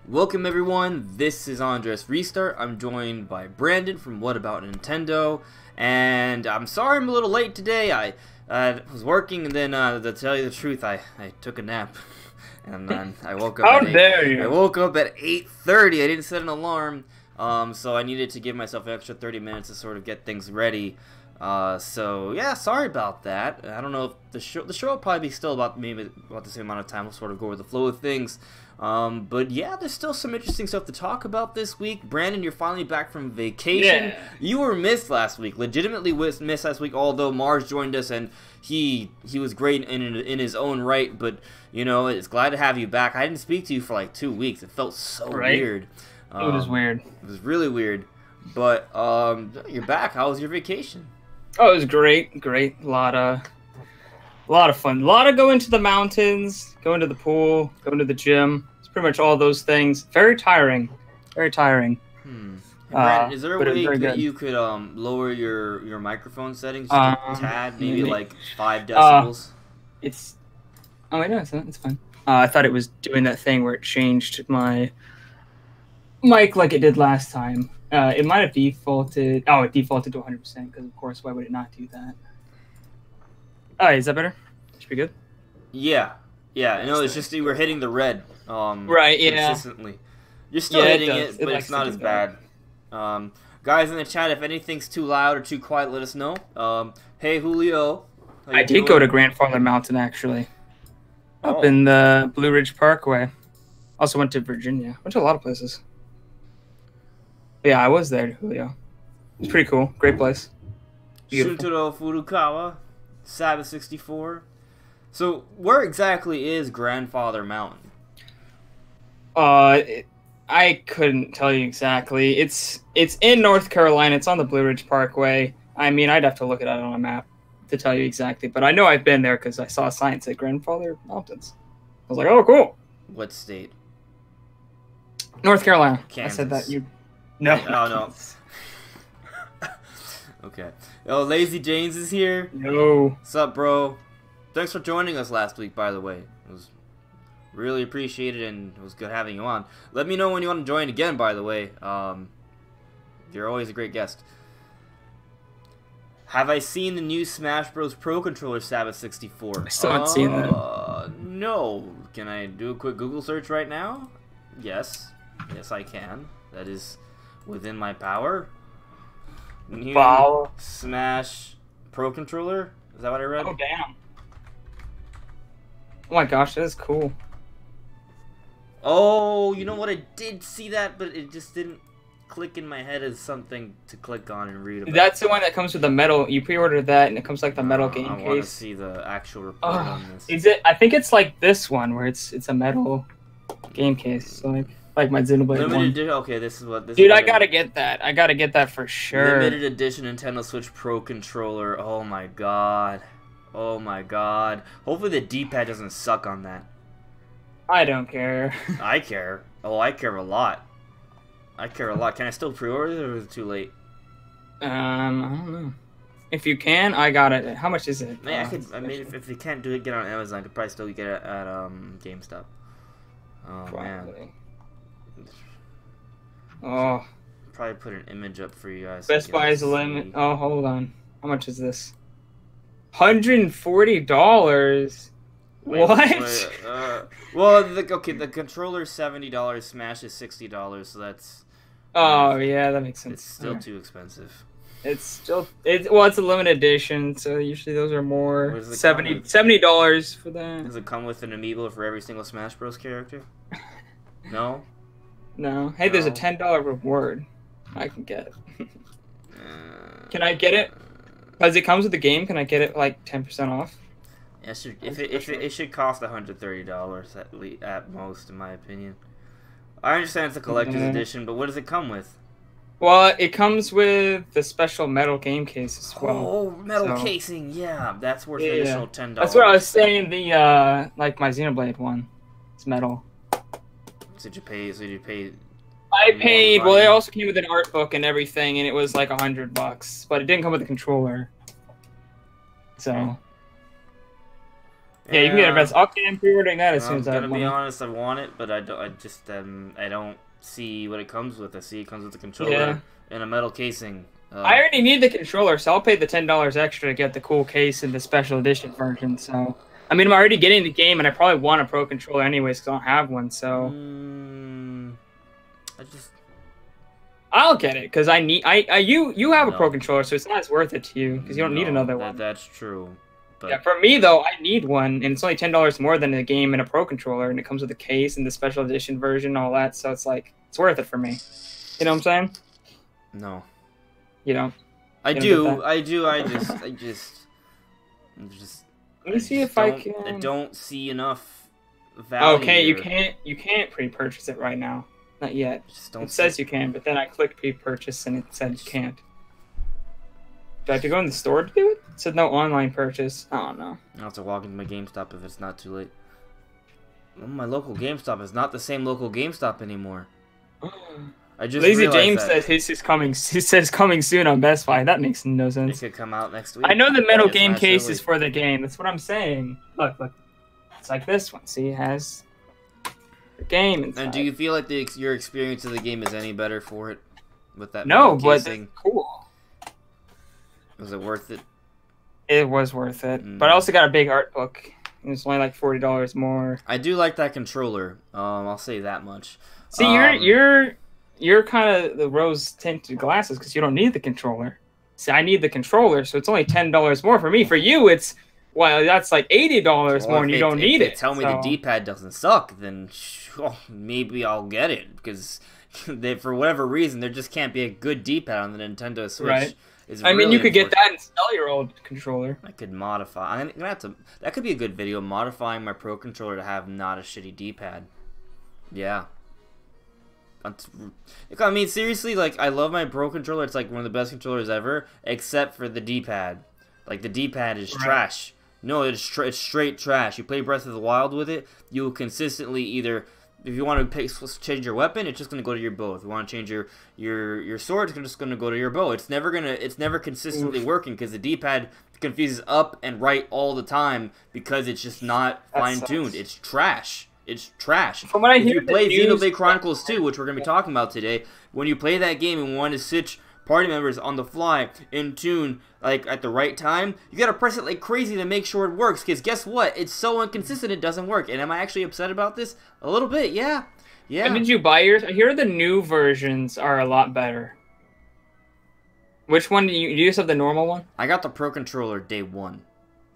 Welcome everyone, this is Andres Restart. I'm joined by Brandon from What About Nintendo, and I'm sorry I'm a little late today. I was working, and then to tell you the truth, I took a nap, and then I woke up. How dare you! I woke up at 8:30. I didn't set an alarm, so I needed to give myself an extra 30 minutes to sort of get things ready. So yeah, sorry about that. I don't know if the show will probably be still about maybe about the same amount of time. We'll sort of go with the flow of things. But yeah, there's still some interesting stuff to talk about this week. Brandon, you're finally back from vacation. Yeah. You were missed last week, legitimately missed last week. Although Mars joined us and he was great in his own right. But you know, it's glad to have you back. I didn't speak to you for like 2 weeks. It felt so weird. It was weird. It was really weird. But you're back. How was your vacation? Oh, it was great. A lot of fun. A lot of going to the mountains, going to the pool, going to the gym. It's pretty much all those things. Very tiring. Very tiring. Brandon, is there a way that you could lower your microphone settings just a tad, maybe like 5 decibels? Oh wait, no, it's fine. I thought it was doing that thing where it changed my mic like it did last time. It might have defaulted. Oh, it defaulted to 100% because, of course, why would it not do that? Oh, is that better? Should be good. Yeah. No, it's just you were hitting the red. Right. Yeah. Consistently. You're still hitting it, but likes it's not to as do bad. Guys in the chat, if anything's too loud or too quiet, let us know. Hey Julio. I did go to Grandfather Mountain actually, up in the Blue Ridge Parkway. Also went to Virginia. Went to a lot of places. But yeah, I was there, Julio. It's pretty cool. Great place. Beautiful. Shutaro Furukawa, Sabbath 64. So, where exactly is Grandfather Mountain? I couldn't tell you exactly. It's in North Carolina. It's on the Blue Ridge Parkway. I mean, I'd have to look it up on a map to tell you exactly. But I know I've been there because I saw a sign that said Grandfather Mountains. I was like, oh, cool. What state? North Carolina. Kansas. I said that. You. No. Oh, no. Okay. Oh, Lazy James is here. No. What's up, bro? Thanks for joining us last week, by the way. It was really appreciated, and it was good having you on. Let me know when you want to join again, by the way. You're always a great guest. Have I seen the new Smash Bros. Pro Controller Sabbath 64? I still haven't seen that. No. Can I do a quick Google search right now? Yes. Yes, I can. That is within my power. New Smash Pro Controller? Is that what I read? Oh, damn. Oh my gosh, that is cool. Oh, you know what? I did see that, but it just didn't click in my head as something to click on and read about. That's the one that comes with the metal. You pre-ordered that, and it comes like the metal game case. I want to see the actual report on this. Is it? I think it's like this one where it's a metal game case. So like my Xenoblade one. Okay, this is what this. Dude, I gotta get that. I gotta get that for sure. Limited edition Nintendo Switch Pro Controller. Oh my god. Oh my god. Hopefully the D-pad doesn't suck on that. I don't care. I care. Oh, I care a lot. I care a lot. Can I still pre-order it, or is it too late? I don't know. If you can, I got it. How much is it? Man, I mean, if you can't do it, get it on Amazon. I could probably still get it at GameStop. Oh probably. Man. Oh. Probably put an image up for you guys. Best Buy is a limit. Oh, hold on. How much is this? $140. What? Well, the controller's $70. Smash is $60. So that's. Oh yeah, that makes sense. It's still too expensive. It's a limited edition, so usually those are more. $70 for that. Does it come with an amiibo for every single Smash Bros. Character? No. No. Hey, there's a $10 reward. I can get it. Can I get it? Because it comes with the game, can I get it like 10% off? Yeah, it should cost $130 at most, in my opinion. I understand it's a collector's edition, but what does it come with? Well, it comes with the special metal game case as well. Oh, metal casing, yeah, that's worth an additional $10. That's what I was saying. The like my Xenoblade one, it's metal. So did you pay? I paid. Well, it also came with an art book and everything, and it was like $100, but it didn't come with a controller. So. Yeah, you can get a best. Yeah, Okay, I'm pre-ordering that as soon I'm as I have gonna be money. honest. I want it, but I don't. I just I don't see what it comes with. I see it comes with a Yeah. controller and a metal casing. I already need the controller, so I'll pay the $10 extra to get the cool case and the special edition version. So, I mean, I'm already getting the game, and I probably want a pro controller anyways because I don't have one. So, I just I'll get it because I need. You have a pro no. controller, so it's not as worth it to you because you don't need another one. That's true. But Yeah, for me though, I need one, and it's only $10 more than a game and a pro controller, and it comes with a case and the special edition version, and all that. So it's like it's worth it for me. You know what I'm saying? no. You know. I do. I just. Let me see if I can. I don't see enough value. Okay, here. you can't pre-purchase it right now. Not yet. Just don't It says you can, but then I clicked pre-purchase and it said you can't. Do I have to go in the store to do it? It said no online purchase. Oh no. I'll have to walk into my GameStop if it's not too late. Well, my local GameStop is not the same local GameStop anymore. I just Lazy realized James that. says his is coming. He says coming soon on Best Buy. That makes no It sense. could come out next week. I know the metal It's game not case silly. is for the game. That's what I'm saying. Look. It's like this one. See, it has the game inside. And do you feel like your experience of the game is any better for it? With that No, metal but casing? it's cool. Was it worth it? It was worth it. But I also got a big art book. It's only like $40 more. I do like that controller. I'll say that much. See, you're kind of the rose tinted glasses because you don't need the controller. See, I need the controller, so it's only $10 more for me. For you, it's that's like $80 more, and you don't need it. Tell me the D-pad doesn't suck, then maybe I'll get it because for whatever reason there just can't be a good D-pad on the Nintendo Switch. Right. I mean, you could get that and sell your old controller. I could modify. I'm gonna have to. That could be a good video, modifying my Pro controller to have not a shitty D-pad. Yeah. I mean, seriously, like, I love my Pro controller. It's like one of the best controllers ever, except for the D-pad. Like, the D-pad is trash. No, it's straight trash. You play Breath of the Wild with it, you will consistently either, if you want to change your weapon, it's just going to go to your bow. If you want to change your sword, it's just going to go to your bow. It's never consistently working because the D-pad confuses up and right all the time because it's just not fine-tuned. It's trash. It's trash. From what I if hear, you play Xenoblade Chronicles 2, which we're going to be talking about today, when you play that game and want to switch party members on the fly, in tune, like at the right time, you got to press it like crazy to make sure it works, because guess what? It's so inconsistent it doesn't work. And am I actually upset about this? A little bit, yeah. Yeah. And did you buy yours? I hear the new versions are a lot better. Which one do you just have the normal one? I got the Pro Controller day one.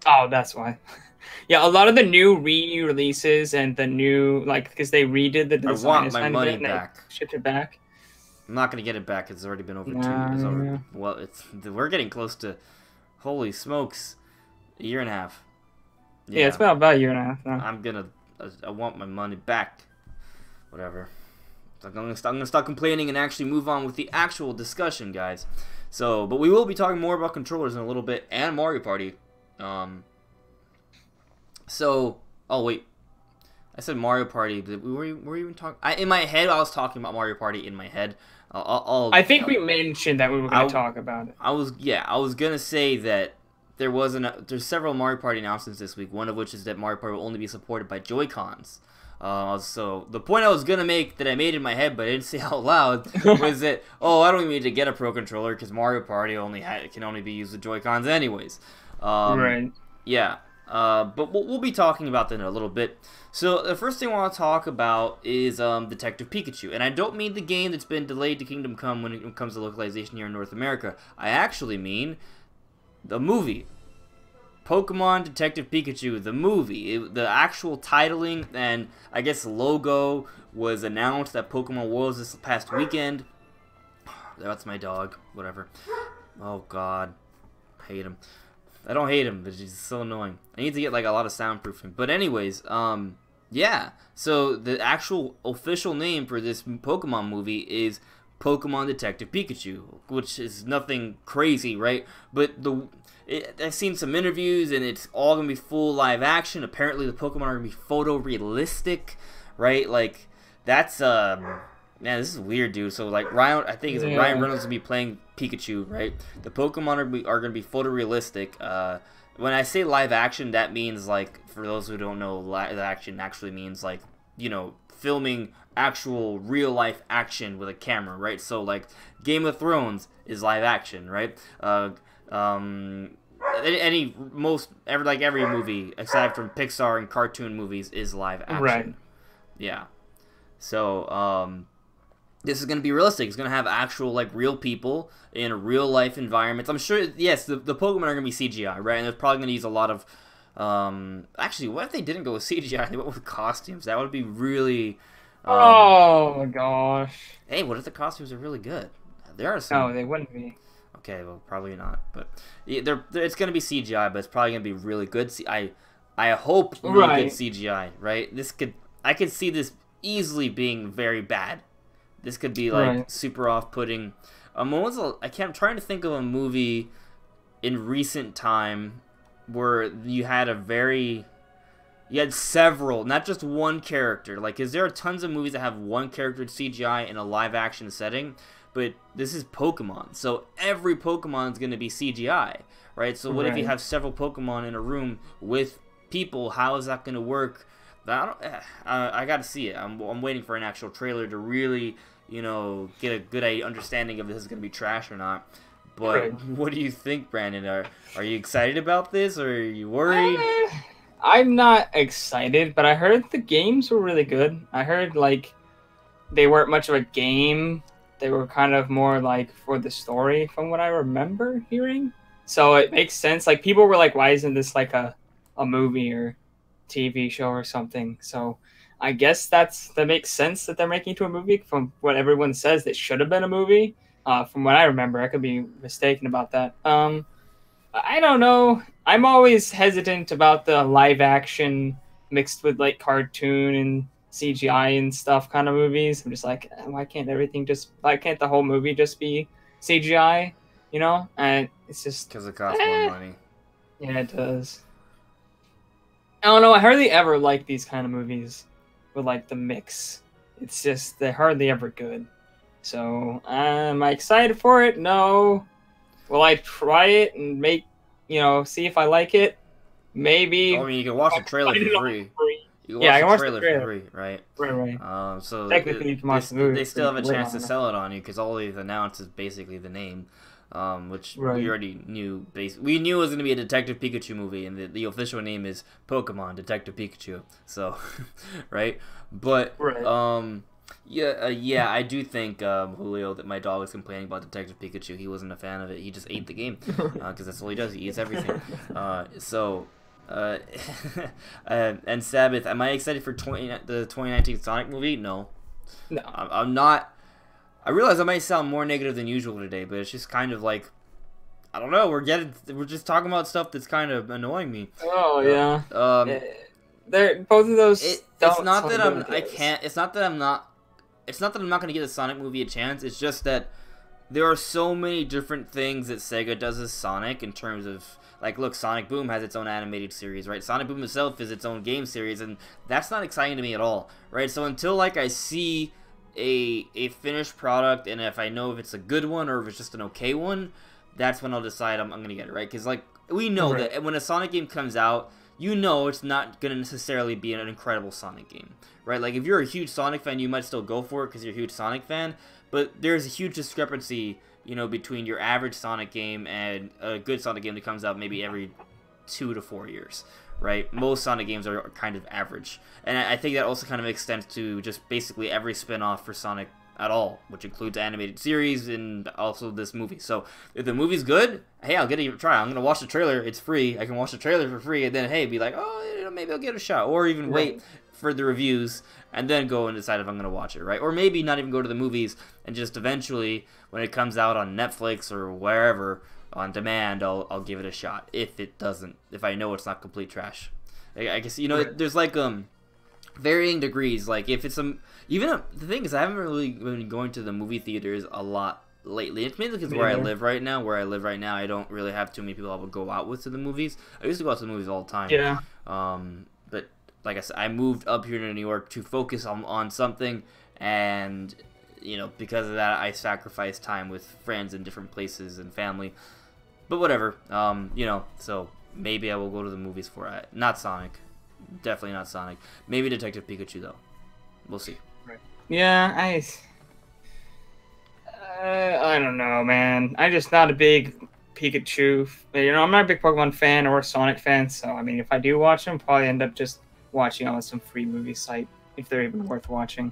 Oh, that's why. Yeah, a lot of the new re-releases and the new, like, because they redid the design. I want my money back. Shipped it back. I'm not gonna get it back. It's already been over 2 years. Well, we're getting close to, holy smokes, a year and a half. Yeah, it's been about a year and a half now. I want my money back. Whatever. I'm gonna stop complaining and actually move on with the actual discussion, guys. So, but we will be talking more about controllers in a little bit and Mario Party. So, oh wait, I said Mario Party, but were we even talking? In my head, I was talking about Mario Party in my head. I think we mentioned that we were going to talk about it. I was gonna say that there's several Mario Party announcements this week. One of which is that Mario Party will only be supported by Joy-Cons. So the point I was gonna make that I made in my head but I didn't say out loud was that I don't even need to get a Pro controller because Mario Party can only be used with Joy-Cons anyways. Right. Yeah. But we'll be talking about that in a little bit. So the first thing I want to talk about is Detective Pikachu. And I don't mean the game that's been delayed to Kingdom Come when it comes to localization here in North America. I actually mean the movie. Pokemon Detective Pikachu, the movie. The actual titling and I guess logo was announced at Pokemon Worlds this past weekend. That's my dog. Whatever. Oh, God. I hate him. I don't hate him, but he's so annoying. I need to get like a lot of soundproofing. But anyways, yeah. So the actual official name for this Pokemon movie is Pokemon Detective Pikachu, which is nothing crazy, right? But I've seen some interviews, and it's all gonna be full live action. Apparently, the Pokemon are gonna be photorealistic, right? Like that's man, this is weird, dude. So, like, Ryan Reynolds will be playing Pikachu, right? The Pokemon are going to be photorealistic, when I say live action, that means, like, for those who don't know, live action actually means, like, you know, filming actual real life action with a camera, right? So, like, Game of Thrones is live action, right? Every movie aside from Pixar and cartoon movies is live action. Right. Yeah. So, this is going to be realistic. It's going to have actual, like, real people in real life environments. I'm sure, yes, the Pokemon are going to be CGI, right? And they're probably going to use a lot of, actually, what if they didn't go with CGI? They went with costumes. That would be really, oh my gosh. hey, what if the costumes are really good? There are some. No, they wouldn't be. Okay, well, probably not. But it's going to be CGI, but it's probably going to be really good. I hope really good CGI, right? I could see this easily being very bad. This could be like super off-putting. I'm trying to think of a movie in recent time where you had several, not just one character. Like, because there are tons of movies that have one character CGI in a live-action setting, but this is Pokemon, so every Pokemon is going to be CGI, right? So what if you have several Pokemon in a room with people? How is that going to work? I got to see it. I'm waiting for an actual trailer to really, you know, get a good understanding of if this is going to be trash or not. But what do you think, Brandon? Are you excited about this, or are you worried? I'm not excited, but I heard the games were really good. I heard, like, they weren't much of a game. They were kind of more, like, for the story, from what I remember hearing. So it makes sense. Like, people were like, why isn't this, like, a movie or TV show or something? So I guess that makes sense that they're making it to a movie. From what everyone says, it should have been a movie. From what I remember, I could be mistaken about that. I don't know. I'm always hesitant about the live action mixed with, like, cartoon and CGI and stuff kind of movies. I'm just like, why can't the whole movie just be CGI? You know? And it's just because it costs more money. Yeah, it does. I don't know. I hardly ever like these kind of movies with, like, the mix. It's just they're hardly ever good. So am I excited for it? No. Will I try it and see if I like it? Maybe. I mean, you can watch the trailer for free. You can watch the trailer for free, right? Right. So technically, you can watch the movie. They still have a chance to sell it on you because all they've announced is basically the name, which we already knew. We knew it was going to be a Detective Pikachu movie, and the official name is Pokemon Detective Pikachu. So, right? But yeah, I do think Julio, that my dog was complaining about Detective Pikachu. He wasn't a fan of it. He just ate the game because that's all he does. He eats everything. And Sabbath, am I excited for the 2019 Sonic movie? No. I'm not. I realize I might sound more negative than usual today, but it's just kind of like, I don't know. We're just talking about stuff that's kind of annoying me. Oh yeah. They're both of those. It's not that I'm not going to give the Sonic movie a chance. It's just that there are so many different things that Sega does as Sonic in terms of, like, look, Sonic Boom has its own animated series, right? Sonic Boom itself is its own game series, and that's not exciting to me at all, right? So until, like, I see a finished product, and if I know if it's a good one or if it's just an okay one, that's when I'll decide I'm going to get it, right? Because, like, we know that when a Sonic game comes out, you know it's not going to necessarily be an incredible Sonic game, right? Like, if you're a huge Sonic fan, you might still go for it because you're a huge Sonic fan, but there's a huge discrepancy, you know, between your average Sonic game and a good Sonic game that comes out maybe every 2 to 4 years, right? Most Sonic games are kind of average, and I think that also kind of extends to just basically every spin-off for Sonic at all, which includes animated series and also this movie. So if the movie's good, hey, I'll give it a try. I'm gonna watch the trailer. It's free. I can watch the trailer for free, and then hey, be like, oh, you know, maybe I'll give it a shot, or even wait for the reviews and then go and decide if I'm gonna watch it, right? Or maybe not even go to the movies and just eventually, when it comes out on Netflix or wherever on demand, I'll give it a shot. If I know it's not complete trash, I guess, you know, there's like varying degrees. Like, if it's the thing is, I haven't really been going to the movie theaters a lot lately. It's mainly because where I live right now, I don't really have too many people I would go out with to the movies. I used to go out to the movies all the time. Yeah. But like I said, I moved up here to New York to focus on something, and, you know, because of that, I sacrificed time with friends in different places and family. But whatever, you know, so maybe I will go to the movies for it. Not Sonic. Definitely not Sonic. Maybe Detective Pikachu, though. We'll see. Right. Yeah, I don't know, man. I'm just not a big Pikachu. I'm not a big Pokemon fan or a Sonic fan. So, I mean, if I do watch them, probably end up just watching on some free movie site if they're even worth watching.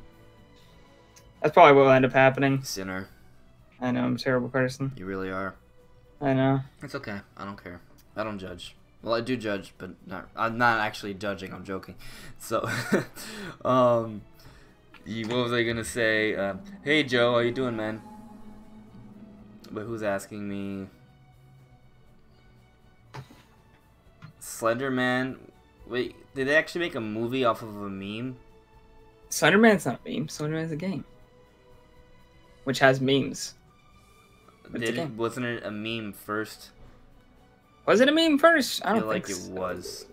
That's probably what will end up happening. Sinner. I know I'm a terrible person. You really are. I know. It's okay. I don't care. I don't judge. Well, I do judge, but I'm not actually judging. I'm joking. So, what was I gonna say? Hey Joe, how you doing, man? But who's asking me? Slender Man. Wait, did they actually make a movie off of a meme? Slender Man's not a meme. Slender Man's a game, which has memes. Wasn't it a meme first? Was it a meme first? I don't feel like think it so. was.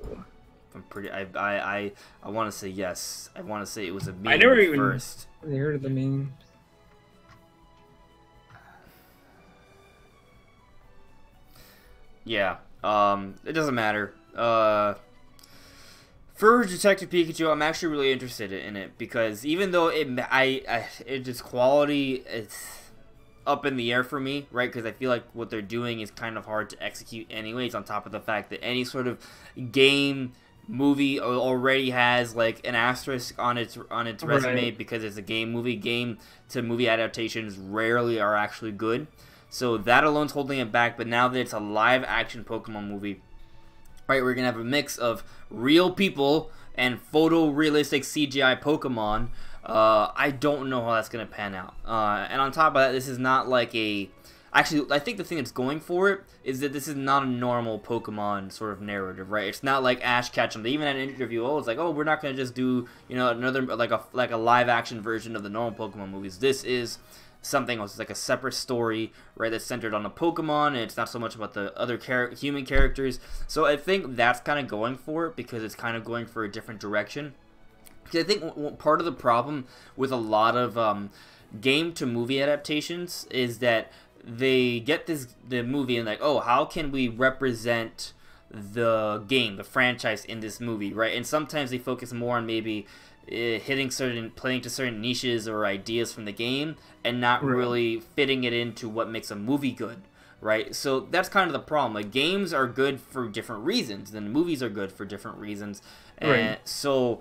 I'm pretty. I want to say yes. I want to say it was a meme I never even first. heard of the meme. Yeah. It doesn't matter. For Detective Pikachu, I'm actually really interested in it because even though its quality, it's up in the air for me, right? Because I feel like what they're doing is kind of hard to execute anyways, on top of the fact that any sort of game movie already has like an asterisk on its resume because it's a game movie. Game to movie adaptations rarely are actually good. So that alone's holding it back, but now that it's a live action Pokemon movie, right, we're gonna have a mix of real people and photorealistic CGI Pokemon. I don't know how that's gonna pan out. And on top of that, this is not like a. Actually, I think the thing that's going for it is that this is not a normal Pokemon sort of narrative, right? It's not like Ash Ketchum. They even had an interview. It's like, oh, we're not gonna just do another like a live action version of the normal Pokemon movies. This is something else. It's like a separate story, right, that's centered on a Pokemon, and it's not so much about the other human characters. So I think that's kind of going for it because it's kind of going for a different direction. Because I think part of the problem with a lot of game to movie adaptations is that they get the movie and like, oh, how can we represent the game, the franchise in this movie, right? And sometimes they focus more on maybe playing to certain niches or ideas from the game and not really fitting it into what makes a movie good, right? So that's kind of the problem. Like, games are good for different reasons, and movies are good for different reasons. And so,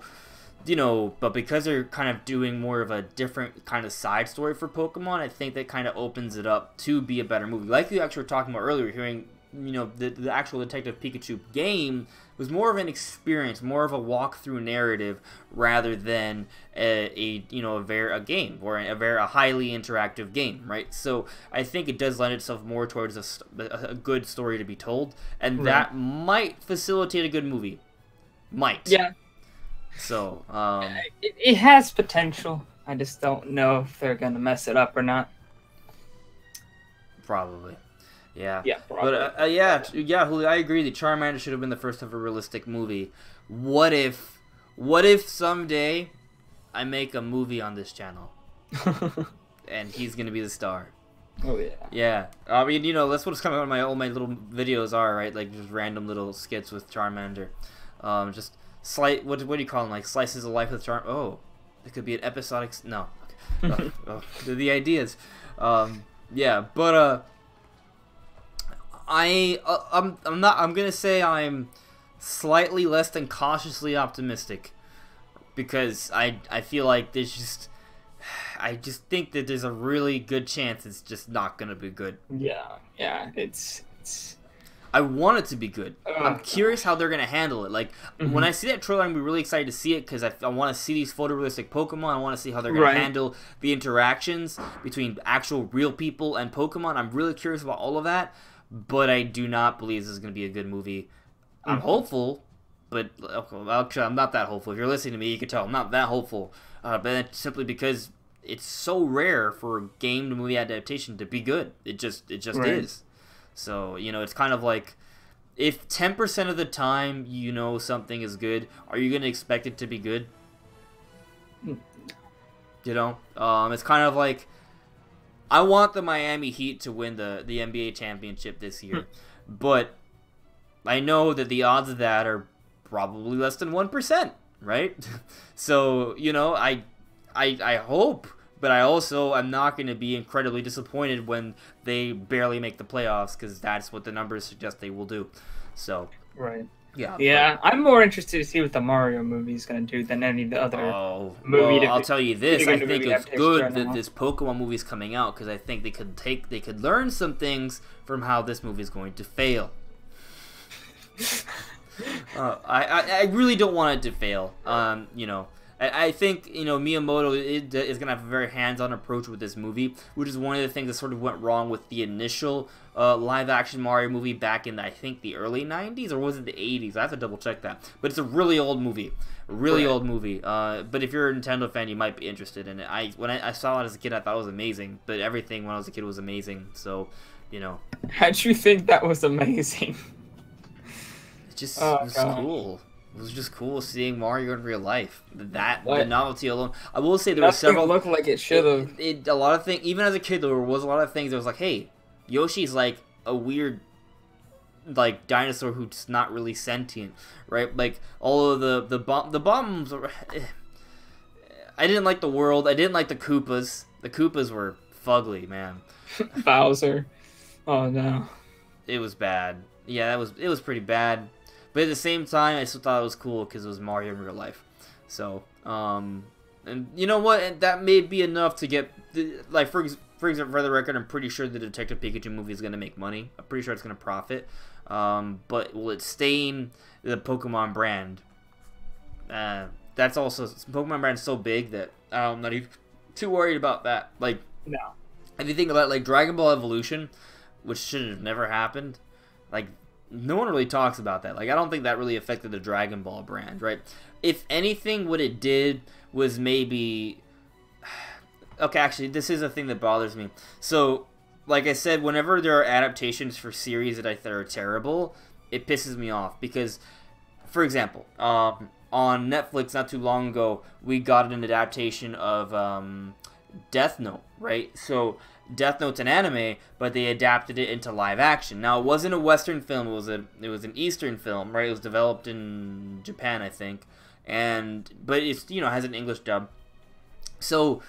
but because they're kind of doing more of a different kind of side story for Pokemon, I think that kind of opens it up to be a better movie. Like you actually were talking about earlier, hearing, the actual Detective Pikachu game was more of an experience, more of a walkthrough narrative rather than a game or a highly interactive game, right? So I think it does lend itself more towards a good story to be told, and that might facilitate a good movie. Might. Yeah. So it has potential. I just don't know if they're gonna mess it up or not. Probably. Yeah. Yeah. Probably. But Julio, I agree. The Charmander should have been the first ever realistic movie. What if someday I make a movie on this channel and he's gonna be the star? Oh yeah. Yeah. I mean, that's what's coming out of all my little videos are, right? Like just random little skits with Charmander. Just what do you call them? Like slices of life with Charm. Oh, it could be an episodic. No. Okay. The ideas. Yeah, but I'm gonna say I'm slightly less than cautiously optimistic because I feel like I just think that there's a really good chance it's just not gonna be good. Yeah, it's. I want it to be good. I'm curious how they're gonna handle it. Like when I see that trailer, I'm gonna be really excited to see it because I want to see these photorealistic Pokemon. I want to see how they're gonna handle the interactions between actual real people and Pokemon. I'm really curious about all of that. But I do not believe this is going to be a good movie. I'm hopeful, but actually, I'm not that hopeful. If you're listening to me, you can tell I'm not that hopeful. But that's simply because it's so rare for a game to movie adaptation to be good. It just is. So, it's kind of like, if 10% of the time something is good, are you going to expect it to be good? It's kind of like, I want the Miami Heat to win the NBA championship this year, but I know that the odds of that are probably less than 1%, right? So, you know, I hope, but I also am not going to be incredibly disappointed when they barely make the playoffs, because that's what the numbers suggest they will do. So, Right. yeah. Yeah, I'm more interested to see what the Mario movie is going to do than any of the other movie. Well, I'll tell you this. I think it's good right that now. this Pokemon movie is coming out, because I think they could learn some things from how this movie is going to fail. I really don't want it to fail. You know, I think, you know, Miyamoto is going to have a very hands-on approach with this movie, which is one of the things that sort of went wrong with the initial live-action Mario movie back in, I think, the early 90s, or was it the 80s? I have to double-check that. But it's a really old movie. Old movie. But if you're a Nintendo fan, you might be interested in it. When I saw it as a kid, I thought it was amazing. But everything when I was a kid was amazing. So, you know. How'd you think that was amazing? It was cool. It was just cool seeing Mario in real life. The novelty alone. I will say there were several. Looked like it should have. A lot of things. Even as a kid, there was a lot of things that was like, hey, Yoshi's like a weird, like, dinosaur who's not really sentient, right? Like all of the bombs. I didn't like the world. I didn't like the Koopas. The Koopas were fugly, man. Bowser. Oh no. It was bad. Yeah, it was pretty bad. But at the same time, I still thought it was cool because it was Mario in real life. So, and you know what? And that may be enough to get, like, for example, for the record, I'm pretty sure the Detective Pikachu movie is going to make money. I'm pretty sure it's going to profit. But will it stain the Pokemon brand? That's also, Pokemon brand is so big that I'm not even too worried about that. Like, no. If you think about, like, Dragon Ball Evolution, which should have never happened, like, no one really talks about that. Like, I don't think that really affected the Dragon Ball brand, right? If anything, what it did was maybe... Okay, actually, this is a thing that bothers me. So, like I said, whenever there are adaptations for series that I think are terrible, it pisses me off. Because, for example, on Netflix not too long ago, we got an adaptation of Death Note, right? So... Death Note's an anime, but they adapted it into live action. Now, it wasn't a Western film; it was an Eastern film, right? It was developed in Japan, I think, but it's, you know, has an English dub. So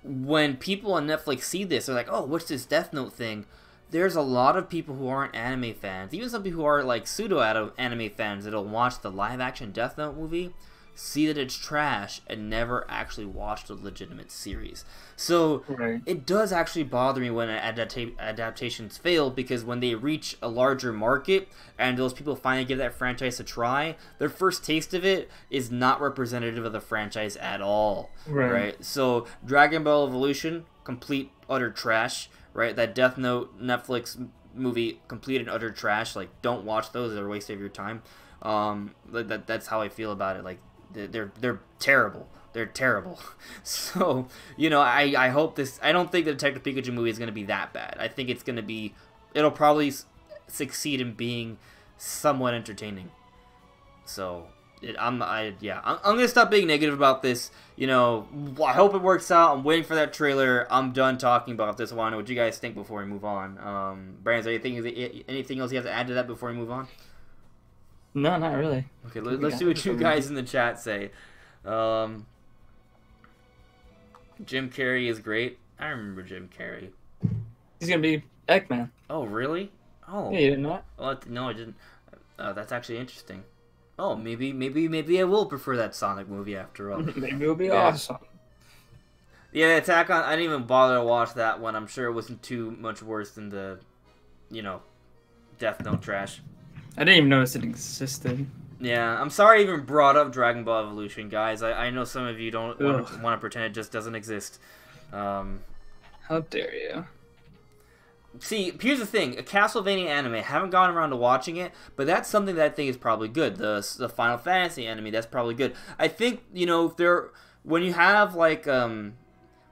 when people on Netflix see this, they're like, "Oh, what's this Death Note thing?" There's a lot of people who aren't anime fans, even some people who are like pseudo anime fans, that'll watch the live action Death Note movie, see that it's trash, and never actually watch the legitimate series. So It does actually bother me when adaptations fail, because when they reach a larger market and those people finally give that franchise a try, their first taste of it is not representative of the franchise at all. Right? So Dragon Ball Evolution, complete utter trash. Right? That Death Note Netflix movie, complete and utter trash. Like, don't watch those; they're a waste of your time. That's how I feel about it. Like, they're terrible. They're terrible. So, you know, I hope this... I don't think the Detective Pikachu movie is going to be that bad. I think it's going to be... It'll probably succeed in being somewhat entertaining. So, I'm going to stop being negative about this. You know, I hope it works out. I'm waiting for that trailer. I'm done talking about this. I want to know what you guys think before we move on. Brandon, is there anything else you have to add to that before we move on? No, not really. Okay, let's see what you guys in the chat say. Jim Carrey is great. I remember Jim Carrey. He's gonna be Eggman. Oh, really? Oh. Yeah, you didn't know that? Well, no, I didn't. That's actually interesting. Oh, maybe I will prefer that Sonic movie after all. Maybe it'll be awesome. Yeah, Attack on... I didn't even bother to watch that one. I'm sure it wasn't too much worse than the, you know, Death Note trash. I didn't even notice it existed. Yeah, I'm sorry I even brought up Dragon Ball Evolution, guys. I know some of you don't want to pretend it just doesn't exist. How dare you? See, here's the thing. A Castlevania anime, I haven't gotten around to watching it, but that's something that I think is probably good. The Final Fantasy anime, that's probably good. I think, you know, when you have, like,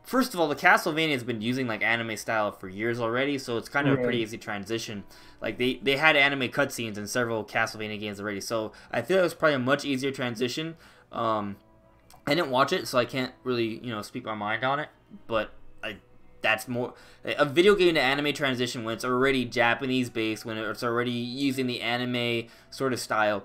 first of all, the Castlevania has been using, like, anime style for years already, so it's kind of a pretty easy transition. Like, they had anime cutscenes in several Castlevania games already, so I feel it was probably a much easier transition. I didn't watch it, so I can't really, you know, speak my mind on it, but that's more a video game to anime transition when it's already Japanese based, when it's already using the anime sort of style.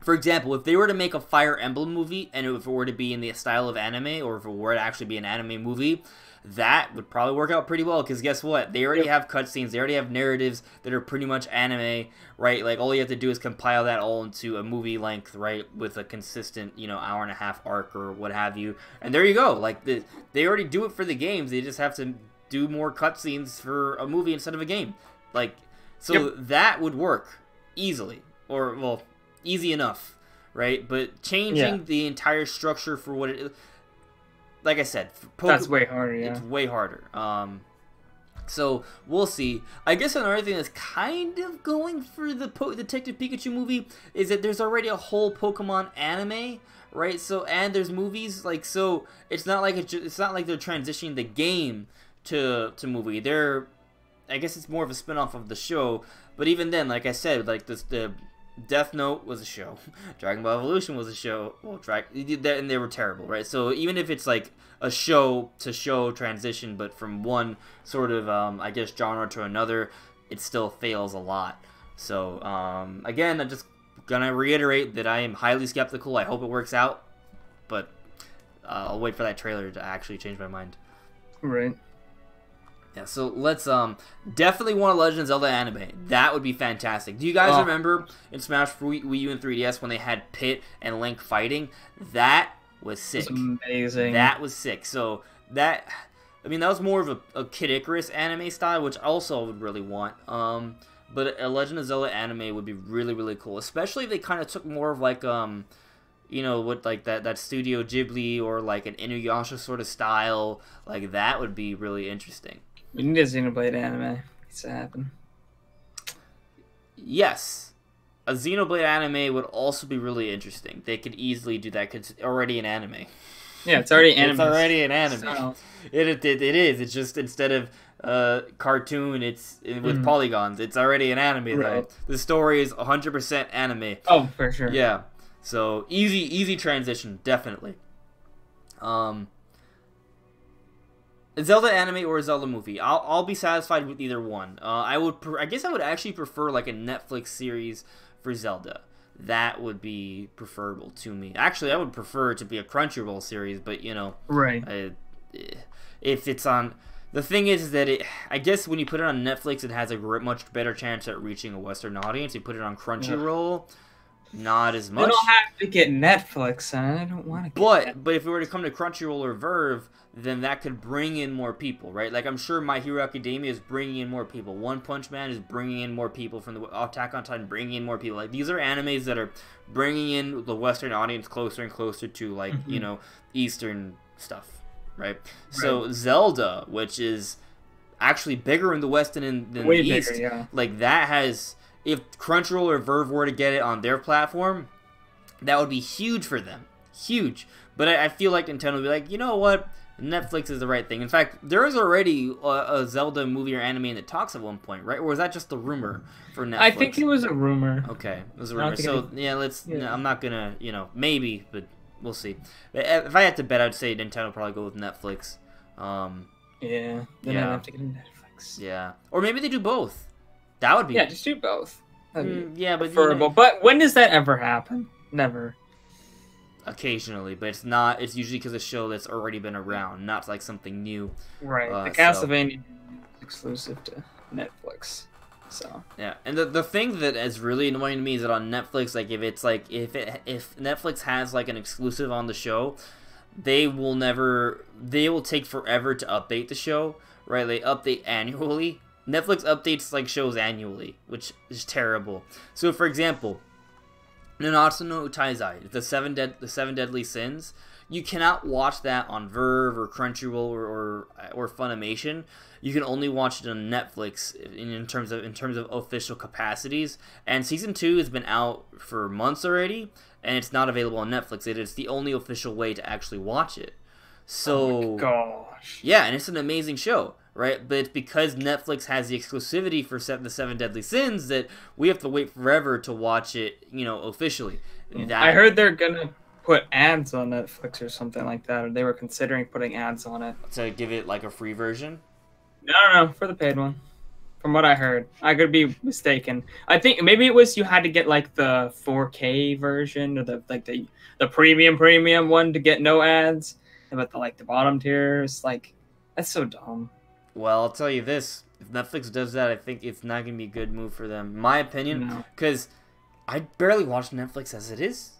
For example, if they were to make a Fire Emblem movie, and if it were to be in the style of anime, or if it were to actually be an anime movie, that would probably work out pretty well, because guess what? They already have cutscenes, they already have narratives that are pretty much anime, right? Like, all you have to do is compile that all into a movie length, right? With a consistent, hour and a half arc or what have you. And there you go. Like, they already do it for the games, they just have to do more cutscenes for a movie instead of a game. Like, so that would work easily. Or, well, easy enough, right? But changing the entire structure for what it is, like I said, that's way harder. Yeah, it's way harder. So we'll see. I guess another thing that's kind of going for the Detective Pikachu movie is that there's already a whole Pokemon anime, right? So, and there's movies, like, so it's not like it's not like they're transitioning the game to movie. I guess it's more of a spin-off of the show. But even then, like I said, like the Death Note was a show. Dragon Ball Evolution was a show. Well, and they were terrible, right? So even if it's like a show-to-show transition, but from one sort of, I guess, genre to another, it still fails a lot. So, again, I'm just gonna reiterate that I am highly skeptical. I hope it works out, but I'll wait for that trailer to actually change my mind. Right. Yeah, so let's definitely want a Legend of Zelda anime. That would be fantastic. Do you guys remember in Smash for Wii U and 3DS when they had Pit and Link fighting? That was sick. That's amazing. That was sick. So that was more of a Kid Icarus anime style, which also I would really want. But a Legend of Zelda anime would be really, really cool, especially if they kind of took more of like what, like that Studio Ghibli or like an Inuyasha sort of style. Like, that would be really interesting. We need a Xenoblade anime. Needs to happen. Yes. A Xenoblade anime would also be really interesting. They could easily do that because it's already an anime. Yeah, it's already anime. It's already an anime. So. It is. It's just instead of cartoon, it's with polygons. It's already an anime, though. The story is 100% anime. Oh, for sure. Yeah. So, easy transition, definitely. A Zelda anime or a Zelda movie. I'll be satisfied with either one. I guess I would actually prefer like a Netflix series for Zelda. That would be preferable to me. Actually, I would prefer it to be a Crunchyroll series, but right. If it's on, the thing is that I guess when you put it on Netflix, it has a much better chance at reaching a Western audience. You put it on Crunchyroll. Not as much. I don't have to get Netflix, and I don't want to get Netflix. But if it were to come to Crunchyroll or Verve, then that could bring in more people, right? Like, I'm sure My Hero Academia is bringing in more people. One Punch Man is bringing in more people from the Attack on Titan, bringing in more people. Like, these are animes that are bringing in the Western audience closer and closer to, like, Eastern stuff, right? So Zelda, which is actually bigger in the West than in the East, bigger, yeah. Like, that has... If Crunchyroll or Verve were to get it on their platform, that would be huge for them. Huge. But I feel like Nintendo would be like, you know what? Netflix is the right thing. In fact, there is already a Zelda movie or anime in the talks at one point, right? Or was that just a rumor for Netflix? I think it was a rumor. Okay, it was a rumor. So, I'm not going to, maybe, but we'll see. If I had to bet, I'd say Nintendo would probably go with Netflix. Then I'd have to get Netflix. Yeah. Or maybe they do both. That would be... Yeah, just do both. Yeah, but... preferable. But when does that ever happen? Never. Occasionally, but it's not... It's usually because of a show that's already been around, not like something new. Right. The Castlevania is exclusive to Netflix. So... Yeah, and the thing that is really annoying to me is that on Netflix, like, if Netflix has, like, an exclusive on the show, they will take forever to update the show, right? They update annually. Netflix updates like shows annually, which is terrible. So, for example, Nanatsu no Taizai, the seven deadly sins, you cannot watch that on Verve or Crunchyroll or Funimation. You can only watch it on Netflix in terms of official capacities. And season 2 has been out for months already, and it's not available on Netflix. It is the only official way to actually watch it. So, oh my gosh. Yeah, and it's an amazing show. Right, but it's because Netflix has the exclusivity for the Seven Deadly Sins that we have to wait forever to watch it, officially. I heard they're gonna put ads on Netflix or something like that, or they were considering putting ads on it to give it like a free version. No, no, no, for the paid one. From what I heard, I could be mistaken. I think maybe it was you had to get like the 4K version or the premium one to get no ads, but the bottom tier is like that's so dumb. Well, I'll tell you this: if Netflix does that, I think it's not gonna be a good move for them, in my opinion. No. Because I barely watch Netflix as it is.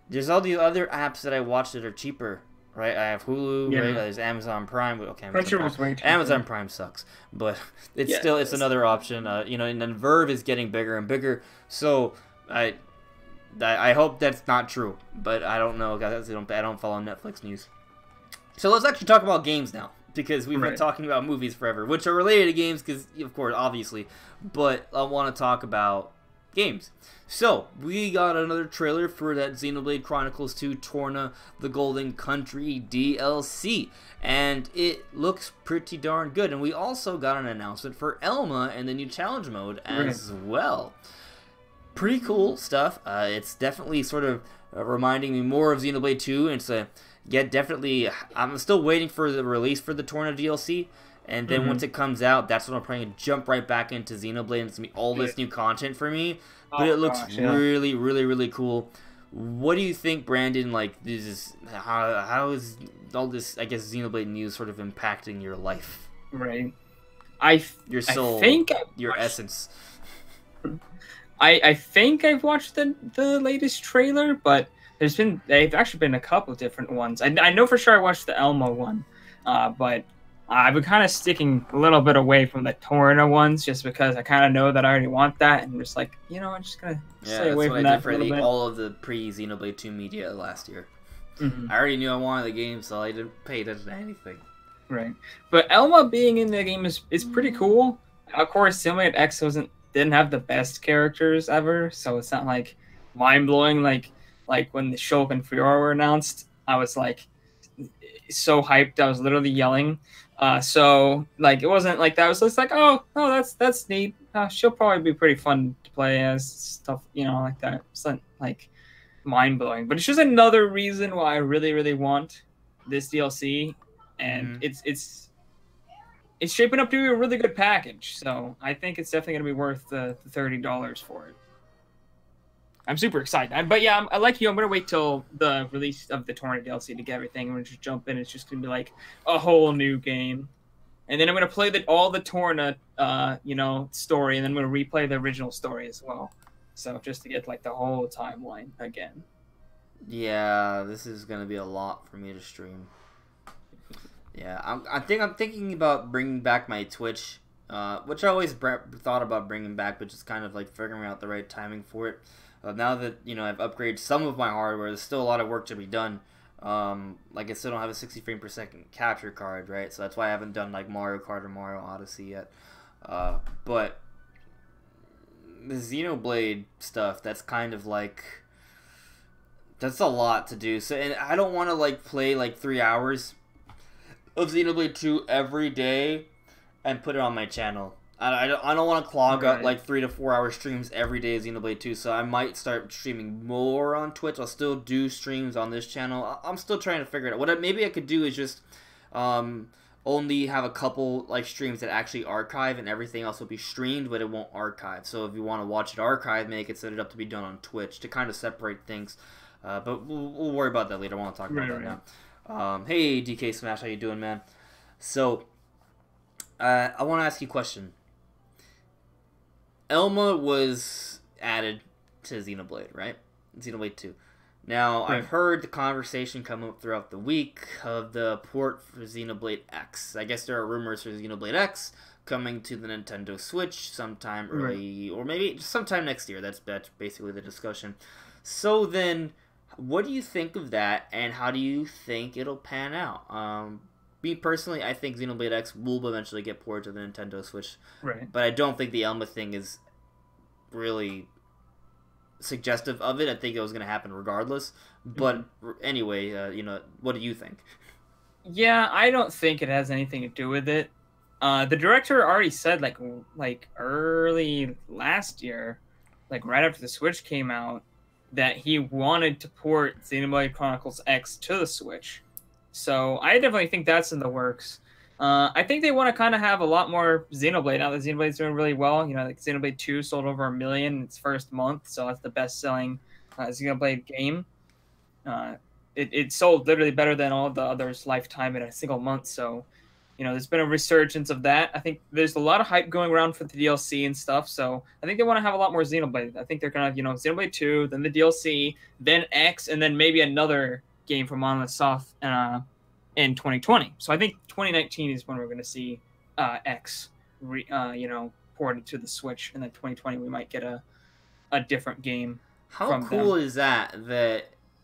There's all the other apps that I watch that are cheaper, right? I have Hulu, Yeah. right? There's Amazon Prime. Okay, Crunchyroll's way cheaper. Amazon Prime sucks, but it's Yeah, still it it's is. another option. You know, and then Verve is getting bigger and bigger. So I hope that's not true, but I don't know, guys. I don't follow Netflix news. So let's actually talk about games now, because we've been Right. talking about movies forever, which are related to games, because of course, obviously. But I want to talk about games. So we got another trailer for that Xenoblade Chronicles 2 Torna the Golden Country DLC, and it looks pretty darn good. And we also got an announcement for Elma and the new challenge mode as well. Pretty cool stuff. It's definitely sort of reminding me more of Xenoblade 2. And it's definitely. I'm still waiting for the release for the Torna DLC, and then once it comes out, that's when I'm probably gonna jump right back into Xenoblade, and it's gonna be all this new content for me. But it looks really, really, really cool. What do you think, Brandon? Like, this is how is all this, I guess, Xenoblade news sort of impacting your life, Right. your soul, I think your essence? I think I've watched the latest trailer, but they've actually been a couple different ones. I know for sure I watched the Elma one, but I've been kind of sticking a little bit away from the Torna ones just because I kind of know that I already want that, and I'm just like, I'm just gonna stay away from that for a little bit. All of the pre-Xenoblade 2 media last year. I already knew I wanted the game, so I didn't pay attention to anything. Right, but Elma being in the game is pretty cool. Of course, Xenoblade X didn't have the best characters ever, so it's not like mind blowing like when the Shulk and Fiora were announced. I was like so hyped, I was literally yelling. So like it wasn't like that. I was just like, oh, that's neat. She'll probably be pretty fun to play as stuff, like that. It's not like mind blowing, but it's just another reason why I really, really want this DLC, and it's shaping up to be a really good package. So I think it's definitely gonna be worth the $30 for it. I'm super excited. But yeah, I like you. I'm going to wait till the release of the Torna DLC to get everything. I'm going to just jump in. It's just going to be like a whole new game. And then I'm going to play all the Torna, story, and then I'm going to replay the original story as well. So just to get like the whole timeline again. Yeah, this is going to be a lot for me to stream. Yeah, I'm thinking about bringing back my Twitch, which I always thought about bringing back, but just kind of like figuring out the right timing for it. Now that I've upgraded some of my hardware, there's still a lot of work to be done. Like I still don't have a 60 frame per second capture card, right? So that's why I haven't done like Mario Kart or Mario Odyssey yet. But the Xenoblade stuff, that's kind of like, that's a lot to do. So, and I don't want to like play like 3 hours of Xenoblade 2 every day and put it on my channel. I don't want to clog up like 3 to 4 hour streams every day of Xenoblade 2, so I might start streaming more on Twitch. I'll still do streams on this channel. I'm still trying to figure it out. What maybe I could do is just only have a couple like streams that actually archive, and everything else will be streamed, but it won't archive. So if you want to watch it archive, maybe I could set it up to be done on Twitch to kind of separate things. But we'll worry about that later. I want to talk about that now. Hey DK Smash, how you doing, man? So I want to ask you a question. Elma was added to Xenoblade, right? Xenoblade 2. Now, I've heard the conversation come up throughout the week of the port for Xenoblade X. I guess there are rumors for Xenoblade X coming to the Nintendo Switch sometime early, or maybe sometime next year. That's basically the discussion. So then, what do you think of that, and how do you think it'll pan out? Me personally, I think Xenoblade X will eventually get ported to the Nintendo Switch. Right. But I don't think the Elma thing is really suggestive of it. I think it was going to happen regardless. But anyway, what do you think? Yeah, I don't think it has anything to do with it. The director already said like early last year, like right after the Switch came out, that he wanted to port Xenoblade Chronicles X to the Switch. So I definitely think that's in the works. I think they want to kind of have a lot more Xenoblade now that Xenoblade's doing really well. You know, like Xenoblade 2 sold over 1 million in its first month, so that's the best-selling Xenoblade game. It sold literally better than all of the others' lifetime in a single month. So, you know, there's been a resurgence of that. I think there's a lot of hype going around for the DLC and stuff. So I think they want to have a lot more Xenoblade. I think they're gonna have, you know, Xenoblade 2, then the DLC, then X, and then maybe another game from Monolith Soft in 2020. So I think 2019 is when we're going to see X, you know, ported to the Switch, and then 2020 we might get a different game. How cool is that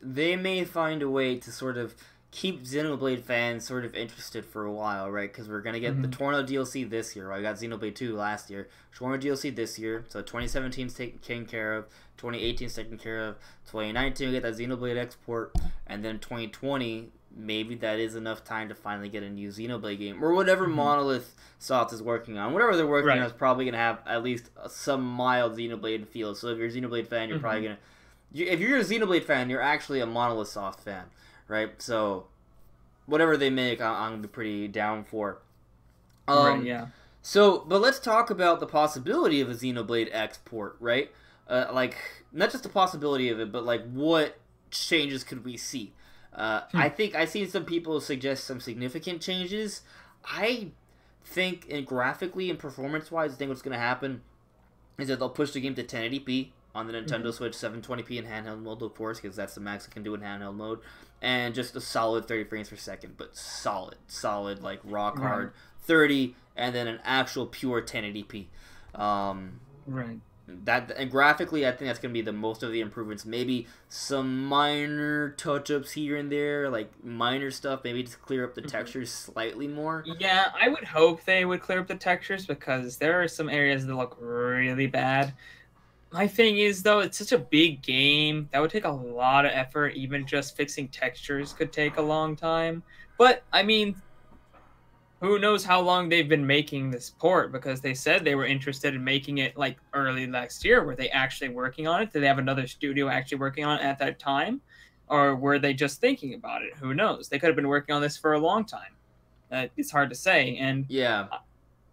they may find a way to sort of keep Xenoblade fans sort of interested for a while, right? Because we're going to get the Torna DLC this year, right? I got Xenoblade 2 last year. Torna DLC this year. So 2017 is taken care of. 2018 is taken care of. 2019 we get that Xenoblade export. And then 2020, maybe that is enough time to finally get a new Xenoblade game. Or whatever Monolith Soft is working on. Whatever they're working on is probably going to have at least some mild Xenoblade feel. So if you're a Xenoblade fan, you're probably going to... If you're a Xenoblade fan, you're actually a Monolith Soft fan, right? So, whatever they make, I'm going to be pretty down for. Right, yeah. So, but let's talk about the possibility of a Xenoblade export, right? Like, not just the possibility of it, but like, what changes could we see? I think I've seen some people suggest some significant changes. I think, graphically and performance-wise, I think what's going to happen is that they'll push the game to 1080p. On the Nintendo Switch, 720p in handheld mode, of course, because that's the max it can do in handheld mode, and just a solid 30 frames per second, but solid, like rock hard 30, and then an actual pure 1080p. Right. That and graphically, I think that's gonna be the most of the improvements. Maybe some minor touch-ups here and there, like minor stuff. Maybe just clear up the textures slightly more. Yeah, I would hope they would clear up the textures because there are some areas that look really bad. My thing is, though, it's such a big game. That would take a lot of effort. Even just fixing textures could take a long time. But, I mean, who knows how long they've been making this port, because they said they were interested in making it, like, early next year. Were they actually working on it? Did they have another studio actually working on it at that time? Or were they just thinking about it? Who knows? They could have been working on this for a long time. It's hard to say. And yeah.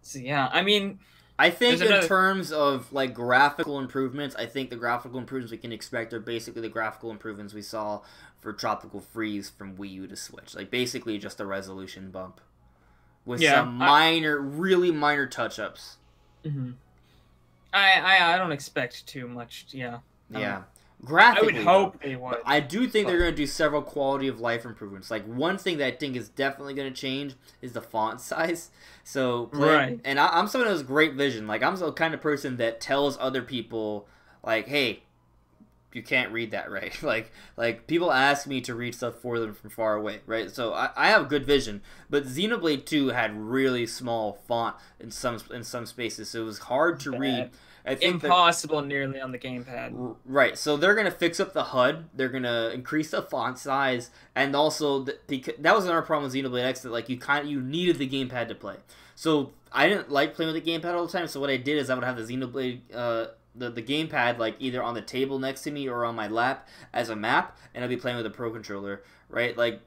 So, yeah, I mean... I think in terms of like graphical improvements, I think the graphical improvements we can expect are basically the graphical improvements we saw for Tropical Freeze from Wii U to Switch. Like basically just a resolution bump with some really minor touch-ups. I don't expect too much. Yeah. Yeah. Graphically, I would hope they would. I do think they're going to do several quality of life improvements. Like one thing that I think is definitely going to change is the font size. So, and I'm someone who has great vision. Like I'm the kind of person that tells other people, like, "Hey, you can't read that right." like people ask me to read stuff for them from far away, right? So I have good vision, but Xenoblade 2 had really small font in some spaces, so it was hard to read. I think impossible nearly on the gamepad. Right, so they're going to fix up the HUD, they're going to increase the font size, and also, that was another problem with Xenoblade X, that like you needed the gamepad to play. So I didn't like playing with the gamepad all the time, so what I did is I would have the Xenoblade, the gamepad like either on the table next to me or on my lap as a map, and I'd be playing with a Pro Controller, right? Like,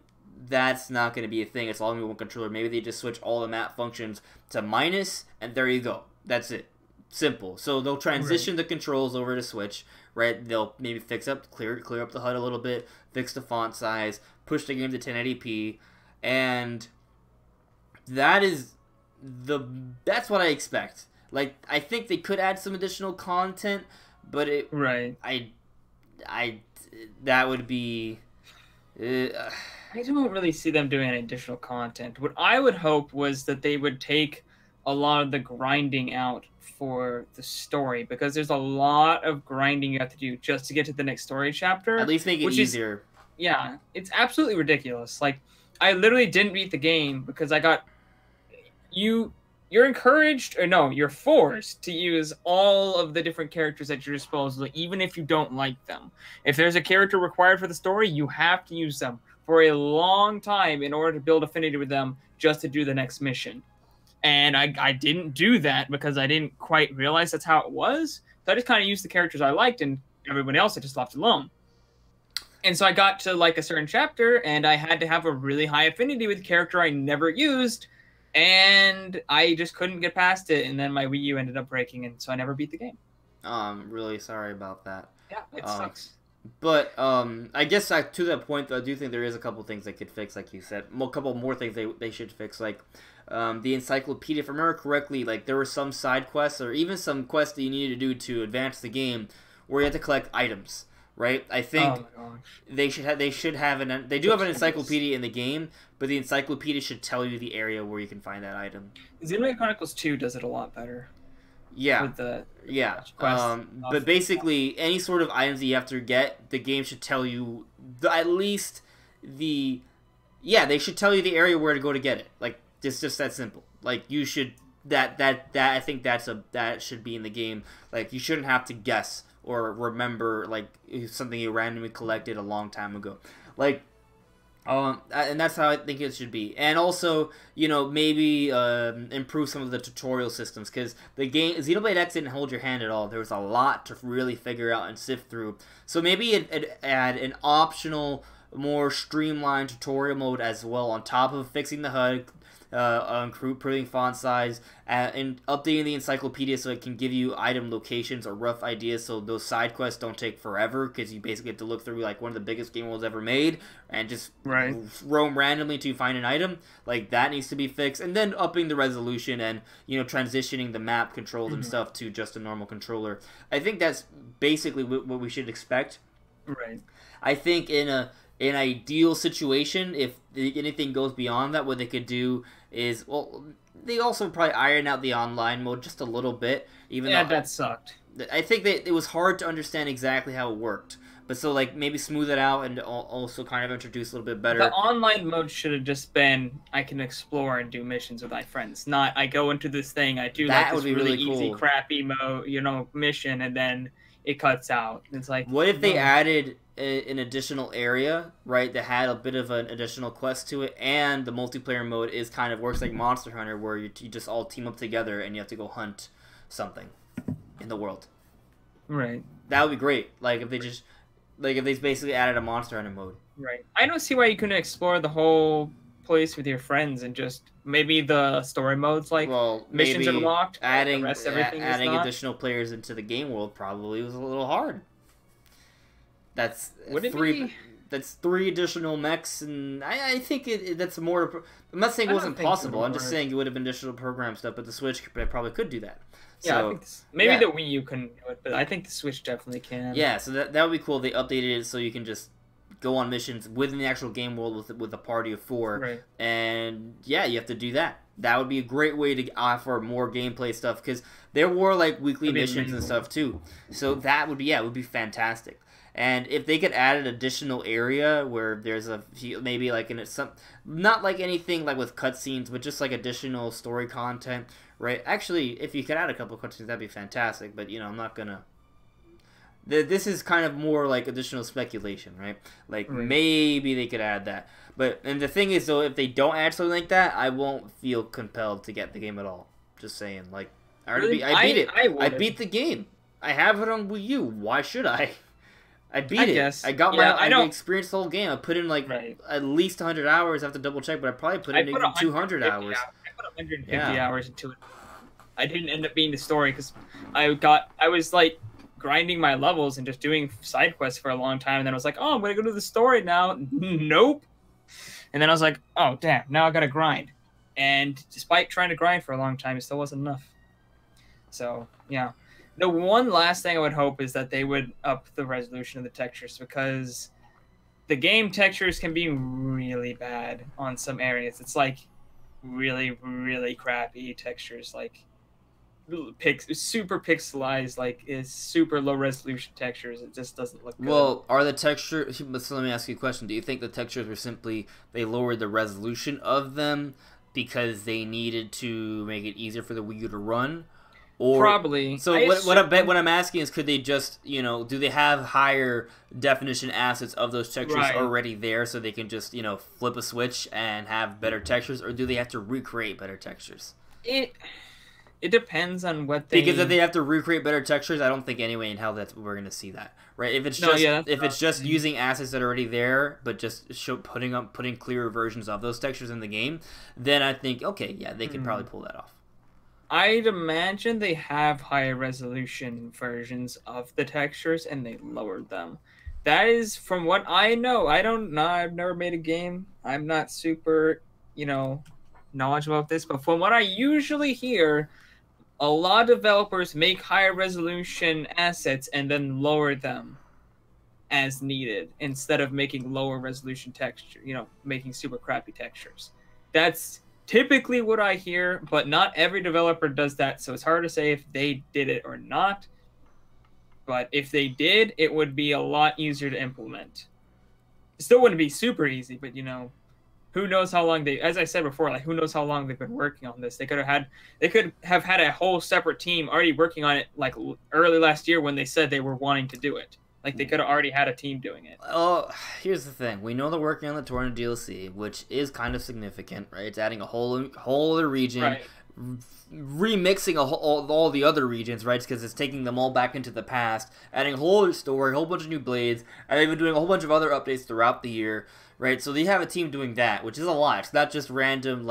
that's not going to be a thing, it's all going to be one controller. Maybe they just switch all the map functions to minus, and there you go. That's it. Simple. So they'll transition the controls over to Switch, right? They'll maybe clear up the HUD a little bit, fix the font size, push the game to 1080p, and that's what I expect. Like, I think they could add some additional content, but that would be... I don't really see them doing any additional content. What I would hope was that they would take a lot of the grinding out for the story, because there's a lot of grinding you have to do just to get to the next story chapter. At least make it easier. Yeah, it's absolutely ridiculous. Like, I literally didn't beat the game because I got... You're encouraged, or no, you're forced to use all of the different characters at your disposal, even if you don't like them. If there's a character required for the story, you have to use them for a long time in order to build affinity with them just to do the next mission. And I didn't do that because I didn't quite realize that's how it was. So I just kind of used the characters I liked, and everyone else I just left alone. And so I got to like a certain chapter, and I had to have a really high affinity with a character I never used and I just couldn't get past it, and then my Wii U ended up breaking, and so I never beat the game. I'm really sorry about that. Yeah, it sucks. But I guess to that point, though, I do think there is a couple things they could fix, like you said. A couple more things they should fix, like the encyclopedia. If I remember correctly, like there were some side quests or even some quests that you needed to do to advance the game where you had to collect items. Right? I think they should have they do have an encyclopedia in the game, but the encyclopedia should tell you the area where you can find that item. Xenoblade Chronicles 2 does it a lot better. Yeah. With the quest. But basically, any sort of items that you have to get, the game should tell you at least they should tell you the area where to go to get it. Like it's just that simple. Like you should that I think that should be in the game. Like you shouldn't have to guess or remember like something you randomly collected a long time ago. Like and that's how I think it should be. And also, maybe improve some of the tutorial systems, because the game Xenoblade X didn't hold your hand at all. There was a lot to really figure out and sift through. So maybe it add an optional, more streamlined tutorial mode as well, on top of fixing the HUD, improving font size, and updating the encyclopedia so it can give you item locations or rough ideas, so those side quests don't take forever, because you basically have to look through like one of the biggest game worlds ever made and just roam randomly to find an item. Like that needs to be fixed, and then upping the resolution and transitioning the map controls and stuff to just a normal controller. I think that's basically what we should expect. Right. I think in an ideal situation, if anything goes beyond that, what they could do is, well, they also probably iron out the online mode just a little bit. Even though that sucked. I think that it was hard to understand exactly how it worked. But so, like, maybe smooth it out and also kind of introduce a little bit better. The online mode should have just been, I can explore and do missions with my friends. Not, I go into this thing, I do that like this really easy, cool. crappy mission, and then it cuts out. It's like, what if they added an additional area, right, that had a bit of an additional quest to it, and the multiplayer mode is kind of works like Monster Hunter, where you just all team up together and you have to go hunt something in the world. Right. That would be great. Like if they basically added a Monster Hunter mode. Right. I don't see why you couldn't explore the whole place with your friends and just maybe the story modes, like missions are locked. Adding additional players into the game world probably was a little hard. That's three additional mechs, and I think that's more. I'm not saying it wasn't possible. I'm just saying it would have been additional program stuff, but the Switch probably could do that. Yeah, I think maybe the Wii U couldn't do it, but I think the Switch definitely can. Yeah, so that would be cool. They updated it so you can just go on missions within the actual game world with a party of 4. Right. And yeah, you have to do that. That would be a great way to offer more gameplay stuff, because there were like weekly missions and stuff too. So that would be fantastic. And if they could add an additional area where there's maybe like not like anything like with cutscenes, but just like additional story content, right? Actually, if you could add a couple of cutscenes, that'd be fantastic. But I'm not gonna. This is kind of more like additional speculation, right? Like maybe they could add that. And the thing is, though, if they don't add something like that, I won't feel compelled to get the game at all. Just saying, like I beat it. I beat the game. I have it on Wii U. Why should I? I beat it. I got I experienced the whole game. I put in like at least 100 hours. I have to double check, but I probably put in 200 hours. I put 150 hours into it. I didn't end up being the story because I was like grinding my levels and just doing side quests for a long time, and then I was like, oh, I'm gonna go to the story now. Nope. And then I was like, oh damn, now I gotta grind. And despite trying to grind for a long time, it still wasn't enough. So yeah. The one last thing I would hope is that they would up the resolution of the textures, because the game textures can be really bad on some areas. It's like really, really crappy textures, like super pixelized, like is super low resolution textures. It just doesn't look good. Well, are the textures... So let me ask you a question. Do you think the textures were simply they lowered the resolution of them because they needed to make it easier for the Wii U to run? Or, probably. So what I'm asking is, could they just, do they have higher definition assets of those textures already there, so they can just, flip a switch and have better textures, or do they have to recreate better textures? It it depends on what they. Because if they have to recreate better textures, I don't think anyway in hell that we're gonna see that, right? If it's just using assets that are already there, but just putting clearer versions of those textures in the game, then I think okay, yeah, they could probably pull that off. I'd imagine they have higher resolution versions of the textures and they lowered them. That is from what I know. I don't know. I've never made a game. I'm not super, knowledgeable about this. But from what I usually hear, a lot of developers make higher resolution assets and then lower them as needed instead of making lower resolution texture, making super crappy textures. That's typically what I hear, but not every developer does that, so it's hard to say if they did it or not. But if they did, it would be a lot easier to implement. It still wouldn't be super easy, but who knows how long as I said before, who knows how long they've been working on this. They could have had a whole separate team already working on it early last year when they said they were wanting to do it. They could have already had a team doing it. Oh, here's the thing. We know they're working on the Torna DLC, which is kind of significant, right? It's adding a whole other region, right. Remixing all the other regions, right? Because it's taking them all back into the past, adding a whole other story, a whole bunch of new blades, and they've been doing a whole bunch of other updates throughout the year, right? So they have a team doing that, which is a lot. It's not just random,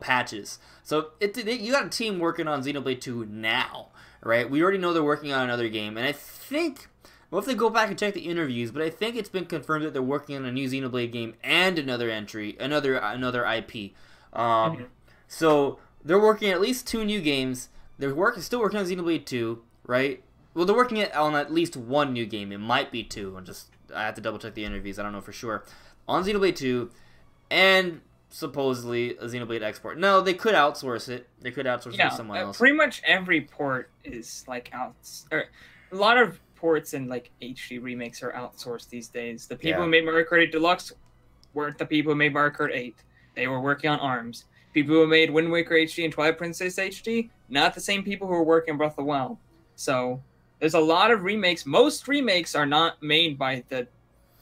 patches. So you got a team working on Xenoblade 2 now, right? We already know they're working on another game, and I think... Well, if they go back and check the interviews, but I think it's been confirmed that they're working on a new Xenoblade game and another IP. So they're working on at least 2 new games. They're still working on Xenoblade 2, right? Well, they're working on at least 1 new game. It might be 2. I have to double check the interviews. I don't know for sure. On Xenoblade 2, and supposedly a Xenoblade export. No, they could outsource it. They could outsource it to someone else. Pretty much every port is a lot of ports and HD remakes are outsourced these days. The people who made Mario Kart 8 Deluxe weren't the people who made Mario Kart 8. They were working on ARMS. People who made Wind Waker HD and Twilight Princess HD, not the same people who were working on Breath of the Wild. So there's a lot of remakes. Most remakes are not made by the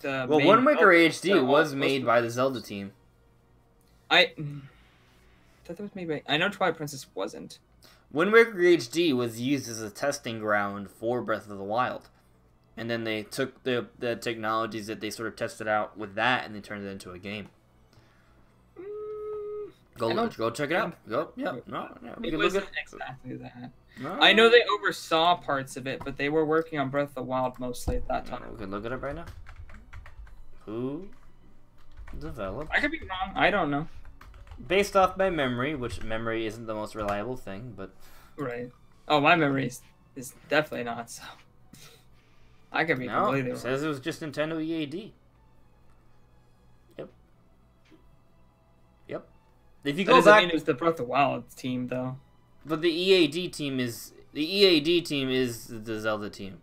Wind Waker HD was made by the Zelda team. I thought that was made by... I know Twilight Princess wasn't. Wind Waker HD was used as a testing ground for Breath of the Wild. And then they took the technologies that they sort of tested out with that and they turned it into a game. Go check it out. It wasn't exactly that. No. I know they oversaw parts of it, but they were working on Breath of the Wild mostly at that time. We can look at it right now. Who developed? I could be wrong. I don't know. Based off my memory, which memory isn't the most reliable thing, but... Right. Oh, my memory is definitely not, so... I could be completely wrong. It says it was just Nintendo EAD. Yep. If you go back... mean it was the Breath of the Wild team, though. But the EAD team is... The EAD team is the Zelda team.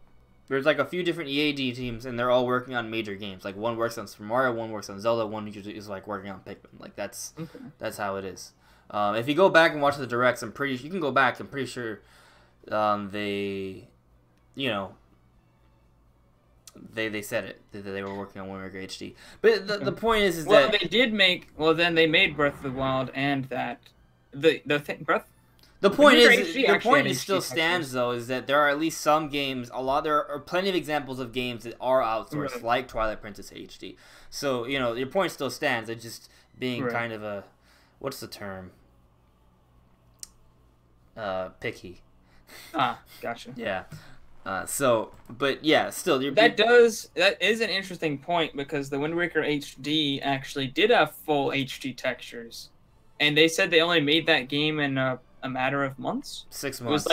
There's a few different EAD teams, and they're all working on major games. One works on Super Mario, one works on Zelda, one is working on Pikmin. That's how it is. If you go back and watch the directs, you can go back. I'm pretty sure they said it that they were working on Wind Waker HD. But the point is that they did make. Well, then they made Breath of the Wild and that Breath. The point still stands though, is that there are at least some games. There are plenty of examples of games that are outsourced, like Twilight Princess HD. So your point still stands. It's just being kind of a, what's the term? Picky. Ah, gotcha. Yeah. But yeah, still that is an interesting point because the Wind Waker HD actually did have full HD textures, and they said they only made that game in a matter of months. 6 months.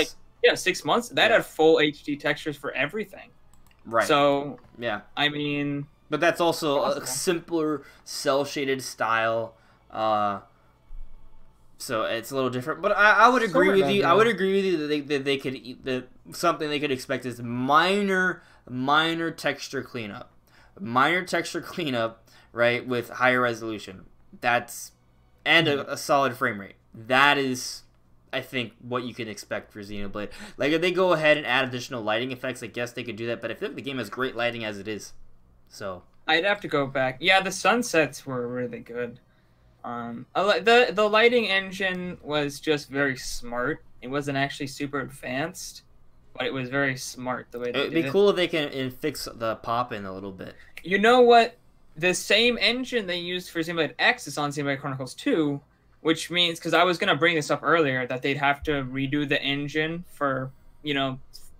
It was 6 months. That had full HD textures for everything. Right. So yeah, I mean, but that's also a simpler cell shaded style. So it's a little different, but I would agree with you. I would agree with you that something they could expect is minor texture cleanup, right, with higher resolution. And a solid frame rate. That is, I think, what you can expect for Xenoblade. If they go ahead and add additional lighting effects, I guess they could do that. But I feel like the game has great lighting as it is. So I'd have to go back. Yeah, the sunsets were really good. The lighting engine was just very smart. It wasn't actually super advanced, but it was very smart the way they did it. It'd be cool if they can fix the pop-in a little bit. You know what? The same engine they used for Xenoblade X is on Xenoblade Chronicles 2, which means, because I was going to bring this up earlier, that they'd have to redo the engine for,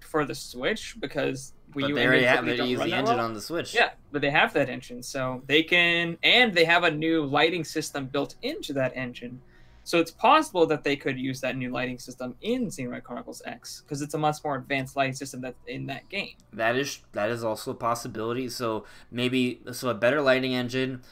for the Switch, because But they already have to use the engine on the Switch. Yeah, but they have that engine, so they can, and they have a new lighting system built into that engine. So it's possible that they could use that new lighting system in Xenoblade Chronicles X, because it's a much more advanced lighting system that's in that game. That is also a possibility. So maybe a better lighting engine,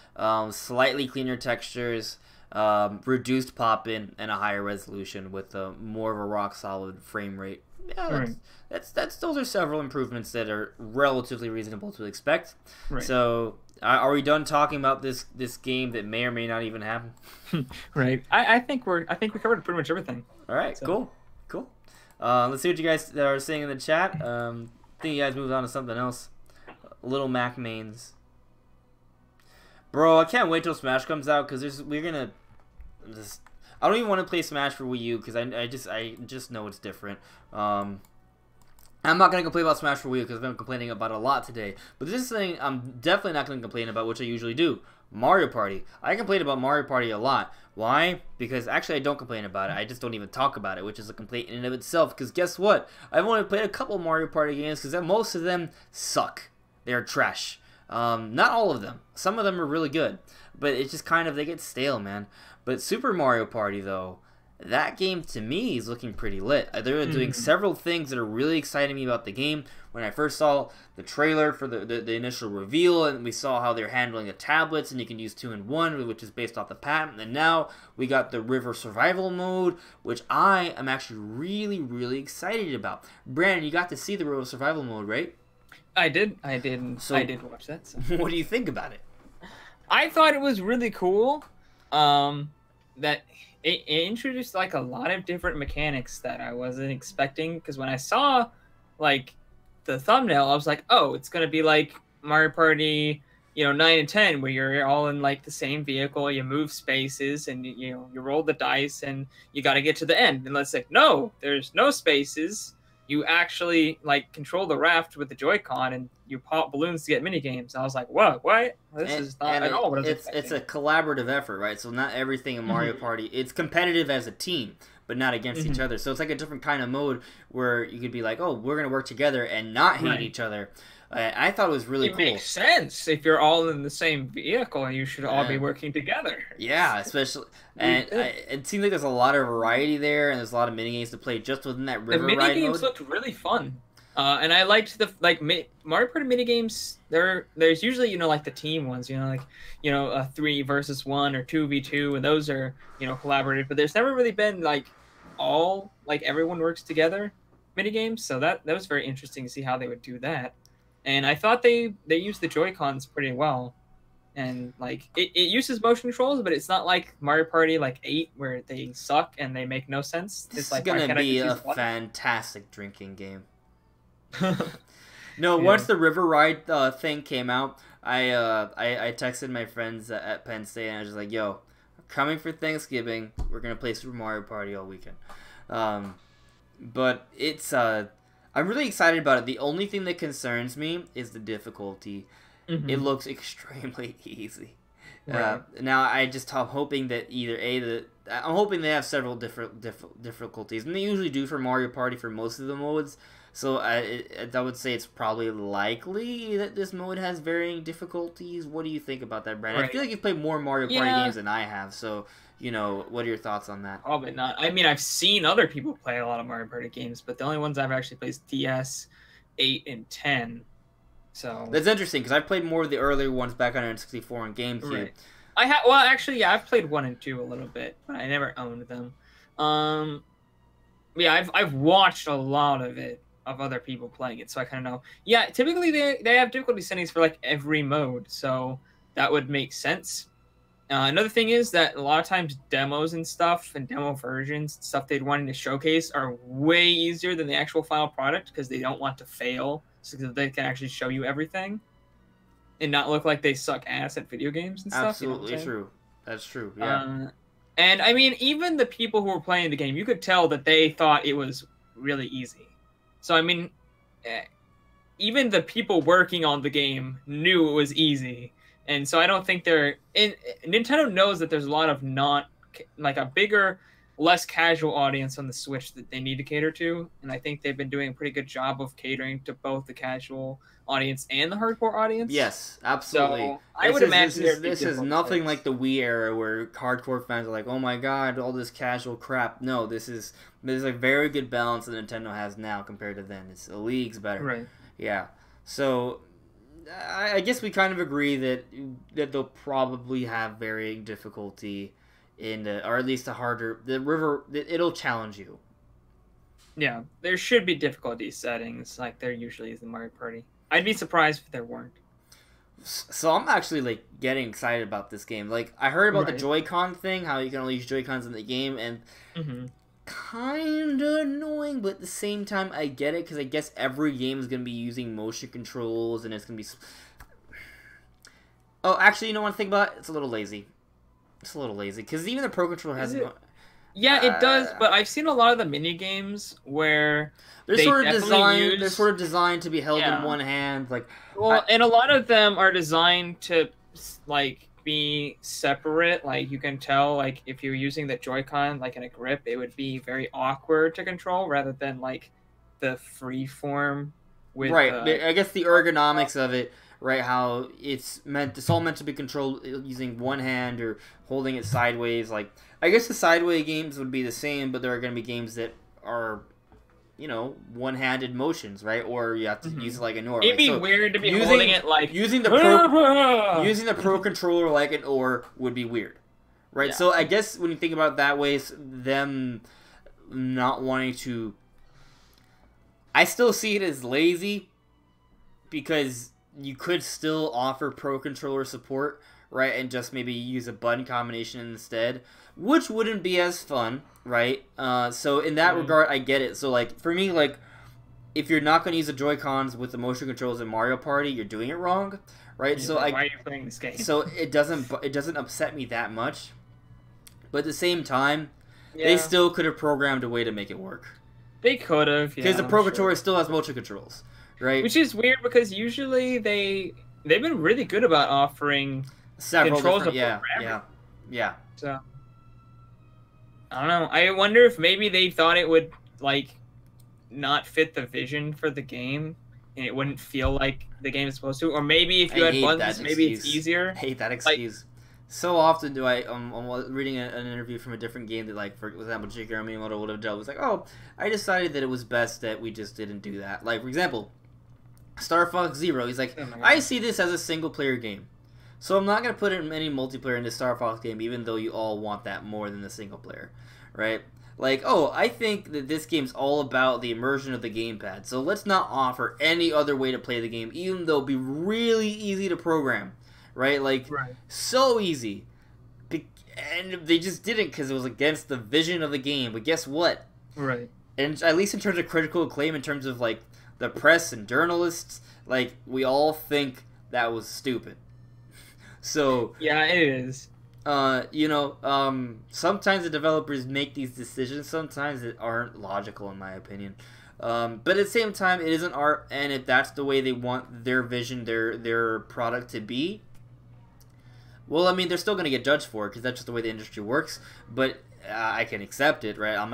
slightly cleaner textures, reduced pop-in, and a higher resolution with more of a rock solid frame rate. Yeah, those are several improvements that are relatively reasonable to expect. Right. So, are we done talking about this game that may or may not even happen? Right. I think we covered pretty much everything. All right. So. Cool. Let's see what you guys are saying in the chat. I think you guys moved on to something else. Little Mac mains. Bro, I can't wait till Smash comes out because we're gonna just. I don't even want to play Smash for Wii U because I just know it's different. I'm not going to complain about Smash for Wii U because I've been complaining about it a lot today. But this thing I'm definitely not going to complain about, which I usually do. Mario Party. I complain about Mario Party a lot. Why? Because actually I don't complain about it. I just don't even talk about it, which is a complaint in and of itself. Because guess what? I've only played a couple Mario Party games because most of them suck. They're trash. Not all of them. Some of them are really good. But it's just kind of, they get stale, man. But Super Mario Party, though, that game to me is looking pretty lit. They're doing several things that are really exciting me about the game. When I first saw the trailer for the initial reveal, and we saw how they're handling the tablets, and you can use 2-in-1, which is based off the patent. And now we got the River Survival mode, which I am actually really, really excited about. Brandon, you got to see the River Survival mode, right? I did. So, I did watch that. So. What do you think about it? I thought it was really cool. That it introduced like a lot of different mechanics that I wasn't expecting, because when I saw like the thumbnail, I was like, oh, it's gonna be like Mario Party 9 and 10, where you're all in like the same vehicle, you move spaces, and you roll the dice, and you got to get to the end. And let's say, no, there's no spaces. You actually like control the raft with the Joy-Con, and you pop balloons to get mini games. I was like, what? This is not at all what I was expecting. It's a collaborative effort, right? So not everything in Mario Party, it's competitive as a team, but not against each other. So it's like a different kind of mode where you could be like, oh, we're gonna work together and not hate each other. I thought it was really cool. It makes sense. If you're all in the same vehicle, you should all be working together. Yeah, especially. And it seems like there's a lot of variety there, and there's a lot of minigames to play just within that river ride mode. The minigames looked really fun. And I liked the Mario Party minigames. There's usually like the team ones, a 3 versus 1 or 2v2, and those are collaborative. But there's never really been everyone works together minigames. So that was very interesting to see how they would do that. And I thought they used the Joy-Cons pretty well. And it uses motion controls, but it's not like Mario Party 8 where they suck and they make no sense. It's gonna be a fantastic drinking game. No, once the river ride thing came out, I texted my friends at Penn State, and I was just like, yo, coming for Thanksgiving, we're gonna play Super Mario Party all weekend. But it's I'm really excited about it. The only thing that concerns me is the difficulty. It looks extremely easy. Right. Now I'm hoping that I'm hoping they have several different difficulties, and they usually do for Mario Party for most of the modes. So I would say it's probably likely that this mode has varying difficulties. What do you think about that, Brandon? I feel like you've played more Mario Party games than I have, so what are your thoughts on that? Probably not. I mean, I've seen other people play a lot of Mario Party games, but the only ones I've actually played is DS 8 and 10. So that's interesting because I played more of the earlier ones back on N64 and GameCube. Right. I've played 1 and 2 a little bit, but I never owned them. I've watched a lot of other people playing it, so I kind of know. Yeah, typically they have difficulty settings for every mode, so that would make sense. Another thing is that a lot of times demos and stuff and demo versions, stuff they'd wanted to showcase, are way easier than the actual final product because they don't want to fail, so that they can actually show you everything and not look like they suck ass at video games and stuff. Absolutely true. That's true. Yeah. And I mean, even the people who were playing the game, you could tell that they thought it was really easy. So I mean, even the people working on the game knew it was easy, and so I don't think Nintendo knows that there's a lot of a bigger, less casual audience on the Switch that they need to cater to, and I think they've been doing a pretty good job of catering to both the casual audience and the hardcore audience. Yes, absolutely. So I would imagine this is nothing like the Wii era where hardcore fans are like, "Oh my god, all this casual crap." No, there's a very good balance that Nintendo has now compared to then. It's leagues better. Right. Yeah. So I guess we kind of agree that they'll probably have varying difficulty or at least it'll challenge you. Yeah, there should be difficulty settings like there usually is in Mario Party. I'd be surprised if there weren't. So I'm actually getting excited about this game. I heard about the Joy-Con thing, how you can only use Joy-Cons in the game, and kind of annoying, but at the same time I get it because I guess every game is going to be using motion controls, and it's going to be. Oh, actually, you know one thing about it? It's a little lazy. It's a little lazy because even the Pro Controller has. Yeah, it does, but I've seen a lot of the mini games where they're sort of designed to be held in one hand, and a lot of them are designed to be separate. Like you can tell, if you're using the Joy-Con in a grip, it would be very awkward to control rather than the free form with I guess the ergonomics of it. Right, how it's all meant to be controlled using one hand or holding it sideways. I guess the sideways games would be the same, but there are going to be games that are, one-handed motions, right? Or you have to use it like a Nor. It'd be weird to be holding it using the Pro Controller like an Or would be weird, right? Yeah. So I guess when you think about it that way, them not wanting to, I still see it as lazy because you could still offer Pro Controller support, right, and just maybe use a button combination instead, which wouldn't be as fun, right? So in that regard, I get it. So for me, if you're not going to use the Joy-Cons with the motion controls in Mario Party, you're doing it wrong, right? Yeah, so why are you playing this game? So it doesn't upset me that much, but at the same time, they still could have programmed a way to make it work. They could have, because the Pro Controller still has motion controls. Right. Which is weird because usually they've been really good about offering several controls yeah. So I don't know. I wonder if maybe they thought it would not fit the vision for the game and it wouldn't feel like the game is supposed to, or maybe if you had buttons, maybe it's easier. I hate that excuse. So often do I'm reading an interview from a different game that for example Shigeru Miyamoto would have done. It was I decided that it was best that we just didn't do that. For example, Star Fox Zero, he's I see this as a single-player game. So I'm not going to put any multiplayer in this Star Fox game, even though you all want that more than the single-player, right? I think that this game's all about the immersion of the gamepad, so let's not offer any other way to play the game, even though it'd be really easy to program, right? So easy. And they just didn't because it was against the vision of the game, but guess what? Right. And at least in terms of critical acclaim, in terms of, the press and journalists, we all think that was stupid. So yeah, it is. Sometimes the developers make these decisions. Sometimes that aren't logical, in my opinion. But at the same time, it is an art, and if that's the way they want their vision, their product to be, well, I mean, they're still going to get judged for it because that's just the way the industry works. But I can accept it, right? I'm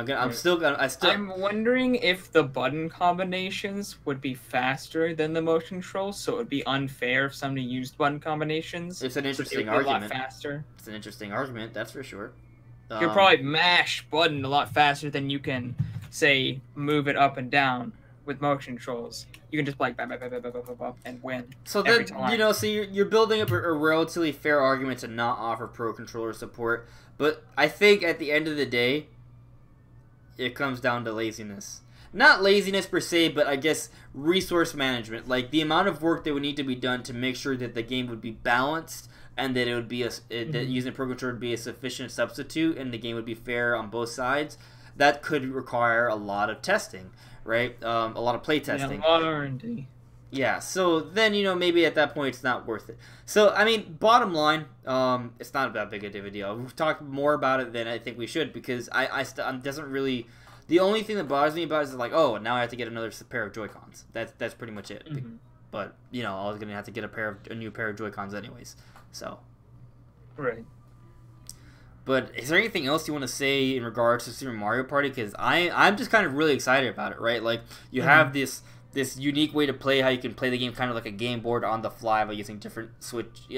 wondering if the button combinations would be faster than the motion controls, so it would be unfair if somebody used button combinations. It's an interesting argument. A lot faster. It's an interesting argument, that's for sure. You could probably mash button a lot faster than you can, say, move it up and down with motion controls. You can just bam, bam, bam, bam, bam, bam, bam, and win. So then, so you're building up a relatively fair argument to not offer Pro Controller support. But I think at the end of the day, it comes down to laziness. Not laziness per se, but I guess resource management. The amount of work that would need to be done to make sure that the game would be balanced and that it would be that using Pro Controller would be a sufficient substitute and the game would be fair on both sides. That could require a lot of testing, right? A lot of play testing. Yeah, a lot of R&D. Yeah, so then, maybe at that point it's not worth it. So, I mean, bottom line, it's not that big a deal. We've talked more about it than I think we should, because I'm doesn't really... The only thing that bothers me about it is like, oh, now I have to get another pair of Joy-Cons. That's pretty much it. Mm-hmm. But, I was going to have to get a new pair of Joy-Cons anyways, so... Right. But is there anything else you want to say in regards to Super Mario Party? Because I'm just kind of really excited about it, right? Like, you have this unique way to play, how you can play the game kind of like a game board on the fly by using different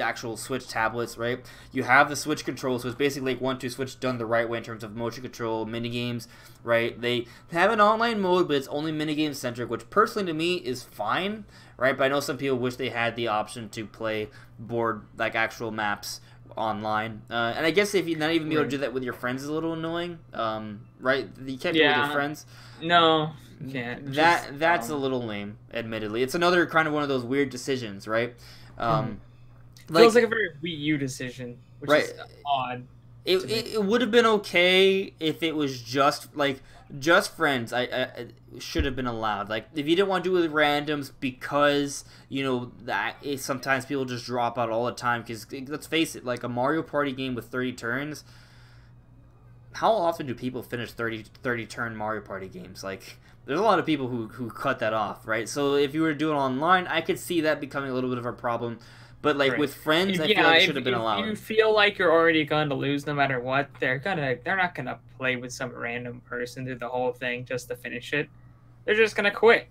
actual Switch tablets, right? You have the Switch control, so it's basically like 1-2 Switch done the right way in terms of motion control, minigames, right? They have an online mode, but it's only minigame centric, which personally to me is fine, right? But I know some people wish they had the option to play board, like actual maps online, and I guess if you not even be able to do that with your friends is a little annoying, right? You can't do it with your friends. No, you can't. That's a little lame, admittedly. It's another kind of one of those weird decisions, right? Feels like a very Wii U decision, which is odd. It would have been okay if it was just friends. I should have been allowed. Like, if you didn't want to do it with randoms, because sometimes people just drop out all the time. Because let's face it, like a Mario Party game with 30 turns. How often do people finish 30 turn Mario Party games? Like, there's a lot of people who cut that off, right? So if you were to do it online, I could see that becoming a little bit of a problem. But like with friends, I feel like it should have been allowed. If you feel like you're already going to lose no matter what, they're not gonna play with some random person through the whole thing just to finish it. They're just gonna quit.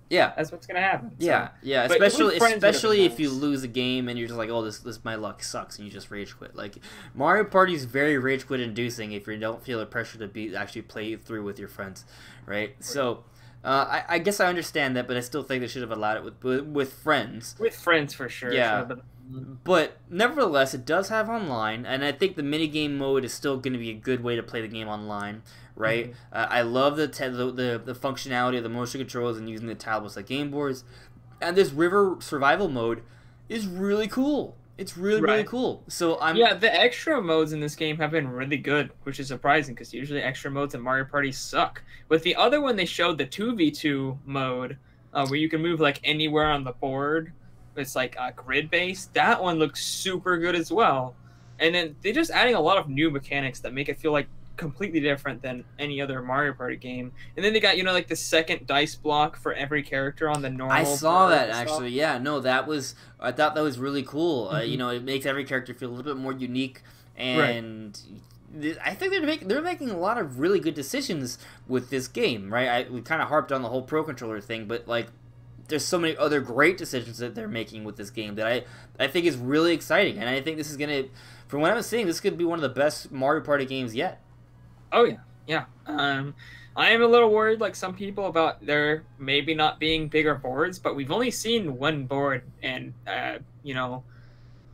Yeah, that's what's gonna happen. Yeah, so. Yeah. Especially if you lose a game and you're just like, oh, this my luck sucks, and you just rage quit. Like, Mario Party is very rage quit inducing if you don't feel the pressure to actually play through with your friends, right? So. I guess I understand that, but I still think they should have allowed it with friends. With friends, for sure. Yeah. But nevertheless, it does have online, and I think the minigame mode is still going to be a good way to play the game online, right? Mm-hmm. I love the functionality of the motion controls and using the tablets like game boards. And this river survival mode is really cool. It's really cool. So the extra modes in this game have been really good, which is surprising because usually extra modes in Mario Party suck. With the other one, they showed the 2v2 mode where you can move like anywhere on the board. It's like grid based. That one looks super good as well. And then they're just adding a lot of new mechanics that make it feel like completely different than any other Mario Party game. And then they got, like the second dice block for every character on the normal. I saw that actually. Yeah, no, I thought that was really cool. Mm-hmm. It makes every character feel a little bit more unique, and I think they're making a lot of really good decisions with this game, right? We kind of harped on the whole Pro Controller thing, but like, there's so many other great decisions that they're making with this game that I think is really exciting, and I think this is gonna, from what I'm seeing, this could be one of the best Mario Party games yet. Oh yeah. I am a little worried, like some people, about there maybe not being bigger boards, but we've only seen one board, and I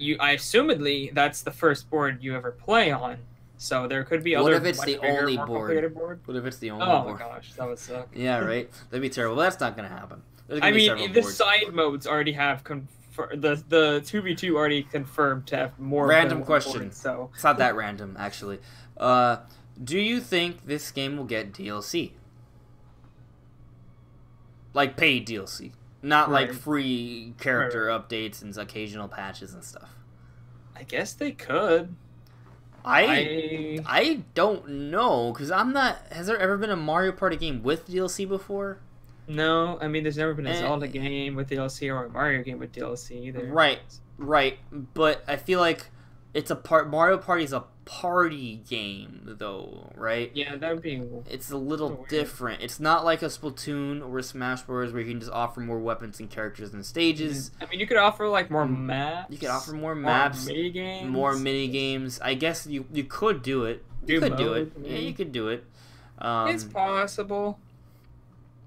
assumedly that's the first board you ever play on. So there could be other. What if it's the only board? What if it's the only board? Oh my gosh, that would suck. Yeah, right. That'd be terrible. That's not gonna happen. I mean, the side modes already have the 2v2 already confirmed to have more random question. Boards, so it's not that random, actually. Do you think this game will get DLC? Like paid DLC, not like free character updates and occasional patches and stuff. I guess they could. I don't know, because I'm not. Has there ever been a Mario Party game with DLC before? No, I mean, there's never been a Zelda game with DLC or a Mario game with DLC either. Right. But I feel like Mario Party is a party game, though, right? Yeah, that would be. It's a little different. It's not like a Splatoon or a Smash Bros. Where you can just offer more weapons and characters and stages. I mean, you could offer like more maps. You could offer more maps, more mini games. I guess you could do it. You could do it. Yeah, you could do it. It's possible.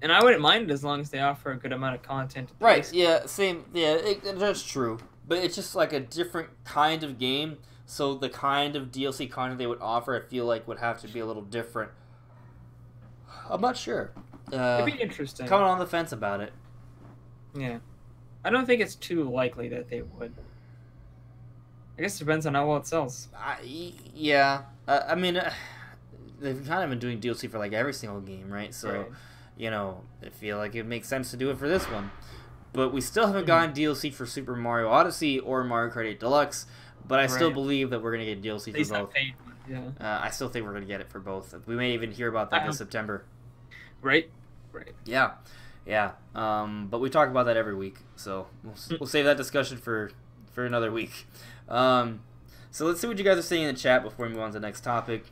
And I wouldn't mind it as long as they offer a good amount of content. Right, yeah, same. Yeah, that's true. But it's just like a different kind of game, so the kind of DLC content they would offer, I feel like, would have to be a little different. I'm not sure. It'd be interesting. Coming on the fence about it. Yeah. I don't think it's too likely that they would. I guess it depends on how well it sells. Yeah. I mean, they've kind of been doing DLC for like every single game, right? So... Right. I feel like it makes sense to do it for this one. but we still haven't gotten DLC for Super Mario Odyssey or Mario Kart 8 Deluxe. But I still believe that we're gonna get DLC for both. Yeah. I still think we're gonna get it for both. We may even hear about that this September. Right. Yeah. But we talk about that every week, so we'll save that discussion for another week. So let's see what you guys are saying in the chat before we move on to the next topic.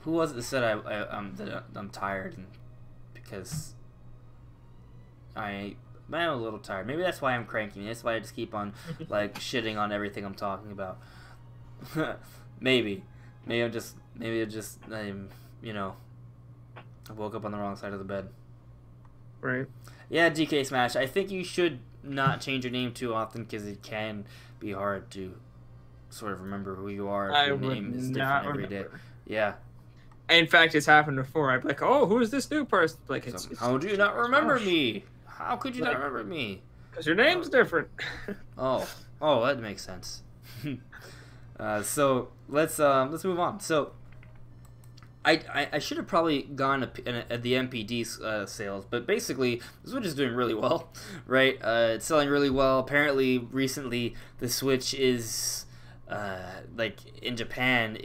Who was it that said I'm tired because I'm a little tired. Maybe that's why I'm cranky. That's why I just keep on like shitting on everything I'm talking about. maybe I woke up on the wrong side of the bed. Right. Yeah, DK Smash. I think you should not change your name too often because it can be hard to sort of remember who you are if your name is different every day. Yeah. In fact, it's happened before. I'd be like, "Oh, who's this new person?" Like, how do you not remember me? How could you not remember me? Because your name's different. oh, that makes sense. So let's move on. So I should have probably gone at the MPD sales, but basically the Switch is doing really well, right? It's selling really well. Apparently, recently the Switch is like in Japan,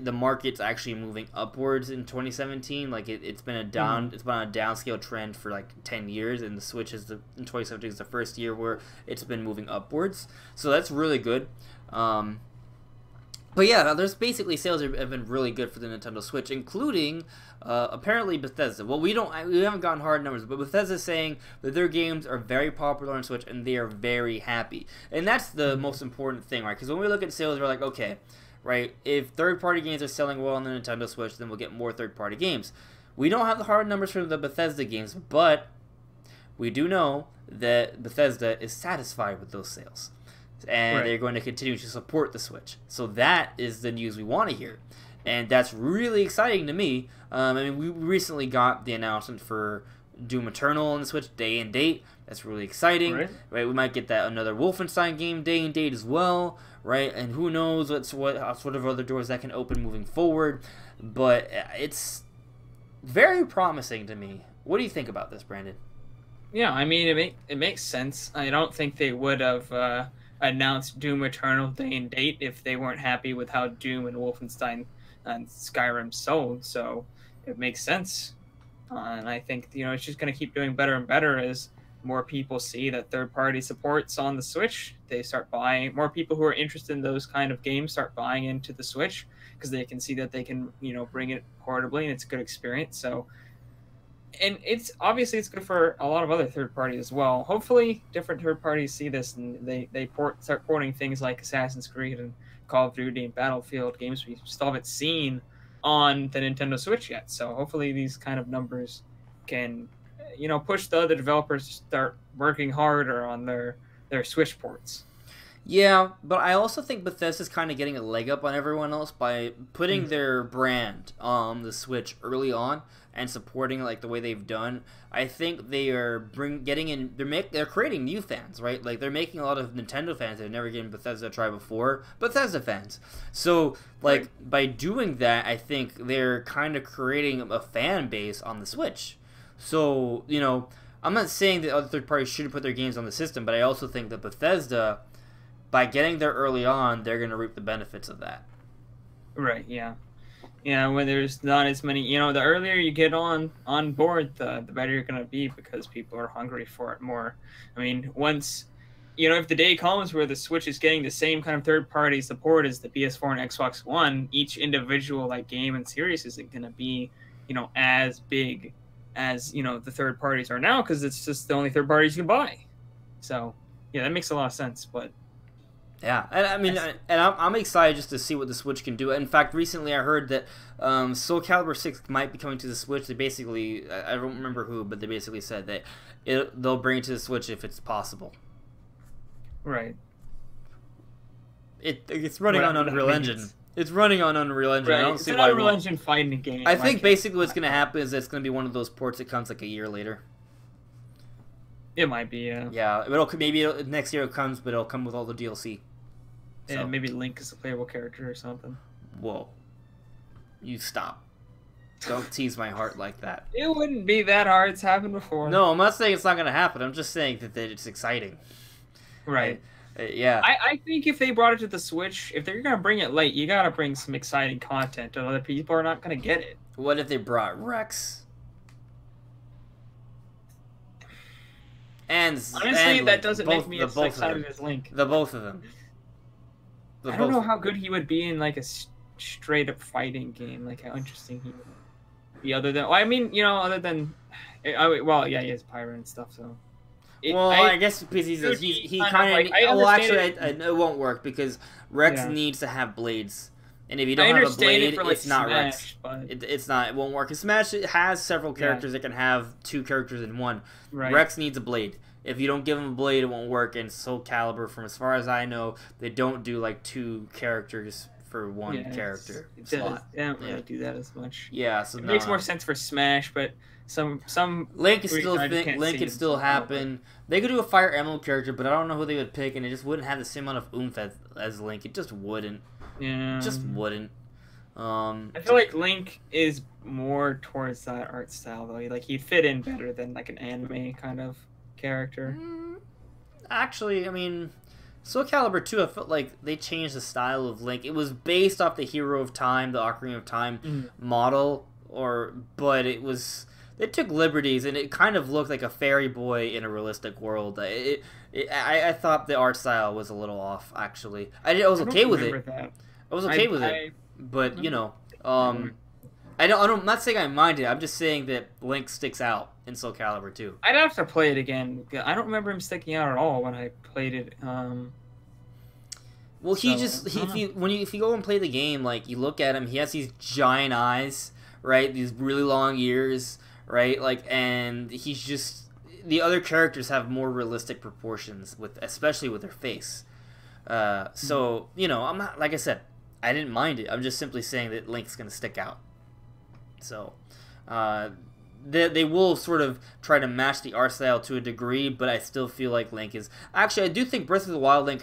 the market's actually moving upwards in 2017. Like it's been it's been on a downscale trend for like 10 years, and the Switch in 2017 is the first year where it's been moving upwards. So that's really good. But yeah, there's basically sales have been really good for the Nintendo Switch, including apparently Bethesda. Well, we haven't gotten hard numbers, but Bethesda's saying that their games are very popular on Switch and they are very happy, and that's the most important thing, right? Because when we look at sales, we're like, okay, right? If third-party games are selling well on the Nintendo Switch, then we'll get more third-party games. We don't have the hard numbers for the Bethesda games, but we do know that Bethesda is satisfied with those sales. And they're going to continue to support the Switch. So that is the news we want to hear. And that's really exciting to me. I mean, we recently got the announcement for Doom Eternal on the Switch, day and date. That's really exciting. Right? We might get that another Wolfenstein game, day and date as well. Right? And who knows what sort of other doors that can open moving forward. But it's very promising to me. What do you think about this, Brandon? Yeah, I mean, it makes sense. I don't think they would have announced Doom Eternal day and date if they weren't happy with how Doom and Wolfenstein and Skyrim sold. So it makes sense, and I think it's just going to keep doing better and better as more people see that third-party support's on the Switch. They start buying. More people who are interested in those kind of games start buying into the Switch because they can see that they can bring it portably and it's a good experience. So. And it's good for a lot of other third parties as well. Hopefully, different third parties see this and they start porting things like Assassin's Creed and Call of Duty and Battlefield, games we still haven't seen on the Nintendo Switch yet. So hopefully, these kind of numbers can, push the other developers to start working harder on their Switch ports. Yeah, but I also think Bethesda's kind of getting a leg up on everyone else by putting their brand on the Switch early on and supporting it like the way they've done. I think they are they're creating new fans, right? Like they're making a lot of Nintendo fans that have never given Bethesda a try before, Bethesda fans. So like by doing that, I think they're kind of creating a fan base on the Switch. So, I'm not saying that other third parties shouldn't put their games on the system, but I also think that Bethesda, by getting there early on, they're going to reap the benefits of that. Right, yeah. Yeah, when there's not as many, the earlier you get on board, the better you're going to be because people are hungry for it more. I mean, once, if the day comes where the Switch is getting the same kind of third-party support as the PS4 and Xbox One, each individual game and series isn't going to be, as big as, the third parties are now because it's just the only third parties you can buy. So, yeah, that makes a lot of sense, but... Yeah, and I mean, I'm excited just to see what the Switch can do. In fact, recently I heard that Soul Calibur 6 might be coming to the Switch. They basically, I don't remember who, but they basically said that they'll bring it to the Switch if it's possible. Right. It's running on Unreal Engine. It's running on Unreal Engine. Right. I don't see why Unreal Engine fighting game. I think basically what's going to happen is it's going to be one of those ports that comes like a year later. It might be, yeah. Yeah, maybe next year it comes, but it'll come with all the DLC. And maybe Link is a playable character or something. Whoa. You stop. Don't tease my heart like that. It wouldn't be that hard. It's happened before. No, I'm not saying it's not gonna happen. I'm just saying that it's exciting. Right. Yeah. I think if they brought it to the Switch, if they're gonna bring it late, you gotta bring some exciting content, or other people are not gonna get it. What if they brought Rex? Honestly, that doesn't make me as excited as Link. The both of them. I don't know how good he would be in like a straight up fighting game. Like how interesting he would be. Other than, well, I mean, you know, other than, well, yeah, he has pyro and stuff. So. I guess because he kind of. Well, actually, it won't work because Rex needs to have blades. And if you don't have a blade, it's not Rex. It's not. It won't work. Because Smash has several characters that can have two characters in one. Right. Rex needs a blade. If you don't give him a blade, it won't work. And Soul Calibur, from as far as I know, they don't do like two characters for one character slot. They don't really do that as much. Yeah, so it makes more sense for Smash, but some Link can still happen. They could do a Fire Emblem character, but I don't know who they would pick, and it just wouldn't have the same amount of oomph as Link. It just wouldn't. Yeah. Just wouldn't. I feel like Link is more towards that art style though. Like he'd fit in better than like an anime kind of character. Actually, I mean, Soul Calibur 2, I felt like they changed the style of Link. It was based off the Hero of Time, the Ocarina of Time model, but it was they took liberties, and it kind of looked like a fairy boy in a realistic world. I thought the art style was a little off. Actually, I was okay with it. That. I was okay with it, but you know, I'm not saying I minded. I'm just saying that Link sticks out in Soul Calibur 2. I'd have to play it again. I don't remember him sticking out at all when I played it. Well, if you go and play the game, like you look at him, he has these giant eyes, right? These really long ears, right? Like, and he's just the other characters have more realistic proportions especially with their face. So you know, I'm not, like I said, I didn't mind it. I'm just simply saying that Link's gonna stick out. So, they will sort of try to match the art style to a degree, but I still feel like Link is... Actually, I do think Breath of the Wild Link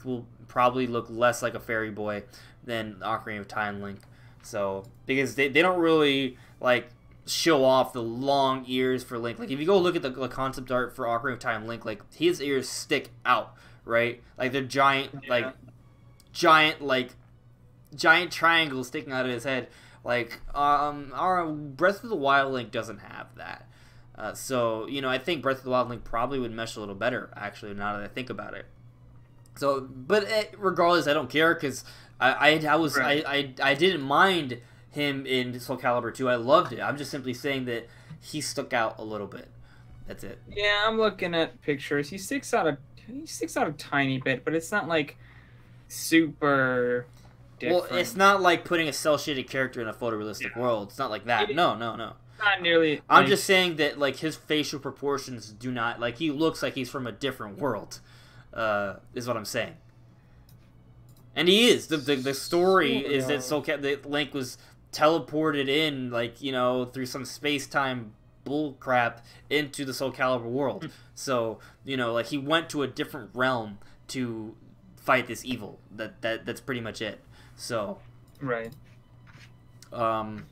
will probably look less like a fairy boy than Ocarina of Time Link. So, because they don't really, like, show off the long ears for Link. Like, if you go look at the concept art for Ocarina of Time Link, like, his ears stick out, right? Like, they're giant triangles sticking out of his head. Like, our Breath of the Wild Link doesn't have that. So, you know, I think Breath of the Wild Link probably would mesh a little better, actually, now that I think about it. So, but regardless, I don't care, because I didn't mind him in Soul Calibur 2. I loved it. I'm just simply saying that he stuck out a little bit. That's it. Yeah, I'm looking at pictures. He sticks out a tiny bit, but it's not, like, super... different. Well, it's not like putting a cel-shaded character in a photorealistic world. It's not like that. No. Not nearly. I'm just saying that, like, his facial proportions do not... Like, he looks like he's from a different world, is what I'm saying. And he is. The story is that Link was teleported in, like, you know, through some space-time bullcrap into the Soul Calibur world. So, you know, like, he went to a different realm to fight this evil. That's pretty much it. So, right. But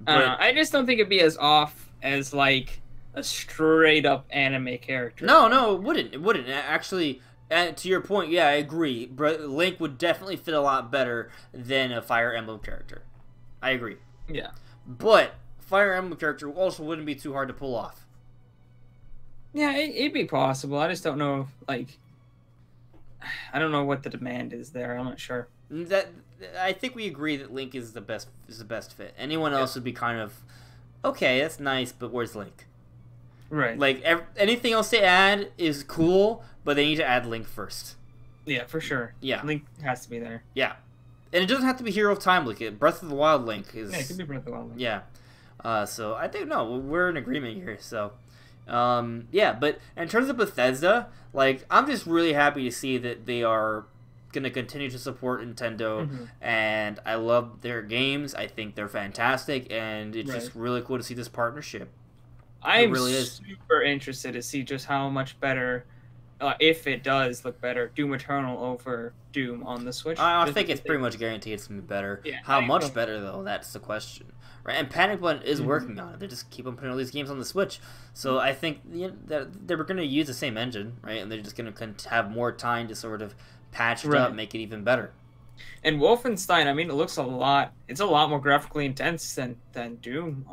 I just don't think it'd be as off as like a straight up anime character. No, it wouldn't. It wouldn't actually. To your point, yeah, I agree. Link would definitely fit a lot better than a Fire Emblem character. I agree. Yeah. But Fire Emblem character also wouldn't be too hard to pull off. Yeah, it'd be possible. I just don't know. Like, I don't know what the demand is there. I'm not sure. I think we agree that Link is the best fit. Anyone else would be kind of okay. That's nice, but where's Link? Right. Like anything else they add is cool, but they need to add Link first. Yeah, for sure. Yeah, Link has to be there. Yeah, and it doesn't have to be Hero of Time Link. Breath of the Wild Link is. Yeah, it could be Breath of the Wild Link. Yeah. So I think we're in agreement here. So. Yeah, but in terms of Bethesda, like, I'm just really happy to see that they are going to continue to support Nintendo, and I love their games. I think they're fantastic, and it's just really cool to see this partnership. I'm really super interested to see just how much better if it does look better, Doom Eternal over Doom on the Switch. I think it's pretty much guaranteed it's gonna be better. Yeah, How much better though? That's the question, right? And Panic Button is working on it. They just keep on putting all these games on the Switch, so I think that they're gonna use the same engine, right? And they're just gonna have more time to sort of patch it up, make it even better. And Wolfenstein, I mean, it looks it's a lot more graphically intense than Doom,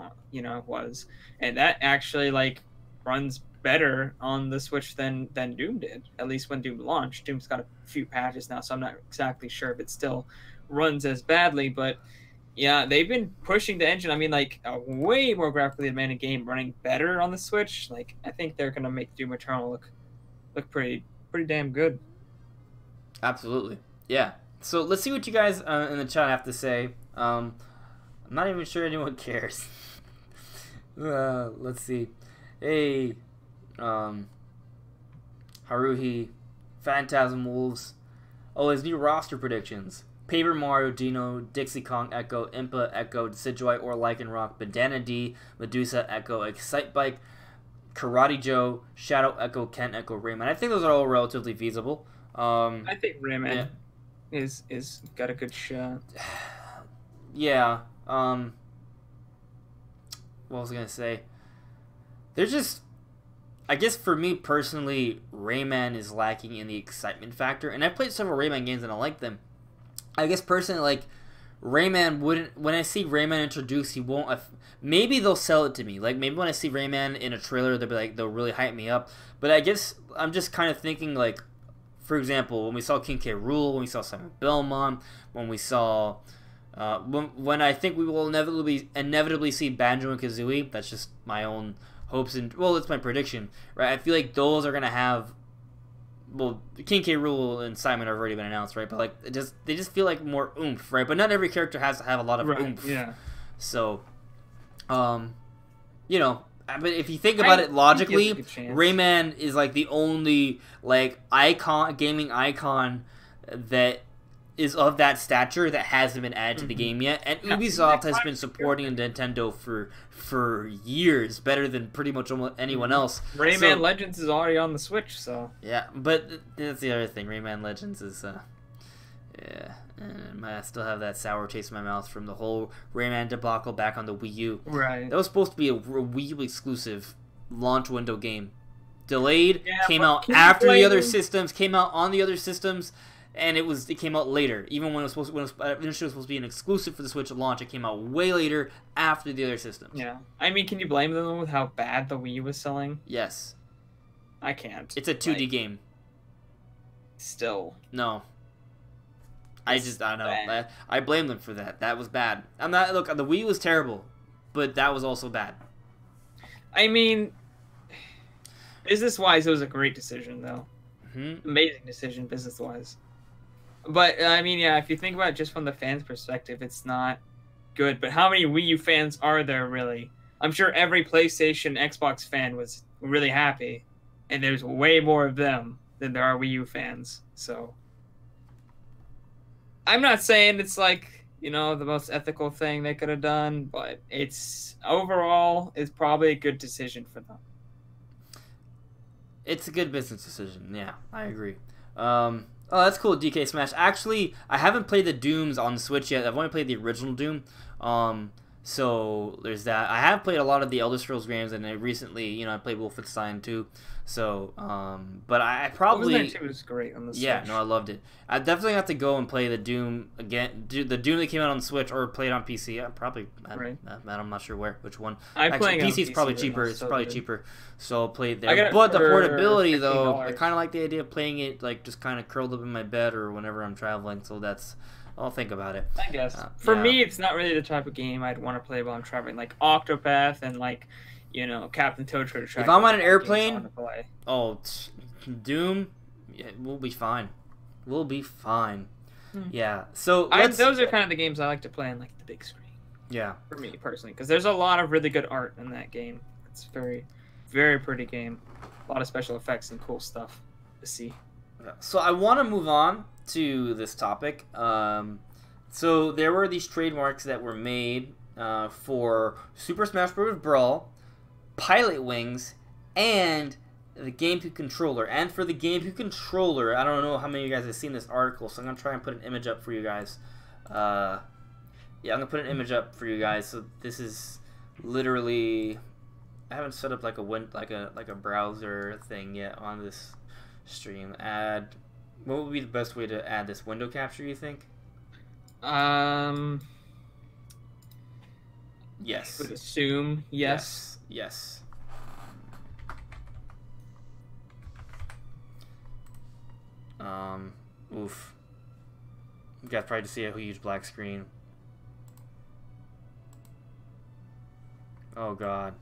was, and that actually like runs better on the Switch than Doom did, at least when Doom launched. Doom's got a few patches now, so I'm not exactly sure if it still runs as badly, but yeah, they've been pushing the engine. I mean, like a way more graphically demanding game running better on the Switch. Like, I think they're gonna make Doom Eternal look pretty damn good. Absolutely, yeah. So let's see what you guys in the chat have to say. I'm not even sure anyone cares. Let's see. Hey, Haruhi, Phantasm Wolves. Oh, his new roster predictions. Paper Mario, Dino, Dixie Kong, Echo, Impa, Echo, Decidueye or Lycanroc, Bandana D, Medusa, Echo, Excitebike, Karate Joe, Shadow, Echo, Ken, Echo, Rayman. I think those are all relatively feasible. I think Rayman is got a good shot. Yeah. What was I gonna say? There's just, I guess for me personally, Rayman is lacking in the excitement factor, and I've played several Rayman games and I like them. I guess personally, like, Rayman wouldn't, when I see Rayman introduced, he won't, maybe they'll sell it to me. Like, maybe when I see Rayman in a trailer, they'll really hype me up. But I guess I'm just kind of thinking, like, for example, when we saw King K. Rool, when we saw Simon Belmont, when we saw, when I think we will inevitably see Banjo and Kazooie, that's just my own hopes and, well, it's my prediction, right? I feel like those are gonna have, well, King K. Rool and Simon have already been announced, right? But like, they just feel like more oomph, right? But not every character has to have a lot of oomph. Yeah. So, you know, but if you think about it logically, Rayman is like the only like gaming icon that is of that stature that hasn't been added to the game yet, and Ubisoft has been supporting Nintendo for years, better than pretty much almost anyone else. Rayman Legends is already on the Switch, so yeah. But that's the other thing. Rayman Legends is yeah, and I still have that sour taste in my mouth from the whole Rayman debacle back on the Wii U. Right. That was supposed to be a Wii U exclusive launch window game. Delayed, came out after the other systems, came out on the other systems. And it came out later, even when it was initially supposed to be an exclusive for the Switch at launch. It came out way later after the other systems. Yeah, I mean, can you blame them with how bad the Wii was selling? Yes, I can't. it's a 2D game. Still, no. I don't know. I blame them for that. That was bad. Look, the Wii was terrible, but that was also bad. I mean, business-wise, it was a great decision, though. Amazing decision, business-wise. But, I mean, yeah, if you think about it just from the fans' perspective, it's not good. But how many Wii U fans are there, really? I'm sure every PlayStation, Xbox fan was really happy. And there's way more of them than there are Wii U fans. So, I'm not saying it's like, the most ethical thing they could have done. But overall, it's probably a good decision for them. It's a good business decision. Yeah, I agree. Oh, that's cool, DK Smash. Actually, I haven't played the Dooms on the Switch yet. I've only played the original Doom. So there's that. I have played a lot of the Elder Scrolls games, and I recently, I played Wolfenstein 2. So, but I probably... Wolfenstein 2 was great on the Switch. Yeah, no, I loved it. I definitely have to go and play the Doom again. The Doom that came out on the Switch, or play it on PC. I'm not sure which one. PC is probably cheaper. It's probably cheaper. So I'll play it there. But the portability, though, I kind of like the idea of playing it, like, just kind of curled up in my bed or whenever I'm traveling. So I'll think about it. I guess. For me, it's not really the type of game I'd want to play while I'm traveling. Like Octopath and, like, Captain Toad. If I'm on an airplane, Doom, we'll be fine. We'll be fine. Yeah. So those are kind of the games I like to play on, like, the big screen. Yeah. For me personally, because there's a lot of really good art in that game. It's very, very pretty game. A lot of special effects and cool stuff to see. So I want to move on to this topic. So there were these trademarks that were made for Super Smash Bros. Brawl, Pilotwings, and the GameCube controller. And for the GameCube controller, I don't know how many of you guys have seen this article, so I'm going to try and put an image up for you guys. Yeah, I'm going to put an image up for you guys. So this is literally... I haven't set up like a browser thing yet on this stream. Add... What would be the best way to add this? Window capture, you think? Yes. I would assume yes. Yes. Oof. You guys probably see a huge black screen. Oh god.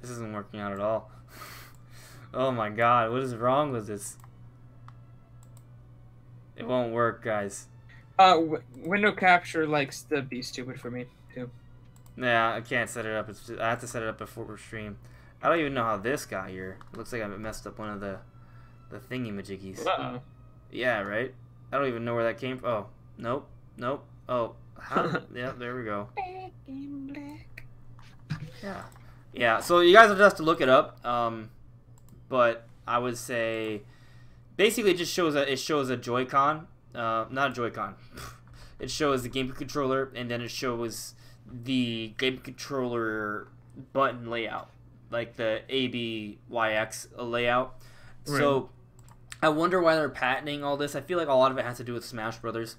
This isn't working out at all. Oh my god, what is wrong with this? It won't work, guys. Window capture likes to be stupid for me, too. Yeah, I can't set it up. I have to set it up before we stream. I don't even know how this got here. It looks like I messed up one of the thingy-majiggies. Uh-oh. Yeah, right? I don't even know where that came from. Oh, nope. Oh, how? Yeah, there we go. Yeah, so you guys will just have to look it up. But I would say... Basically, it just shows a Joy-Con. Not a Joy-Con. It shows the GameCube controller, and then it shows the GameCube controller button layout. Like the ABYX layout. Right. So... I wonder why they're patenting all this. I feel like a lot of it has to do with Smash Brothers.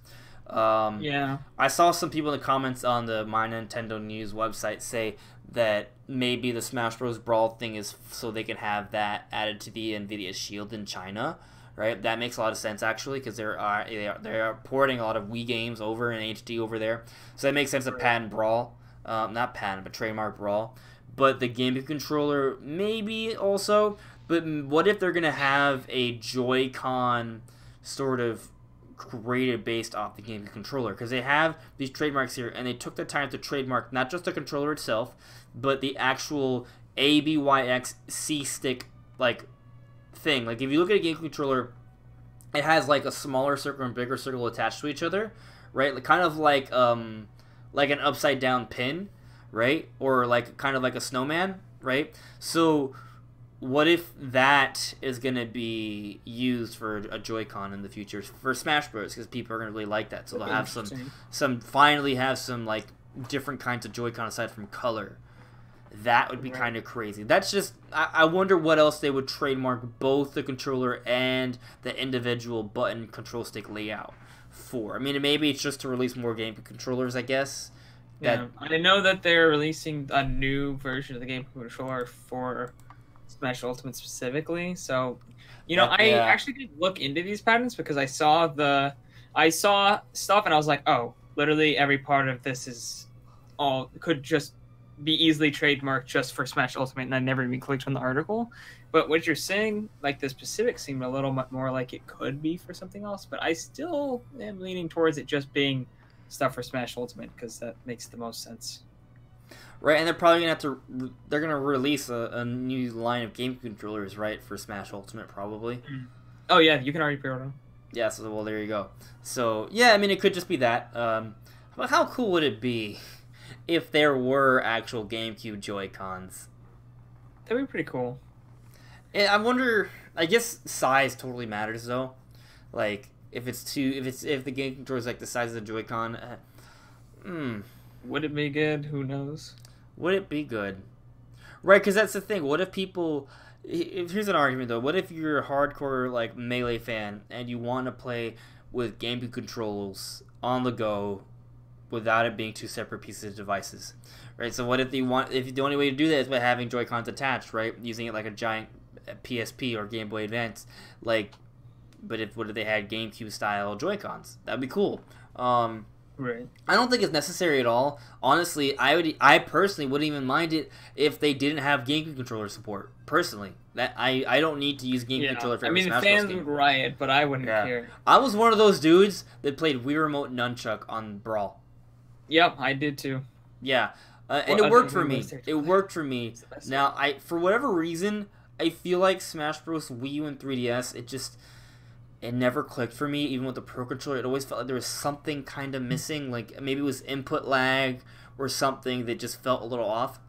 Yeah. I saw some people in the comments on the My Nintendo News website say that maybe the Smash Bros. Brawl thing is so they can have that added to the NVIDIA Shield in China, right? That makes a lot of sense actually because they are porting a lot of Wii games over in HD over there, so that makes sense to patent Brawl, not patent but trademark Brawl. But the GameCube controller maybe also. But what if they're going to have a Joy-Con sort of created based off the GameCube controller? Because they have these trademarks here, and they took the time to trademark not just the controller itself, but the actual ABYX C-stick like thing. Like if you look at a GameCube controller, it has like a smaller circle and bigger circle attached to each other, right? Like, kind of like an upside down pin, right? Or like kind of like a snowman, right? So what if that is going to be used for a Joy-Con in the future for Smash Bros? Because people are going to really like that. So they'll have finally have some like different kinds of Joy-Con aside from color. That would be kind of crazy. That's just, I wonder what else they would trademark both the controller and the individual button control stick layout for. I mean, maybe it's just to release more GameCube controllers, I guess. Yeah, I know that they're releasing a new version of the GameCube controller for Smash Ultimate specifically, so I actually did look into these patents because I saw stuff and I was like, oh, literally every part of this could just be easily trademarked just for Smash Ultimate, and I never even clicked on the article. But what you're saying, like the specifics seem a little bit more like it could be for something else, but I still am leaning towards it just being stuff for Smash Ultimate because that makes the most sense. Right, and they're probably going to they're going to release a new line of GameCube controllers, right, for Smash Ultimate, probably. Oh, yeah, you can already pre-order them. Yeah, so, well, there you go. So, yeah, I mean, it could just be that. But how cool would it be if there were actual GameCube Joy-Cons? That'd be pretty cool. And I wonder, I guess size totally matters, though. Like, if the GameCube controller is like the size of the Joy-Con, would it be good? Who knows? Would it be good? Right, because that's the thing. What if people... Here's an argument, though. What if you're a hardcore like Melee fan and you want to play with GameCube controls on the go without it being two separate pieces of devices? Right, so what if the only way to do that is by having Joy-Cons attached, right? Using it like a giant PSP or Game Boy Advance. Like, what if they had GameCube-style Joy-Cons? That'd be cool. Right. I don't think it's necessary at all. Honestly, I personally wouldn't even mind it if they didn't have GameCube controller support. Personally, that I don't need to use GameCube controller for every Smash Bros. Fans would riot, but I wouldn't care. I was one of those dudes that played Wii Remote Nunchuck on Brawl. Yep, I did too. Yeah, and it worked for me. It worked for me. Now, for whatever reason, I feel like Smash Bros. Wii U and 3DS, it never clicked for me, even with the Pro Controller. It always felt like there was something kind of missing. Like, maybe it was input lag or something that just felt a little off.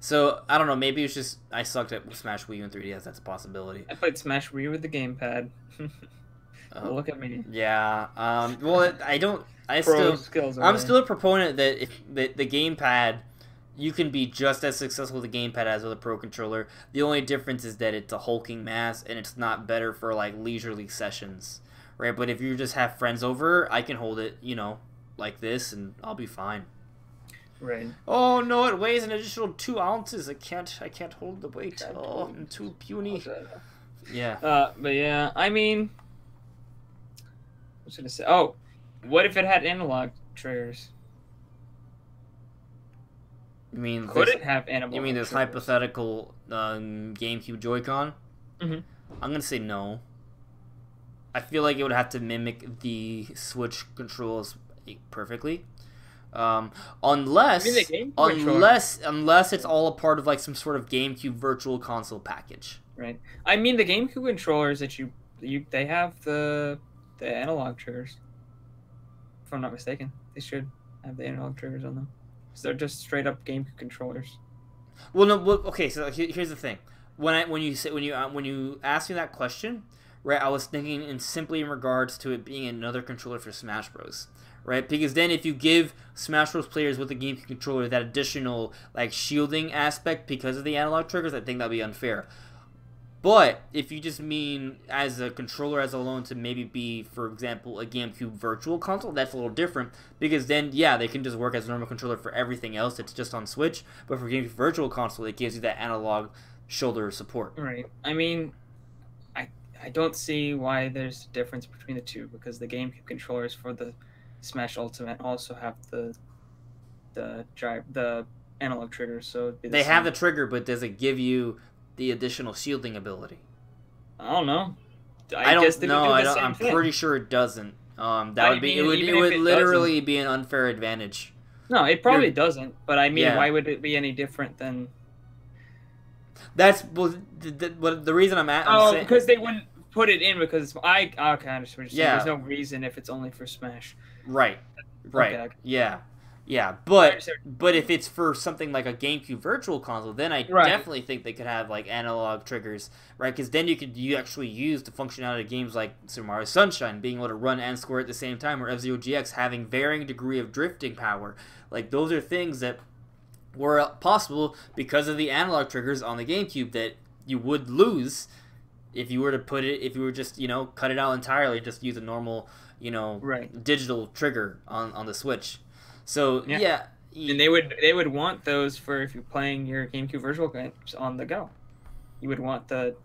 So I don't know. Maybe it's just I sucked at Smash Wii U and 3DS. That's a possibility. I played Smash Wii with the gamepad. Look at me. Yeah. Well, I don't. Pro skills I'm away. still a proponent that if the gamepad, you can be just as successful with the gamepad as with a pro controller. The only difference is that it's a hulking mass and it's not better for like leisurely sessions, right? But if you just have friends over, I can hold it, like this, and I'll be fine. Right. Oh no, it weighs an additional 2 ounces. I can't hold the weight. Oh, I'm too puny. Yeah. But yeah, I mean, I was gonna say, oh, what if it had analog triggers? You mean Could it have analog? You mean this triggers? hypothetical GameCube Joy-Con? Mm-hmm. I'm gonna say no. I feel like it would have to mimic the Switch controls perfectly. Unless it's all a part of like some sort of GameCube Virtual Console package. Right. I mean, the GameCube controllers that they have the analog triggers. If I'm not mistaken, they should have the analog triggers on them. So they're just straight up GameCube controllers. Well, no. Okay, so here's the thing. When you asked me that question, right, I was thinking simply in regards to it being another controller for Smash Bros. Right, because then if you give Smash Bros. Players with the GameCube controller that additional like shielding aspect because of the analog triggers, I think that'd be unfair. But if you just mean as a controller as alone to maybe be, for example, a GameCube Virtual Console, that's a little different because then, yeah, they can just work as a normal controller for everything else that's just on Switch. But for GameCube Virtual Console, it gives you that analog shoulder support. Right. I mean, I don't see why there's a difference between the two because the GameCube controllers for the Smash Ultimate also have the analog triggers, so they have the trigger, but does it give you the additional shielding ability? I don't know. I don't know. I'm pretty sure it doesn't. It would literally be an unfair advantage. No, it probably doesn't. But I mean, why would it be any different than? That's the reason I'm at. Because they wouldn't put it in because I understand what you're saying. There's no reason if it's only for Smash. Right. Okay. Yeah. But if it's for something like a GameCube Virtual Console, then I definitely think they could have like analog triggers, right? Because then you actually use the functionality of games like Super Mario Sunshine, being able to run and score at the same time, or F-Zero GX having varying degree of drifting power. Like those are things that were possible because of the analog triggers on the GameCube that you would lose if you were to just cut it out entirely and just use a normal digital trigger on the Switch. So yeah, and they would want those for if you're playing your GameCube Virtual games on the go. You would want the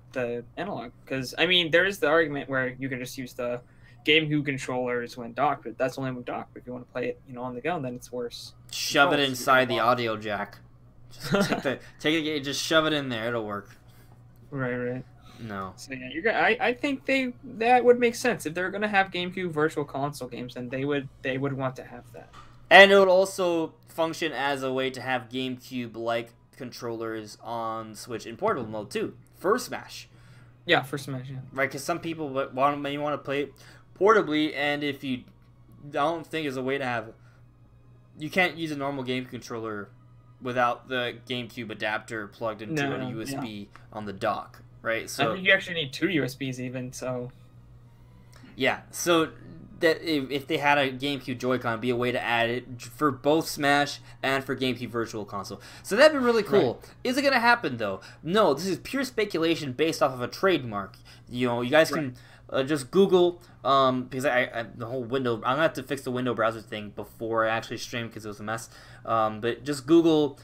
analog because I mean there is the argument where you can just use the GameCube controllers when docked, but that's only when docked. But if you want to play it on the go, then it's worse. Shove it inside the audio jack. Just take it, just shove it in there. It'll work. Right. No. So yeah, I think that would make sense if they're gonna have GameCube Virtual Console games, then they would want to have that. And it would also function as a way to have GameCube-like controllers on Switch in portable mode too for Smash. Yeah, for Smash. Yeah. Right, because some people may want to play it portably, and if you don't think there's a way to have, you can't use a normal GameCube controller without the GameCube adapter plugged into a USB on the dock. Right, so I think you actually need 2 USBs even. So yeah, so that if they had a GameCube Joy-Con, it'd be a way to add it for both Smash and for GameCube Virtual Console. So that'd be really cool. Right. Is it gonna happen though? No, this is pure speculation based off of a trademark. You guys can just Google because the whole window. I'm gonna have to fix the window browser thing before I actually stream because it was a mess. But just Google.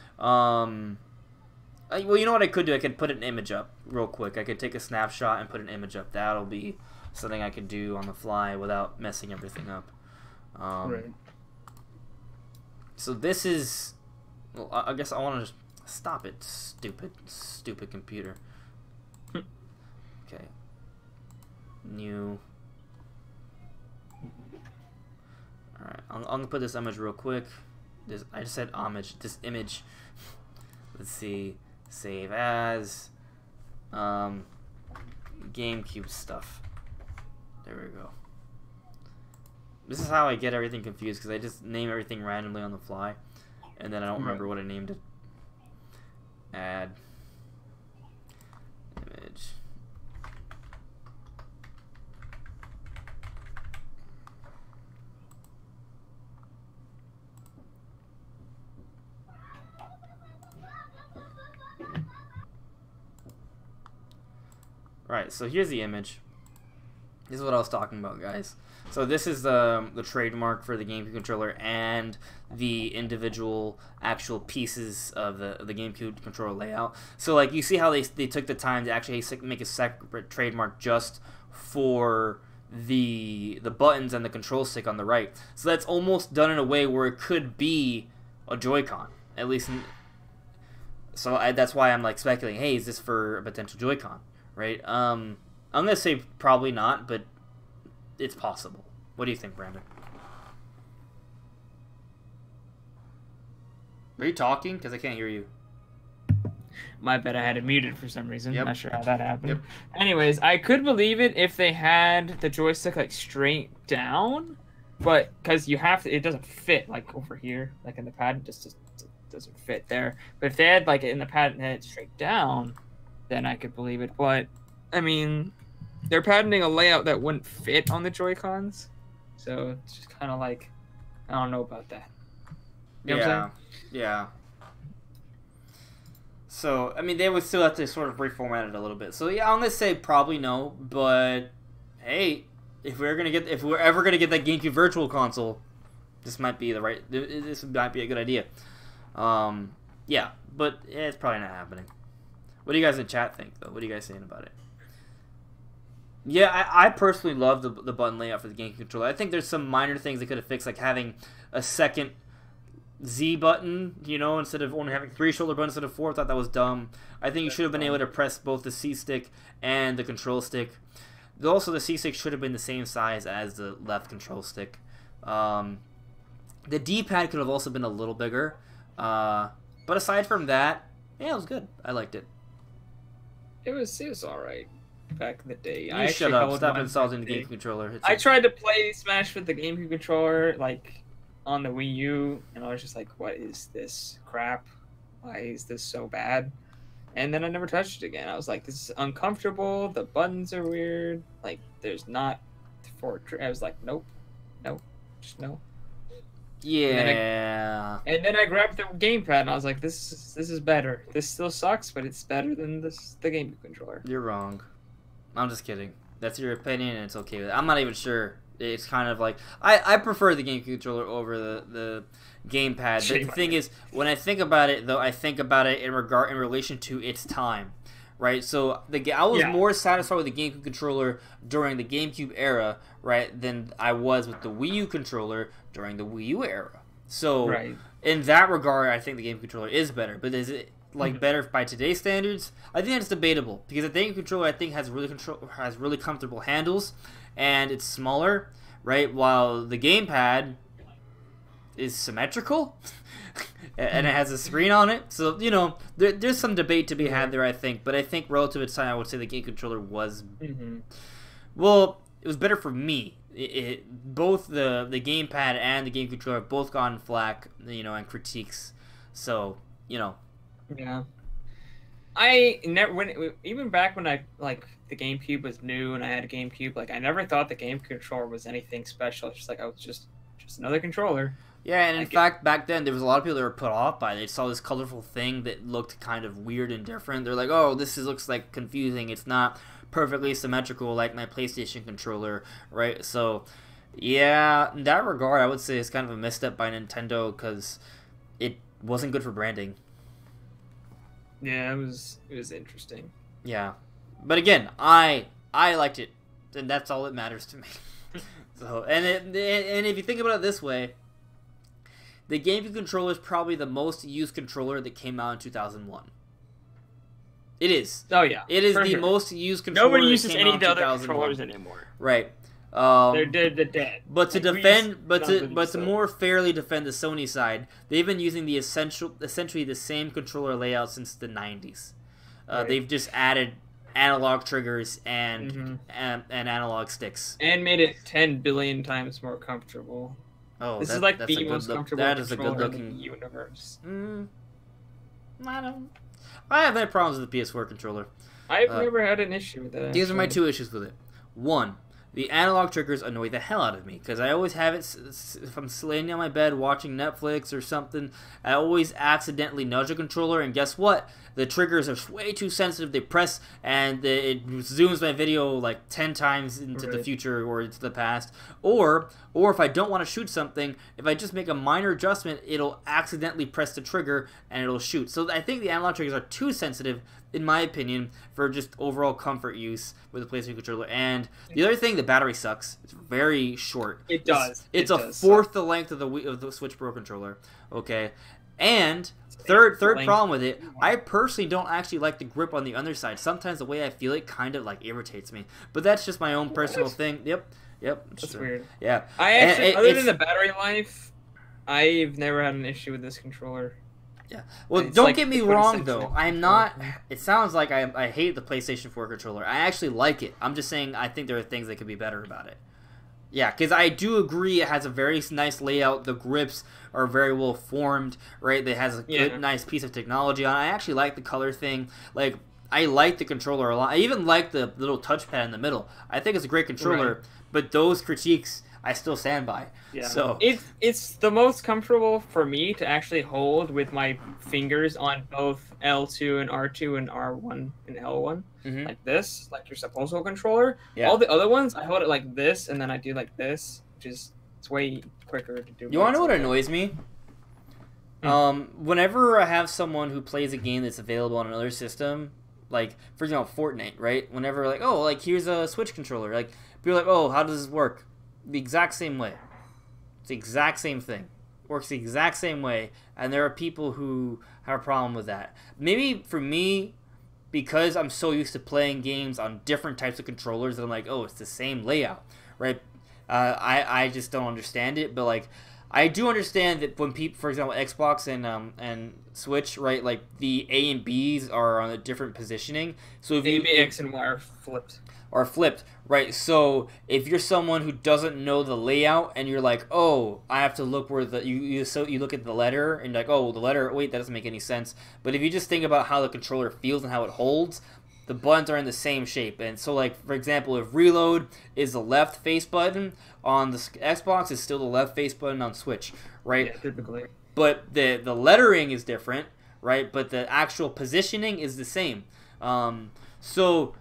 Well, you know what I could do? I could put an image up real quick. I could take a snapshot and put an image up. That'll be something I could do on the fly without messing everything up. Right. So this is... Well, I guess I want to stop it, stupid computer. Okay. New... Alright, I'm going to put this image real quick. I just said homage. This image. Let's see... Save as GameCube stuff. There we go. This is how I get everything confused because I just name everything randomly on the fly, and then I don't remember what I named it. Add image. Right, so here's the image. This is what I was talking about, guys. So this is the trademark for the GameCube controller and the individual actual pieces of the GameCube controller layout. So like you see how they took the time to actually make a separate trademark just for the buttons and the control stick on the right. So that's almost done in a way where it could be a Joy-Con, at least. So that's why I'm like speculating. Hey, is this for a potential Joy-Con? Right? I'm gonna say probably not, but it's possible. What do you think, Brandon? Are you talking? Because I can't hear you. My bad, I had it muted for some reason. Yep. Not sure how that happened. Yep. Anyways, I could believe it if they had the joystick like straight down, but because you have to, it doesn't fit like over here, like in the pad, it just doesn't fit there. But if they had like it in the pad and had it straight down, then I could believe it. But I mean, they're patenting a layout that wouldn't fit on the Joy-Cons, so it's just kind of like, I don't know about that. You know what I'm saying? Yeah. So I mean, they would still have to sort of reformat it a little bit. So yeah, I'm gonna say probably no, but hey, if we're ever gonna get that GameCube Virtual Console, this might be this might be a good idea. Yeah, but it's probably not happening. What do you guys in chat think, though? What are you guys saying about it? Yeah, I personally love the button layout for the GameCube controller. I think there's some minor things they could have fixed, like having a second Z button, you know, instead of only having 3 shoulder buttons instead of 4. I thought that was dumb. I think you should have been able to press both the C stick and the control stick. Also, the C stick should have been the same size as the left control stick. The D-pad could have also been a little bigger. But aside from that, yeah, it was good. I liked it. It was alright back in the day. You shut up. Stop insulting the GameCube controller. I tried to play Smash with the GameCube controller, like, on the Wii U, and I was just like, what is this crap? Why is this so bad? And then I never touched it again. I was like, this is uncomfortable. The buttons are weird. Like, there's not I was like, nope. Just no. Yeah. And then I grabbed the gamepad and I was like, this is better. This still sucks, but it's better than the GameCube controller. You're wrong. I'm just kidding. That's your opinion and it's okay with it. I'm not even sure. It's kind of like I prefer the GameCube controller over the gamepad. But the thing is, when I think about it though, I think about it in relation to its time. Right, so I was more satisfied with the GameCube controller during the GameCube era, right, than I was with the Wii U controller during the Wii U era. So, in that regard, I think the GameCube controller is better. But is it better by today's standards? I think that's debatable because the GameCube controller I think has really comfortable handles, and it's smaller, right? While the gamepad is symmetrical. And it has a screen on it, so you know there's some debate to be had there, I think. But I think relative to its time, I would say the game controller was, well, it was better for me. Both the gamepad and the game controller have both gotten flack, you know, and critiques. So you know, yeah. I never even back when I the GameCube was new and I had a GameCube, like I never thought the game controller was anything special. It's just like I was just another controller. Yeah, and in fact, back then, there was a lot of people that were put off by it. They saw this colorful thing that looked kind of weird and different. They're like, oh, looks like confusing. It's not perfectly symmetrical like my PlayStation controller, right? So, yeah, in that regard, I would say it's kind of a misstep by Nintendo because it wasn't good for branding. Yeah, it was interesting. Yeah. But again, I liked it, and that's all that matters to me. So, and if you think about it this way, the GameCube controller is probably the most used controller that came out in 2001. It is. Oh yeah. It is the most used controller. Nobody uses any of the other controllers anymore. Right. They're dead. But to defend, to more fairly defend the Sony side, they've been using essentially the same controller layout since the 90s. They've just added analog triggers and analog sticks and made it 10 billion times more comfortable. Oh, this is like the most comfortable that is a good controller looking in the universe. I don't. I have no problems with the PS4 controller. I've never had an issue with that. These are my 2 issues with it. 1, the analog triggers annoy the hell out of me because I always have it. If I'm laying on my bed watching Netflix or something, I always accidentally nudge a controller, and guess what? The triggers are way too sensitive. They press and it zooms my video like 10 times into the future or into the past. Or if I don't want to shoot something, if I just make a minor adjustment, it'll accidentally press the trigger and it'll shoot. So I think the analog triggers are too sensitive, in my opinion, for just overall comfort use with the PlayStation controller. And the other thing, the battery sucks. It's very short. It does. It's a fourth the length of the Switch Pro controller. Okay, and third problem with it, I personally don't actually like the grip on the underside. Sometimes the way I feel it kind of like irritates me. But that's just my own personal thing. Yep. That's weird. Yeah. I actually, other than the battery life, I've never had an issue with this controller. Yeah. Well, don't get me wrong, though. I'm not... It sounds like I hate the PlayStation 4 controller. I actually like it. I'm just saying I think there are things that could be better about it. Yeah, because I do agree it has a very nice layout. The grips are very well formed, right? It has a good, nice piece of technology on it. I actually like the color thing. Like, I like the controller a lot. I even like the little touchpad in the middle. I think it's a great controller, but those critiques I still stand by. Yeah. So it's the most comfortable for me to actually hold with my fingers on both L2 and R2 and R1 and L1 like this, like your supposed controller. Yeah. All the other ones, I hold it like this, and then I do like this, which is it's way quicker to do. You want to know what annoys me? Whenever I have someone who plays a game that's available on another system, like for example Fortnite, right? Whenever like, oh, like here's a Switch controller, like people are like, oh, how does this work? The exact same way. It's the exact same thing. Works the exact same way, and there are people who have a problem with that. Maybe for me, because I'm so used to playing games on different types of controllers, that I'm like, oh, it's the same layout, right? I just don't understand it, but like I do understand that when people, for example, Xbox and Switch, right, like the A and B's are on a different positioning. So if A, B, X, and Y are flipped. Are flipped, right? So if you're someone who doesn't know the layout and you're like, oh, I have to look where the you look at the letter and like, oh, the letter, wait, that doesn't make any sense. But if you just think about how the controller feels and how it holds, the buttons are in the same shape. And so, like for example, if reload is the left face button on the Xbox, it's still the left face button on Switch, right? Yeah, typically. But the lettering is different, right? But the actual positioning is the same. So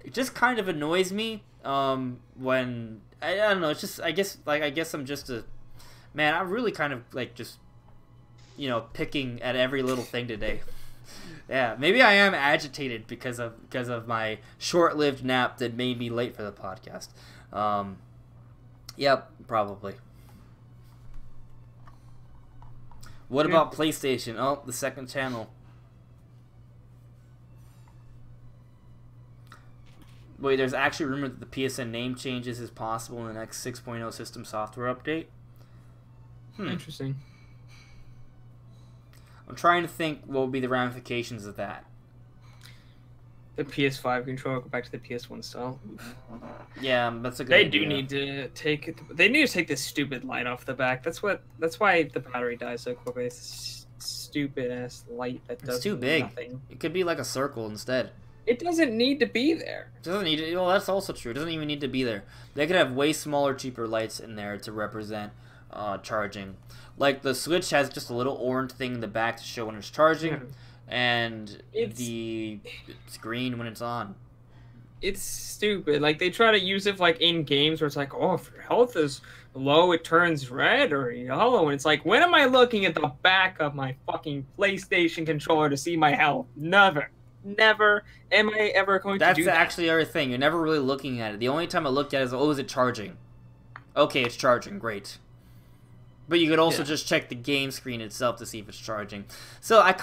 it just kind of annoys me when I don't know. It's just I guess I'm just a man. I'm really kind of like just picking at every little thing today. Yeah, maybe I am agitated because of my short-lived nap that made me late for the podcast. Yep, probably. What about PlayStation? Oh, the second channel. Wait, there's actually rumor that the PSN name changes is possible in the next 6.0 system software update. Interesting. I'm trying to think what would be the ramifications of that. The PS5 controller go back to the PS1 style. Yeah, that's a good They idea. do need to take it. They need to take this stupid light off the back. That's why the battery dies so quickly. It's stupid ass light that does It's too big. nothing. It could be like a circle instead. It doesn't need to be there. It doesn't need to. Well, that's also true. It doesn't even need to be there. They could have way smaller, cheaper lights in there to represent charging. Like the Switch has just a little orange thing in the back to show when it's charging, and it's green when it's on. It's stupid. Like they try to use it like in games where it's like, oh, if your health is low, it turns red or yellow, and it's like, when am I looking at the back of my fucking PlayStation controller to see my health? Never am I ever going to do that. That's actually our thing. You're never really looking at it. The only time I looked at it is, oh, is it charging? Okay, it's charging. Great. But you could also just check the game screen itself to see if it's charging. So I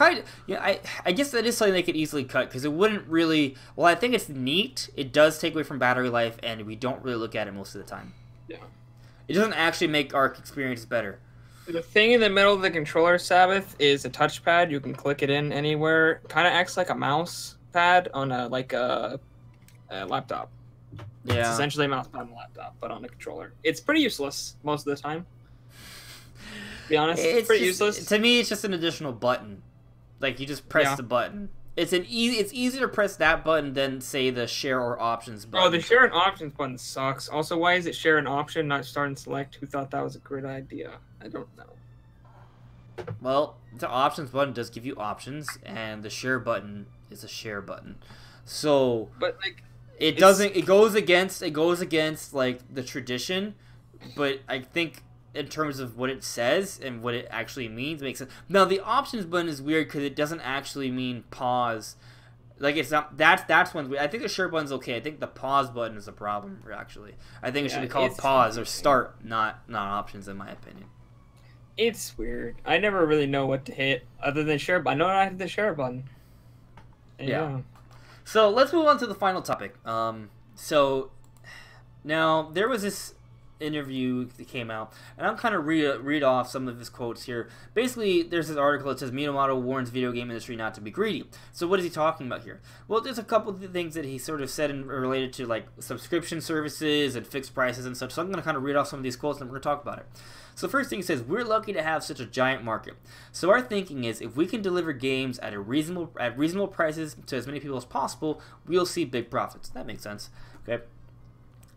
I guess that is something they could easily cut because it wouldn't really. Well, I think it's neat. It does take away from battery life, and we don't really look at it most of the time. Yeah. It doesn't actually make our experience better. The thing in the middle of the controller, Sabbath, is a touchpad. You can click it in anywhere. Kind of acts like a mouse pad on a laptop. Yeah. It's essentially a mouse pad on a laptop, but on a controller. It's pretty useless most of the time. To be honest, it's pretty useless. To me, it's just an additional button. Like, you just press the button. It's easier to press that button than say the share or options button. Oh, the share and options button sucks. Also, why is it share and option, not start and select? Who thought that was a great idea? I don't know. Well, the options button does give you options, and the share button is a share button. So, but like, it doesn't. It goes against like the tradition, but I think in terms of what it says and what it actually means, it makes sense. Now, the options button is weird because it doesn't actually mean pause. Like, it's not. That's one. I think the share button's okay. I think the pause button is a problem. Actually, I think it should be called pause or start, not options, in my opinion. It's weird. I never really know what to hit other than share. I know I have the share button. Yeah. So let's move on to the final topic. So now there was this interview that came out, and I'm kind of read off some of his quotes here. Basically, there's this article that says Miyamoto warns video game industry not to be greedy. So what is he talking about here? Well, there's a couple of things that he sort of said related to like subscription services and fixed prices and such. So I'm going to kind of read off some of these quotes and we're going to talk about it. So the first thing he says, we're lucky to have such a giant market. So our thinking is if we can deliver games at reasonable prices to as many people as possible, we'll see big profits. That makes sense. Okay.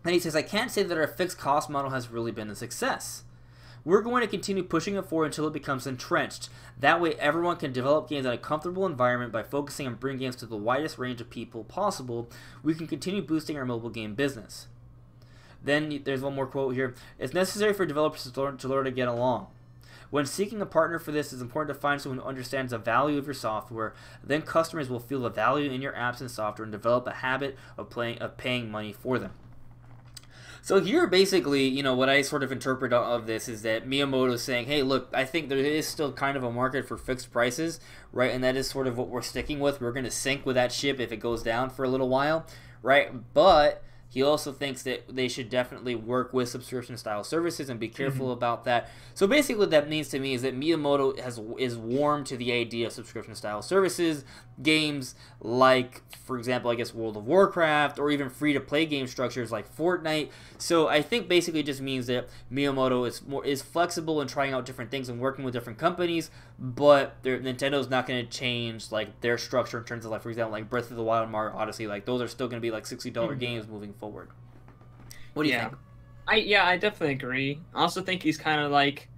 And he says, I can't say that our fixed cost model has really been a success. We're going to continue pushing it forward until it becomes entrenched. That way everyone can develop games in a comfortable environment by focusing on bringing games to the widest range of people possible. We can continue boosting our mobile game business. Then there's one more quote here. It's necessary for developers to learn to get along. When seeking a partner for this, it's important to find someone who understands the value of your software. Then customers will feel the value in your apps and software and develop a habit of paying money for them. So here, basically, you know, what I sort of interpret of this is that Miyamoto is saying, hey, look, I think there is still kind of a market for fixed prices, right? And that is sort of what we're sticking with. We're going to sink with that ship if it goes down for a little while, right? But he also thinks that they should definitely work with subscription-style services and be careful about that. So basically what that means to me is that Miyamoto is warm to the idea of subscription-style services, games like, for example, I guess World of Warcraft, or even free-to-play game structures like Fortnite. So I think basically it just means that Miyamoto is flexible in trying out different things and working with different companies, but Nintendo's not going to change like their structure in terms of, like, for example, like Breath of the Wild and Mario Odyssey. Like, those are still going to be like $60 games moving forward. What do you think? I definitely agree. I also think he's kind of like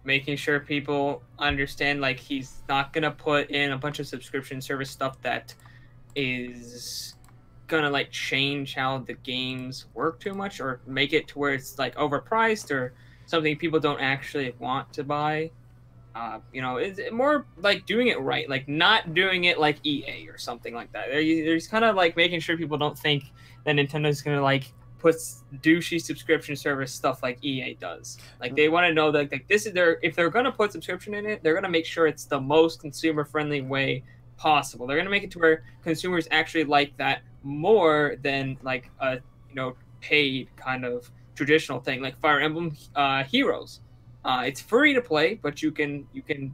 making sure people understand, like, he's not gonna put in a bunch of subscription service stuff that is gonna like change how the games work too much, or make it to where it's like overpriced or something people don't actually want to buy. You know, it's more like doing it right, like not doing it like EA or something like that. There's kind of like making sure people don't think that Nintendo's gonna like put douchey subscription service stuff like EA does. Like, they want to know that, like, this is if they're gonna put subscription in it, they're gonna make sure it's the most consumer friendly way possible. They're gonna make it to where consumers actually like that more than like a paid kind of traditional thing like Fire Emblem Heroes. It's free to play, but you can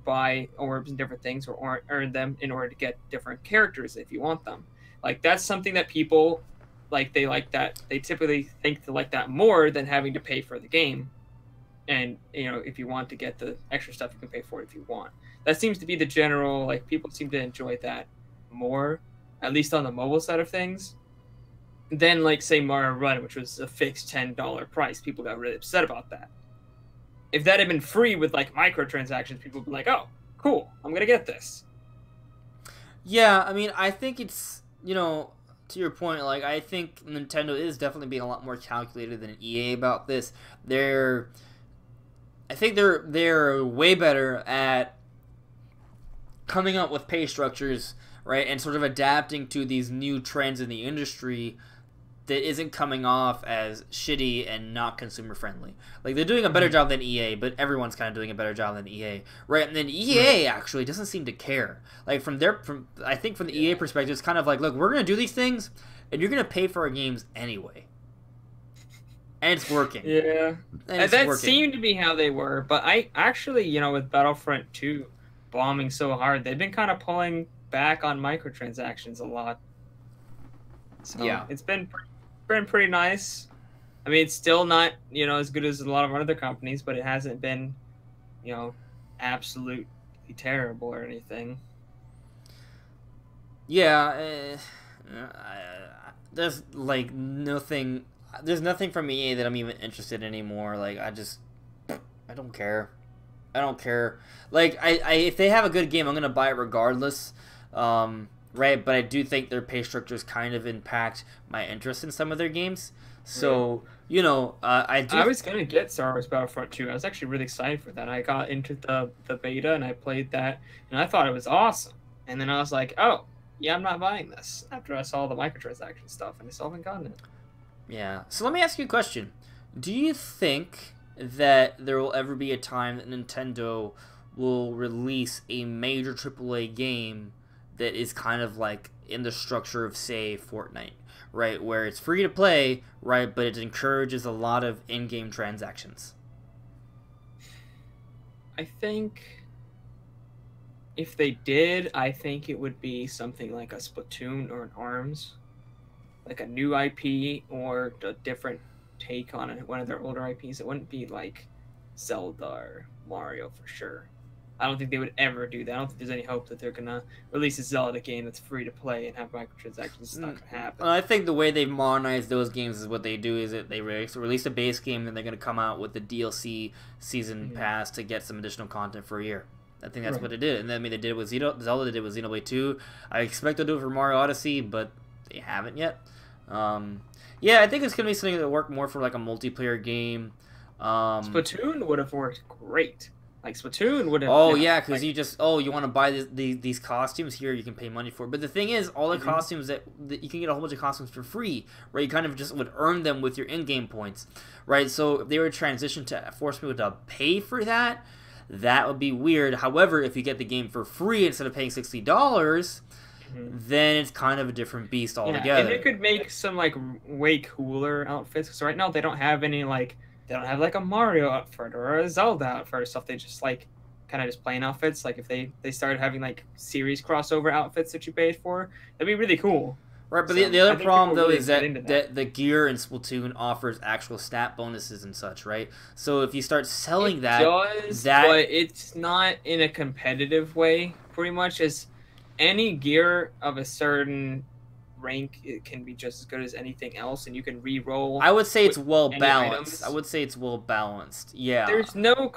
buy orbs and different things or earn them in order to get different characters if you want them. Like, that's something that people like. They typically think to like that more than having to pay for the game. And if you want to get the extra stuff, you can pay for it if you want. That seems to be the general, like, people seem to enjoy that more, at least on the mobile side of things, than like say Mario Run, which was a fixed $10 price. People got really upset about that. If that had been free with like microtransactions, people would be like, oh, cool, I'm gonna get this. Yeah, I mean, I think it's, to your point, like, I think Nintendo is definitely being a lot more calculated than EA about this. I think they're way better at coming up with pay structures, right, and sort of adapting to these new trends in the industry that isn't coming off as shitty and not consumer friendly. Like, they're doing a better job than EA, but everyone's kind of doing a better job than EA, right? And then EA actually doesn't seem to care. Like, I think from the EA perspective, it's kind of like, look, we're gonna do these things, and you're gonna pay for our games anyway, and it's working. Yeah, and that seemed to be how they were. But I actually, with Battlefront 2 bombing so hard, they've been kind of pulling back on microtransactions a lot. So yeah, it's been pretty nice. I mean, it's still not, as good as a lot of other companies, but it hasn't been, absolutely terrible or anything. Yeah, there's like nothing. There's nothing from EA that I'm even interested in anymore. Like I don't care. I don't care. Like if they have a good game, I'm gonna buy it regardless. Right, but I do think their pay structures kind of impact my interest in some of their games. So, you know, I was gonna get Star Wars Battlefront 2. I was actually really excited for that. I got into the beta and I played that, and I thought it was awesome. And then I was like, oh, yeah, I'm not buying this after I saw the microtransaction stuff, and I still haven't gotten it. Yeah. So let me ask you a question. Do you think that there will ever be a time that Nintendo will release a major AAA game that is kind of like in the structure of, say, Fortnite, right? Where it's free to play, right? But it encourages a lot of in-game transactions. I think if they did, I think it would be something like a Splatoon or an ARMS. Like a new IP or a different take on one of their older IPs. It wouldn't be like Zelda or Mario for sure. I don't think they would ever do that. I don't think there's any hope that they're gonna release a Zelda game that's free to play and have microtransactions. It's not gonna happen. I think the way they modernize those games is what they do is that they release a base game, then they're gonna come out with the DLC season pass to get some additional content for a year. I think that's what they did, and I mean they did it with Zelda, they did it with Xenoblade 2. I expect they'll do it for Mario Odyssey, but they haven't yet. Yeah, I think it's gonna be something that work more for like a multiplayer game. Splatoon would have worked great. Like Splatoon would have. Oh yeah, because you want to buy these costumes here, you can pay money for it. But the thing is, all the costumes that you can get a whole bunch of costumes for free, right? You kind of just would earn them with your in-game points, right? So if they were to transition to force people to pay for that, that would be weird. However, if you get the game for free instead of paying $60, then it's kind of a different beast altogether. Yeah, and they could make some like way cooler outfits. Because right now they don't have any like. They don't have like a Mario outfit or a Zelda outfit or stuff. They just like kind of just plain outfits. Like if they started having like series crossover outfits that you paid for, that'd be really cool. Right, but so, the other problem though is that the gear in Splatoon offers actual stat bonuses and such, right? So if you start selling that, but it's not in a competitive way. Pretty much as any gear of a certain rank, it can be just as good as anything else, and you can re-roll. I would say it's well balanced. I would say it's well balanced. Yeah. There's no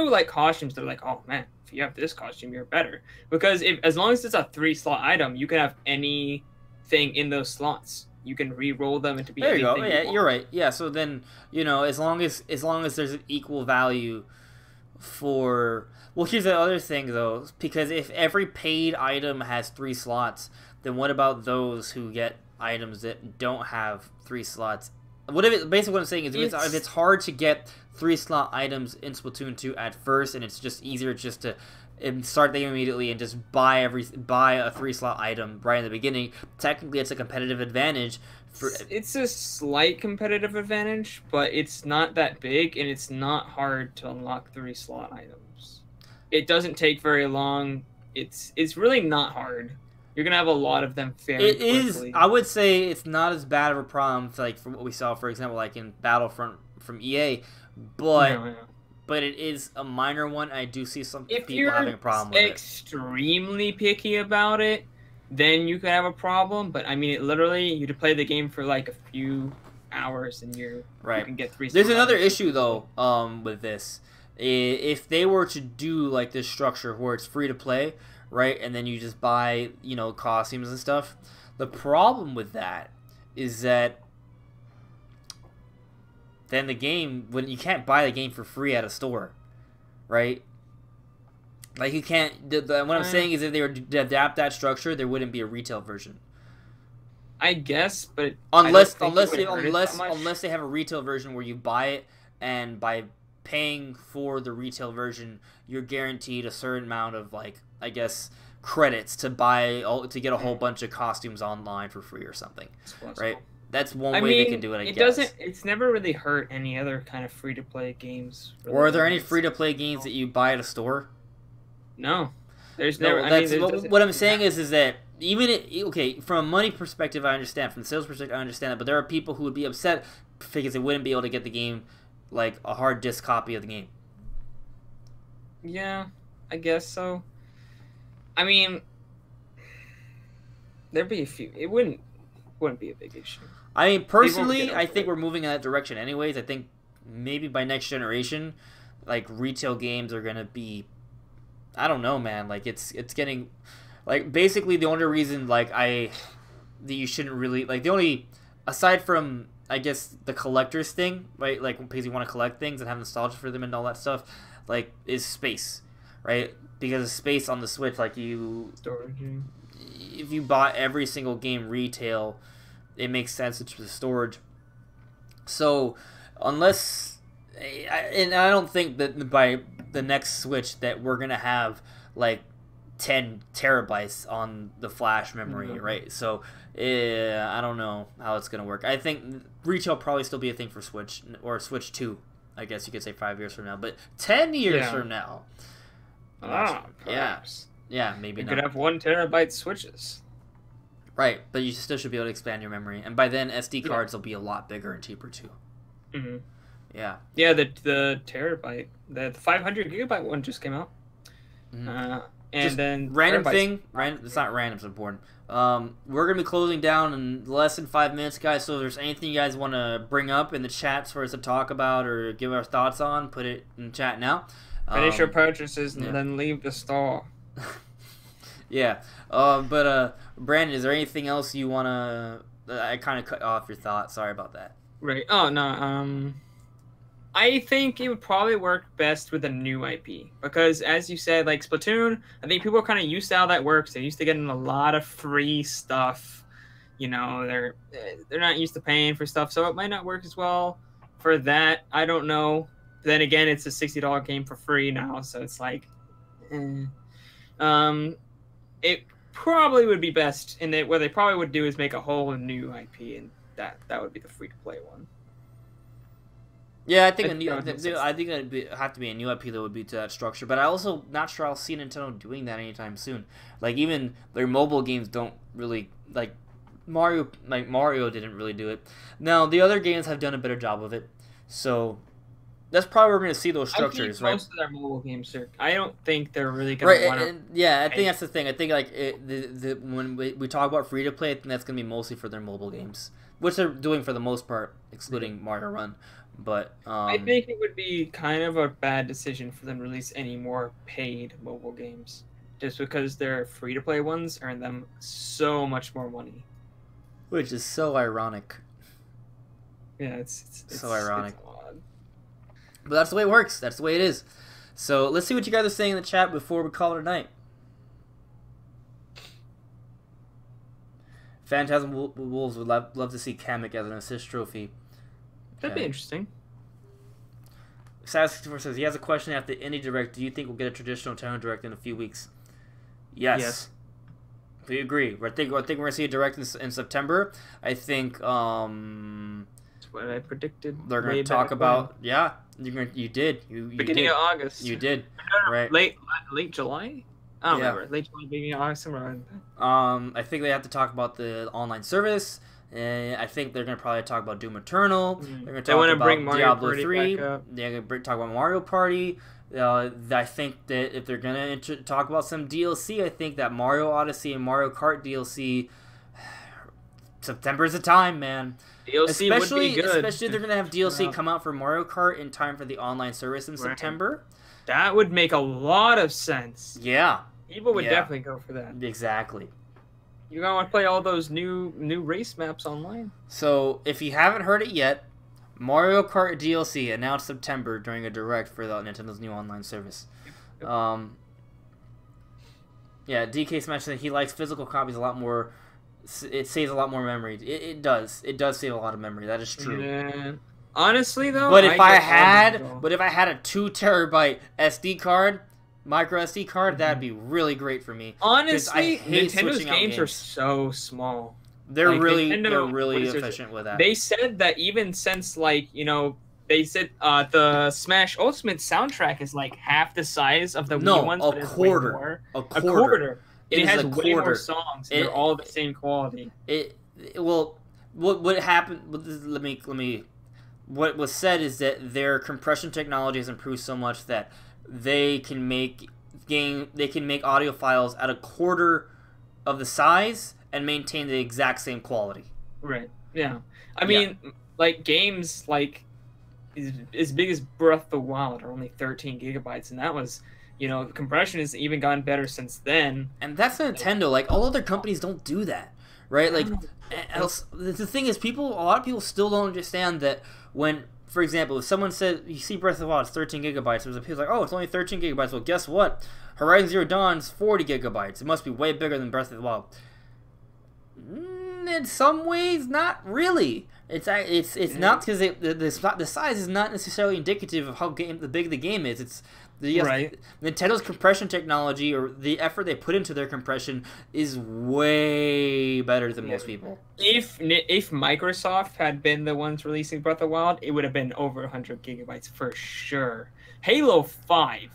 like costumes that are like, oh man, if you have this costume, you're better. Because as long as it's a 3-slot item, you can have anything in those slots. You can re-roll them into be anything. There you go. Yeah, you're right. Yeah. So then as long as there's an equal value for. Well, here's the other thing though, because if every paid item has 3 slots. Then what about those who get items that don't have 3 slots? Basically what I'm saying is if it's hard to get 3-slot items in Splatoon 2 at first, and it's just easier just to start the game immediately and just buy a 3-slot item right in the beginning, technically it's a competitive advantage. It's a slight competitive advantage, but it's not that big, and it's not hard to unlock 3-slot items. It doesn't take very long. It's really not hard. You're gonna have a lot of them very quickly. It is. I would say it's not as bad of a problem, like from what we saw, for example, like in Battlefront from EA, but it is a minor one. I do see some people having a problem with it. If you're extremely picky about it, then you could have a problem. But I mean, you to play the game for like a few hours, and you can get 3. There's another issue though, with this. If they were to do like this structure where it's free to play. Right, and then you just buy, costumes and stuff. The problem with that is that then the game, when you can't buy the game for free at a store, right? Like you can't. What I'm saying is, if they were to adapt that structure, there wouldn't be a retail version. I guess, but unless they have a retail version where you buy it, and by paying for the retail version, you're guaranteed a certain amount of I guess credits to get a whole bunch of costumes online for free or something, right? That's one way they can do it. I guess it's never really hurt any other kind of free to play games. Really. Or are there any free to play games that you buy at a store? No, there's no. What I'm saying is that even from a money perspective, I understand. From the sales perspective, I understand that. But there are people who would be upset because they wouldn't be able to get the game, like a hard disk copy of the game. Yeah, I guess so. I mean, there'd be a few. It wouldn't be a big issue. I mean, personally, I think we're moving in that direction anyways. I think maybe by next generation, like, retail games are gonna be, I don't know, man. Like, it's getting, like, basically the only reason, like, that you shouldn't really, like, the only, aside from, I guess, the collector's thing, right? Like, because you want to collect things and have nostalgia for them and all that stuff, like, is space, right? Because of space on the Switch, like, Storage. if you bought every single game retail, it makes sense with the storage. So, unless, and I don't think that by the next Switch that we're gonna have like 10 terabytes on the flash memory, right? So, I don't know how it's gonna work. I think retail probably still be a thing for Switch or Switch 2. I guess you could say 5 years from now, but 10 years from now. Perhaps. Yeah, maybe you not. could have 1 terabyte Switches. Right, but you still should be able to expand your memory, and by then SD cards will be a lot bigger and cheaper too. Mm-hmm. Yeah. Yeah, the terabyte, the 500 gigabyte one just came out. Mm-hmm. And just then random thing. It's not random. It's important. We're gonna be closing down in less than 5 minutes, guys. So if there's anything you guys want to bring up in the chats for us to talk about or give our thoughts on, put it in the chat now. Finish your purchases and then leave the store. Yeah. But Brandon, is there anything else you wanna? I kind of cut off your thought. Sorry about that. Right. Oh no. I think it would probably work best with a new IP because, as you said, like Splatoon, I think people are kind of used to how that works. They're used to getting a lot of free stuff. You know, they're not used to paying for stuff, so it might not work as well for that. I don't know. Then again, it's a $60 game for free now, so it's like, it probably would be best, and what they probably would do is make a whole new IP, and that would be the free-to-play one. Yeah, I think it'd have to be a new IP that would be to that structure. But I also not sure I'll see Nintendo doing that anytime soon. Like even their mobile games don't really like Mario. Like Mario didn't really do it. Now the other games have done a better job of it. So that's probably where we're going to see those structures, right? Most of their mobile games are. I don't think they're really going to want to. Yeah, I think that's the thing. I think like when we talk about free to play, I think that's going to be mostly for their mobile games, which they're doing for the most part, excluding Mario Run. But I think it would be kind of a bad decision for them to release any more paid mobile games, just because their free-to-play ones earn them so much more money. Which is so ironic. Yeah, it's so ironic. It's odd. But that's the way it works. That's the way it is. So let's see what you guys are saying in the chat before we call it a night. Phantasm Wolves would love to see Kamek as an assist trophy. That'd be interesting. Sass64 says he has a question after the Indie Direct. Do you think we'll get a traditional Nintendo Direct in a few weeks? Yes. We agree. I think we're gonna see a Direct in September. I think That's what I predicted. They're gonna talk about you did. Beginning of August. You did. Right. Late July? I don't remember. Late July, beginning of August, somewhere around that. I think they have to talk about the online service. And I think they're going to probably talk about Doom Eternal. They're going to talk about Diablo 3. They're going to talk about Mario Party. I think that if they're going to talk about some DLC, I think that Mario Odyssey and Mario Kart DLC, September's the time, man. DLC would be good. Especially if they're going to have DLC come out for Mario Kart in time for the online service in September. That would make a lot of sense. Yeah. People would definitely go for that. Exactly. You're going to want to play all those new race maps online. So, if you haven't heard it yet, Mario Kart DLC announced September during a Direct for Nintendo's new online service. Yep. DK Smash said he likes physical copies a lot more. It saves a lot more memory. It does. It does save a lot of memory. That is true. Yeah. Honestly, though, but if I had a 2 terabyte SD card, micro SD card, that'd be really great for me. Honestly, Nintendo's games are so small. They're really efficient with that. They said that even since they said the Smash Ultimate soundtrack is like half the size of the Wii ones. A quarter. A quarter. It has way more songs. They're all the same quality. What happened? What was said is that their compression technology has improved so much that they can make audio files at a quarter of the size and maintain the exact same quality. Right. Yeah. I mean, like games like as big as Breath of the Wild are only 13 gigabytes, and that was, compression has even gotten better since then. And that's Nintendo. Like, all other companies don't do that, right? Like, else, the thing is, a lot of people still don't understand that when, for example, if someone said, you see Breath of the Wild, it's 13 gigabytes, there's people like, oh, it's only 13 gigabytes. Well, guess what? Horizon Zero Dawn's 40 gigabytes. It must be way bigger than Breath of the Wild. In some ways, not really. It's not because the size is not necessarily indicative of how big the game is. It's Nintendo's compression technology, or the effort they put into their compression, is way better than most people. If Microsoft had been the ones releasing Breath of the Wild, it would have been over 100 gigabytes for sure. Halo 5.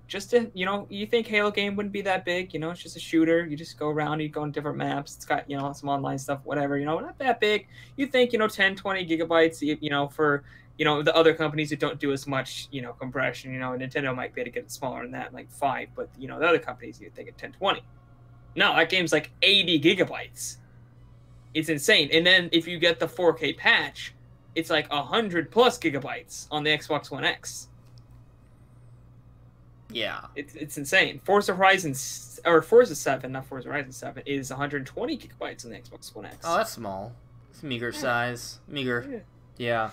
Just to, you think Halo game wouldn't be that big, it's just a shooter. You just go around, you go on different maps. It's got, some online stuff, whatever, not that big. You think, 10, 20 gigabytes, for, the other companies who don't do as much, compression, Nintendo might be able to get it smaller than that, like 5, but, the other companies, you think at 10, 20. No, that game's like 80 gigabytes. It's insane. And then if you get the 4K patch, it's like 100 plus gigabytes on the Xbox One X. Yeah, it's insane. Forza 7, not Forza Horizon 7, is 120 gigabytes on the Xbox One X. Oh, that's small. It's meager size. Meager. Yeah.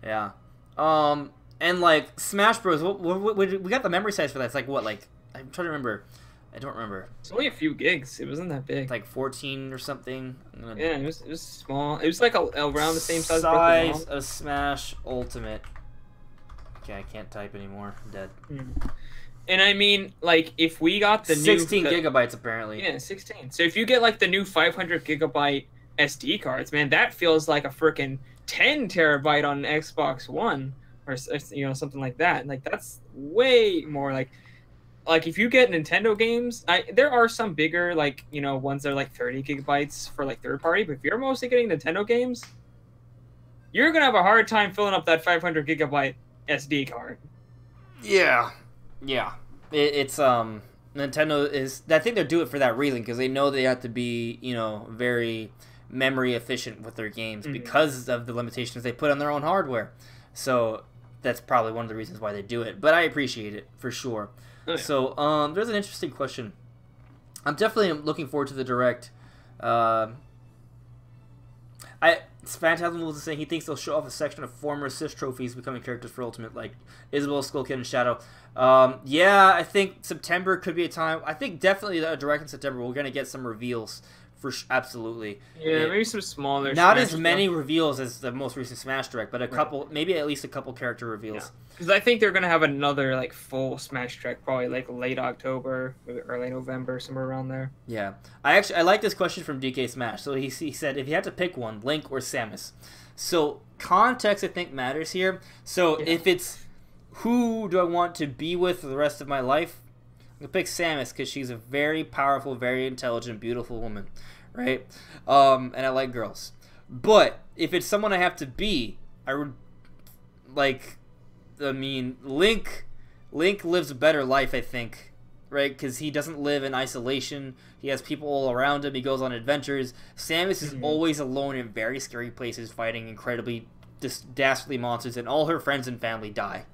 And like Smash Bros. We got the memory size for that. It's like what? Like, I'm trying to remember. I don't remember. It's only a few gigs. It wasn't that big. Like 14 or something. Yeah, it was small. It was like around the same size. Size of Smash Ultimate. Okay, I can't type anymore. I'm dead. And I mean, like, if we got the 16 gigabytes, apparently. Yeah, 16. So if you get, like, the new 500 gigabyte SD cards, man, that feels like a freaking 10 terabyte on Xbox One, or, something like that. Like, that's way more, like if you get Nintendo games, there are some bigger, like, ones that are, like, 30 gigabytes for, like, third party, but if you're mostly getting Nintendo games, you're gonna have a hard time filling up that 500 gigabyte SD card. Yeah. It's Nintendo is. I think they do it for that reason, because they know they have to be very memory efficient with their games because of the limitations they put on their own hardware. So that's probably one of the reasons why they do it. But I appreciate it for sure. Oh, yeah. So there's an interesting question. I'm definitely looking forward to the Direct. Phantasm was saying he thinks they'll show off a section of former assist trophies becoming characters for Ultimate, like Isabel, Skullkid, and Shadow. Yeah, I think September could be a time. I think definitely the Direct in September we're gonna get some reveals for absolutely. Yeah, maybe some smaller. Not as many reveals as the most recent Smash Direct, but a couple, maybe at least a couple character reveals. Because I think they're gonna have another like full Smash Direct, probably like late October, maybe early November, somewhere around there. Yeah, I like this question from DK Smash. So he said, if you had to pick one, Link or Samus. So context I think matters here. So if it's who do I want to be with for the rest of my life, I'm gonna pick Samus because she's a very powerful, very intelligent, beautiful woman, right? And I like girls. But if it's someone I have to be, I would like. I mean, Link lives a better life, I think, right? Because he doesn't live in isolation. He has people all around him. He goes on adventures. Samus is always alone in very scary places, fighting incredibly dastardly monsters, and all her friends and family die.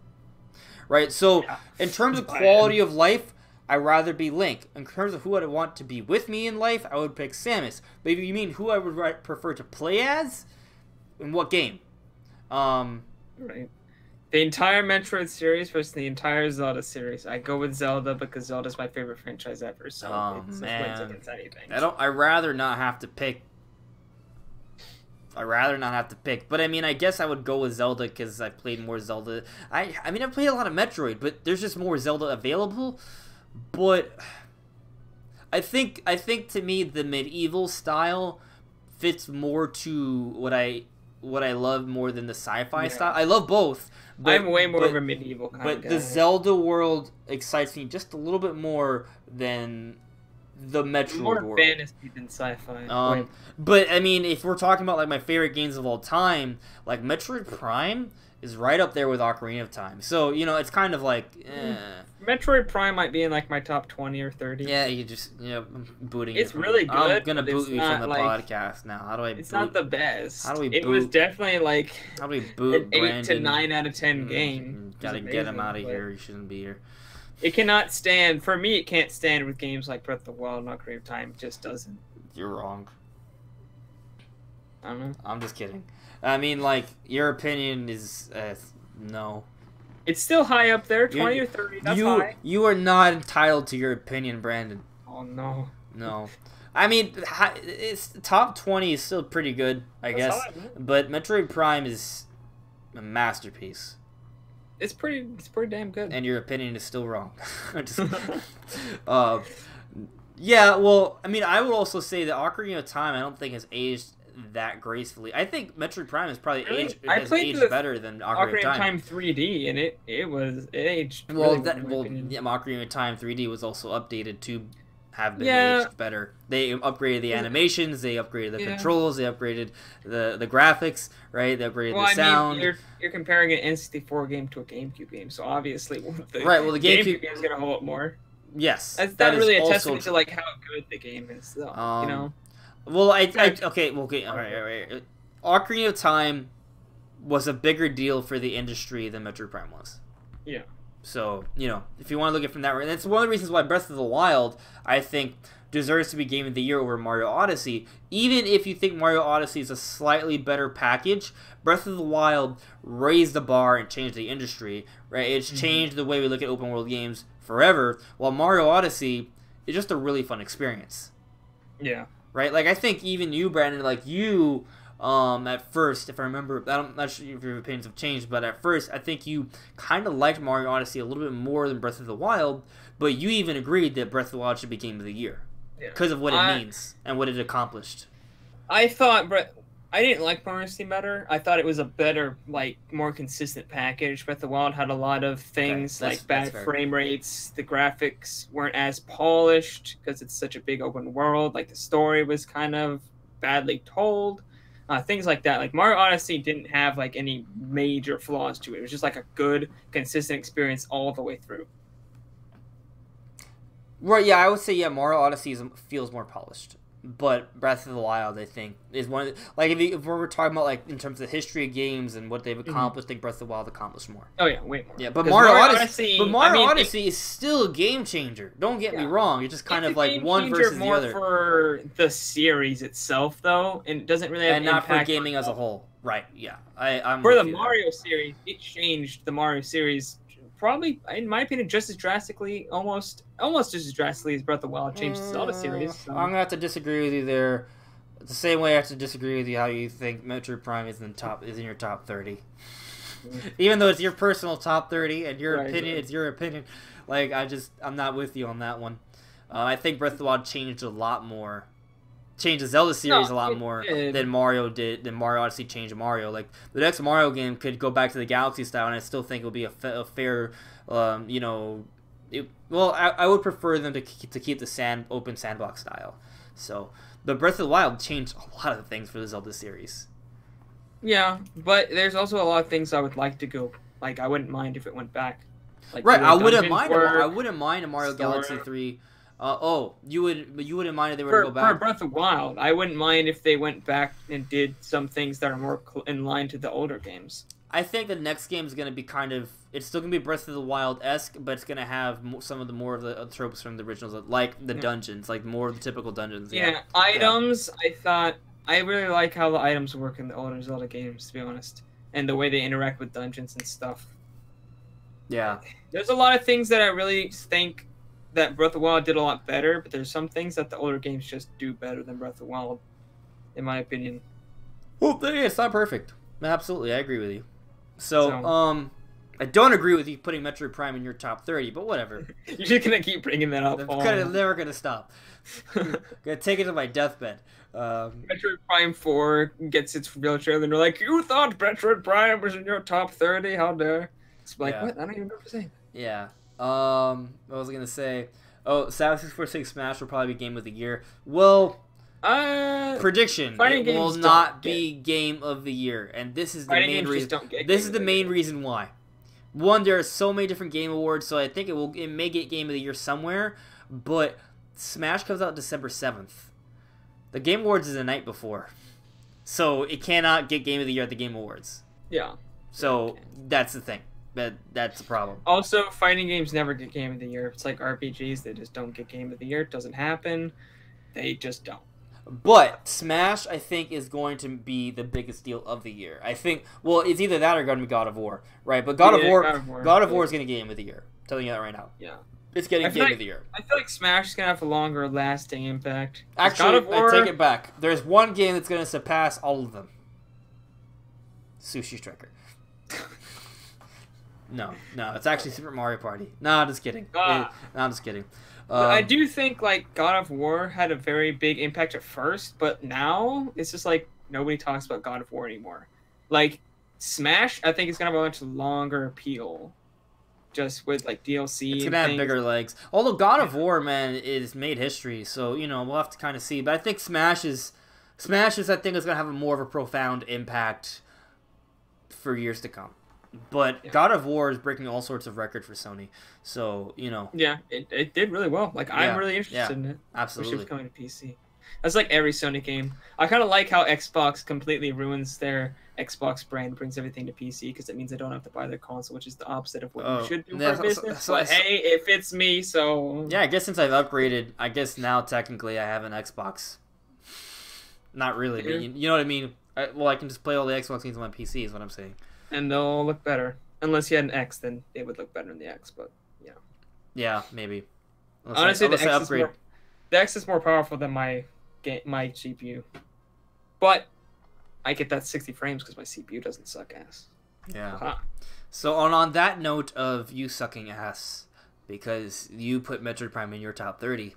Right? So, in terms of quality of life, I'd rather be Link. In terms of who I'd want to be with me in life, I would pick Samus. But if you mean who I would prefer to play as, in what game? Right. The entire Metroid series versus the entire Zelda series. I go with Zelda because Zelda's my favorite franchise ever. So it wins against anything. I'd rather not have to pick. But I mean, I guess I would go with Zelda because I've played more Zelda. I mean, I've played a lot of Metroid, but there's just more Zelda available. But I think to me the medieval style fits more to what I love more than the sci-fi style. I love both. But, I'm way more of a medieval kind of guy. But the Zelda world excites me just a little bit more than the Metroid world. More fantasy than sci-fi. But I mean, if we're talking about like my favorite games of all time, like Metroid Prime is right up there with Ocarina of Time. So, you know, it's kind of like, Metroid Prime might be in like my top 20 or 30. Yeah, you just, you know, I'm booting It's you. really good. I'm gonna but boot it's you not from the like, podcast now. How do I It's boot? not the best. How do we It was boot? definitely like How do we an boot 8 Brandon? to 9 out of 10 game. Gotta get him out of here. He shouldn't be here. It cannot stand, for me, it can't stand with games like Breath of the Wild and Ocarina of Time. It just doesn't. You're wrong. I don't know. I'm just kidding. I mean, like, your opinion is, no. It's still high up there, 20 or 30, that's high. You are not entitled to your opinion, Brandon. Oh, no. No. I mean, it's top 20 is still pretty good, I guess. But Metroid Prime is a masterpiece. It's pretty damn good. And your opinion is still wrong. Just, yeah, well, I mean, I would also say that Ocarina of Time, I don't think has aged that gracefully. I think Metroid Prime has probably aged better than Ocarina of Time 3D, and it aged. Well, really yeah, Ocarina of Time 3D was also updated to have been aged better. They upgraded the animations, they upgraded the controls, they upgraded the graphics, right? They upgraded the sound. I mean, you're comparing an N64 game to a GameCube game, so obviously the the GameCube game is gonna hold up more. Yes, that's really a testament to like how good the game is, though. You know. Well, okay, all right. Ocarina of Time was a bigger deal for the industry than Metroid Prime was. Yeah. So, you know, if you want to look at it from that way, that's one of the reasons why Breath of the Wild, I think, deserves to be Game of the Year over Mario Odyssey. Even if you think Mario Odyssey is a slightly better package, Breath of the Wild raised the bar and changed the industry, right? It's changed the way we look at open world games forever, while Mario Odyssey is just a really fun experience. Yeah. Right? Like, I think even you, Brandon, like, you, at first, if I remember, I'm not sure if your opinions have changed, but at first, I think you kind of liked Mario Odyssey a little bit more than Breath of the Wild, but you even agreed that Breath of the Wild should be Game of the Year. Because of what it means and what it accomplished. I thought I didn't like Mario Odyssey better. I thought it was a better, like, more consistent package. Breath of the Wild had a lot of things like bad frame rates. The graphics weren't as polished because it's such a big open world. Like, the story was kind of badly told. Things like that. Like, Mario Odyssey didn't have, like, any major flaws to it. It was just, like, a good, consistent experience all the way through. Right, yeah, I would say, Mario Odyssey feels more polished. But Breath of the Wild, I think, is one of the, like, if we're talking about, like, in terms of history of games and what they've accomplished, I think Breath of the Wild accomplished more. Oh, yeah, way more. Yeah, but Mario Odyssey is still a game changer. Don't get me wrong. It's just kind of like one versus the other. For the series itself, though, and it doesn't really have and not for gaming as a whole. Right, yeah. I'm for the Mario series, it changed the Mario series probably, in my opinion, just as drastically, almost just as drastically as Breath of the Wild changed the Zelda series. So. I'm gonna have to disagree with you there. The same way I have to disagree with you how you think Metroid Prime is in your top 30. Even though it's your personal top 30 and your opinion, it's your opinion. Like, I'm not with you on that one. I think Breath of the Wild changed a lot more. Changed the Zelda series a lot more than Mario did. Than Mario Odyssey changed Mario. Like, the next Mario game could go back to the Galaxy style, and I still think it would be a fair, you know. I would prefer them to keep the open sandbox style. So, but Breath of the Wild changed a lot of things for the Zelda series. Yeah, but there's also a lot of things I would like to go. Like, I wouldn't mind if it went back. Like, right, I wouldn't mind a Mario Galaxy 3. You wouldn't mind if they were to go back? For Breath of the Wild, I wouldn't mind if they went back and did some things that are more in line to the older games. I think the next game is going to be it's still going to be Breath of the Wild-esque, but it's going to have some of the tropes from the originals, like the dungeons, like more of the typical dungeons. Items, I really like how the items work in the older Zelda games, to be honest, and the way they interact with dungeons and stuff. Yeah. There's a lot of things that I really think that Breath of the Wild did a lot better, but there's some things that the older games just do better than Breath of the Wild, in my opinion. Well, it's not perfect. Absolutely, I agree with you. So, I don't agree with you putting Metroid Prime in your top 30, but whatever. You're just gonna keep bringing that up. I'm never gonna stop. Gonna take it to my deathbed. Metroid Prime 4 gets its real trailer, and they're like, "You thought Metroid Prime was in your top 30? How dare?" It's like, what? I don't even know what to say. Yeah. What was I gonna say? Oh, Saga 646 Smash will probably be Game of the Year. Well, Prediction: fighting it will games not don't be Game of the Year, and this is the Fighting main games reason. just don't get This Game is of the the main Year. reason why. One, there are so many different game awards, so I think it may get Game of the Year somewhere. But Smash comes out December 7th. The Game Awards is the night before, so it cannot get Game of the Year at the Game Awards. Yeah. So that's the thing. That's the problem. Also, fighting games never get Game of the Year. It's like RPGs; they just don't get Game of the Year. It doesn't happen. They just don't. But Smash, I think, is going to be the biggest deal of the year. I think. Well, it's either that or going to be God of War, right? But God of War is going to get Game of the Year. I'm telling you that right now. Yeah. It's getting Game of the Year. I feel like Smash is gonna have a longer lasting impact. Actually, God of War, I take it back. There's one game that's gonna surpass all of them. Sushi Striker. No, it's actually Super Mario Party. No, I'm just kidding. No, I'm just kidding. I do think like God of War had a very big impact at first, but now it's just like nobody talks about God of War anymore. Like Smash, I think it's gonna have a much longer appeal. Just with like DLC, it's gonna have bigger legs. Although God of War, man, is made history, so we'll have to kind of see. But I think Smash is I think is gonna have more of a profound impact for years to come. But God of War is breaking all sorts of records for Sony, so Yeah, it did really well. Like I'm really interested in it. Absolutely, it's coming to PC. That's like every Sony game. I kind of like how Xbox completely ruins their Xbox brand, brings everything to PC because it means I don't have to buy their console, which is the opposite of what you should do for business. But hey, it fits me, so yeah. I guess since I've upgraded, I guess now technically I have an Xbox. Not really, but you know what I mean. I can just play all the Xbox games on my PC. Is what I'm saying. And they'll look better. Unless you had an X, then it would look better in the X. But yeah. Yeah, maybe. Honestly, the X is more powerful than my CPU. But I get that 60 frames because my CPU doesn't suck ass. Yeah. Uh-huh. So on that note of you sucking ass, because you put Metroid Prime in your top 30,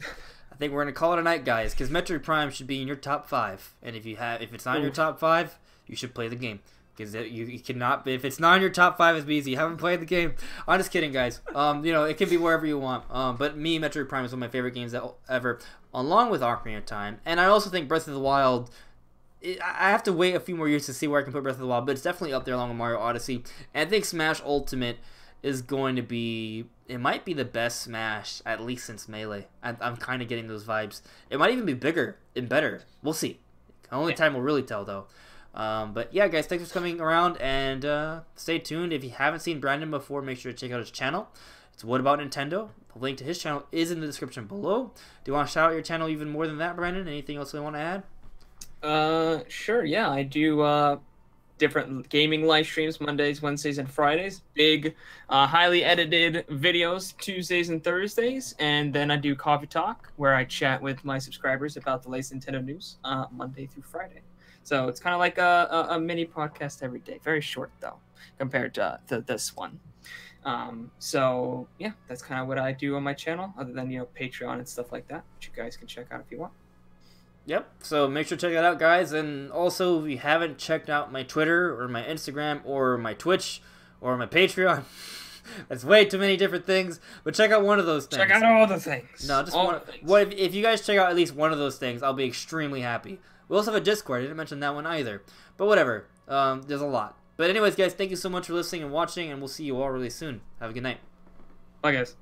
I think we're gonna call it a night, guys. Because Metroid Prime should be in your top 5, and if it's not in your top 5, you should play the game. Because you cannot, if it's not in your top 5, it means you haven't played the game. I'm just kidding, guys. It can be wherever you want. But me, Metroid Prime is one of my favorite games ever, along with Ocarina of Time. And I also think Breath of the Wild. I have to wait a few more years to see where I can put Breath of the Wild, but it's definitely up there along with Mario Odyssey. And I think Smash Ultimate is going to be. It might be the best Smash, at least since Melee. I'm kind of getting those vibes. It might even be bigger and better. We'll see. Only time will really tell, though. But yeah, guys, thanks for coming around, and stay tuned. If you haven't seen Brandon before, make sure to check out his channel. It's What About Nintendo. The link to his channel is in the description below. Do you want to shout out your channel even more than that, Brandon? Anything else you want to add? Sure, yeah. I do different gaming live streams Mondays, Wednesdays, and Fridays. Big, highly edited videos Tuesdays and Thursdays. And then I do Coffee Talk, where I chat with my subscribers about the latest Nintendo news Monday through Friday. So it's kind of like a mini podcast every day. Very short, though, compared to this one. So, yeah, that's kind of what I do on my channel, other than, Patreon and stuff like that, which you guys can check out if you want. Yep, so make sure to check that out, guys. And also, if you haven't checked out my Twitter or my Instagram or my Twitch or my Patreon, that's way too many different things, but check out one of those things. Check out all the things. No, just one. Well, if you guys check out at least one of those things, I'll be extremely happy. We also have a Discord. I didn't mention that one either. But whatever. There's a lot. But anyways, guys, thank you so much for listening and watching, and we'll see you all really soon. Have a good night. Bye, guys.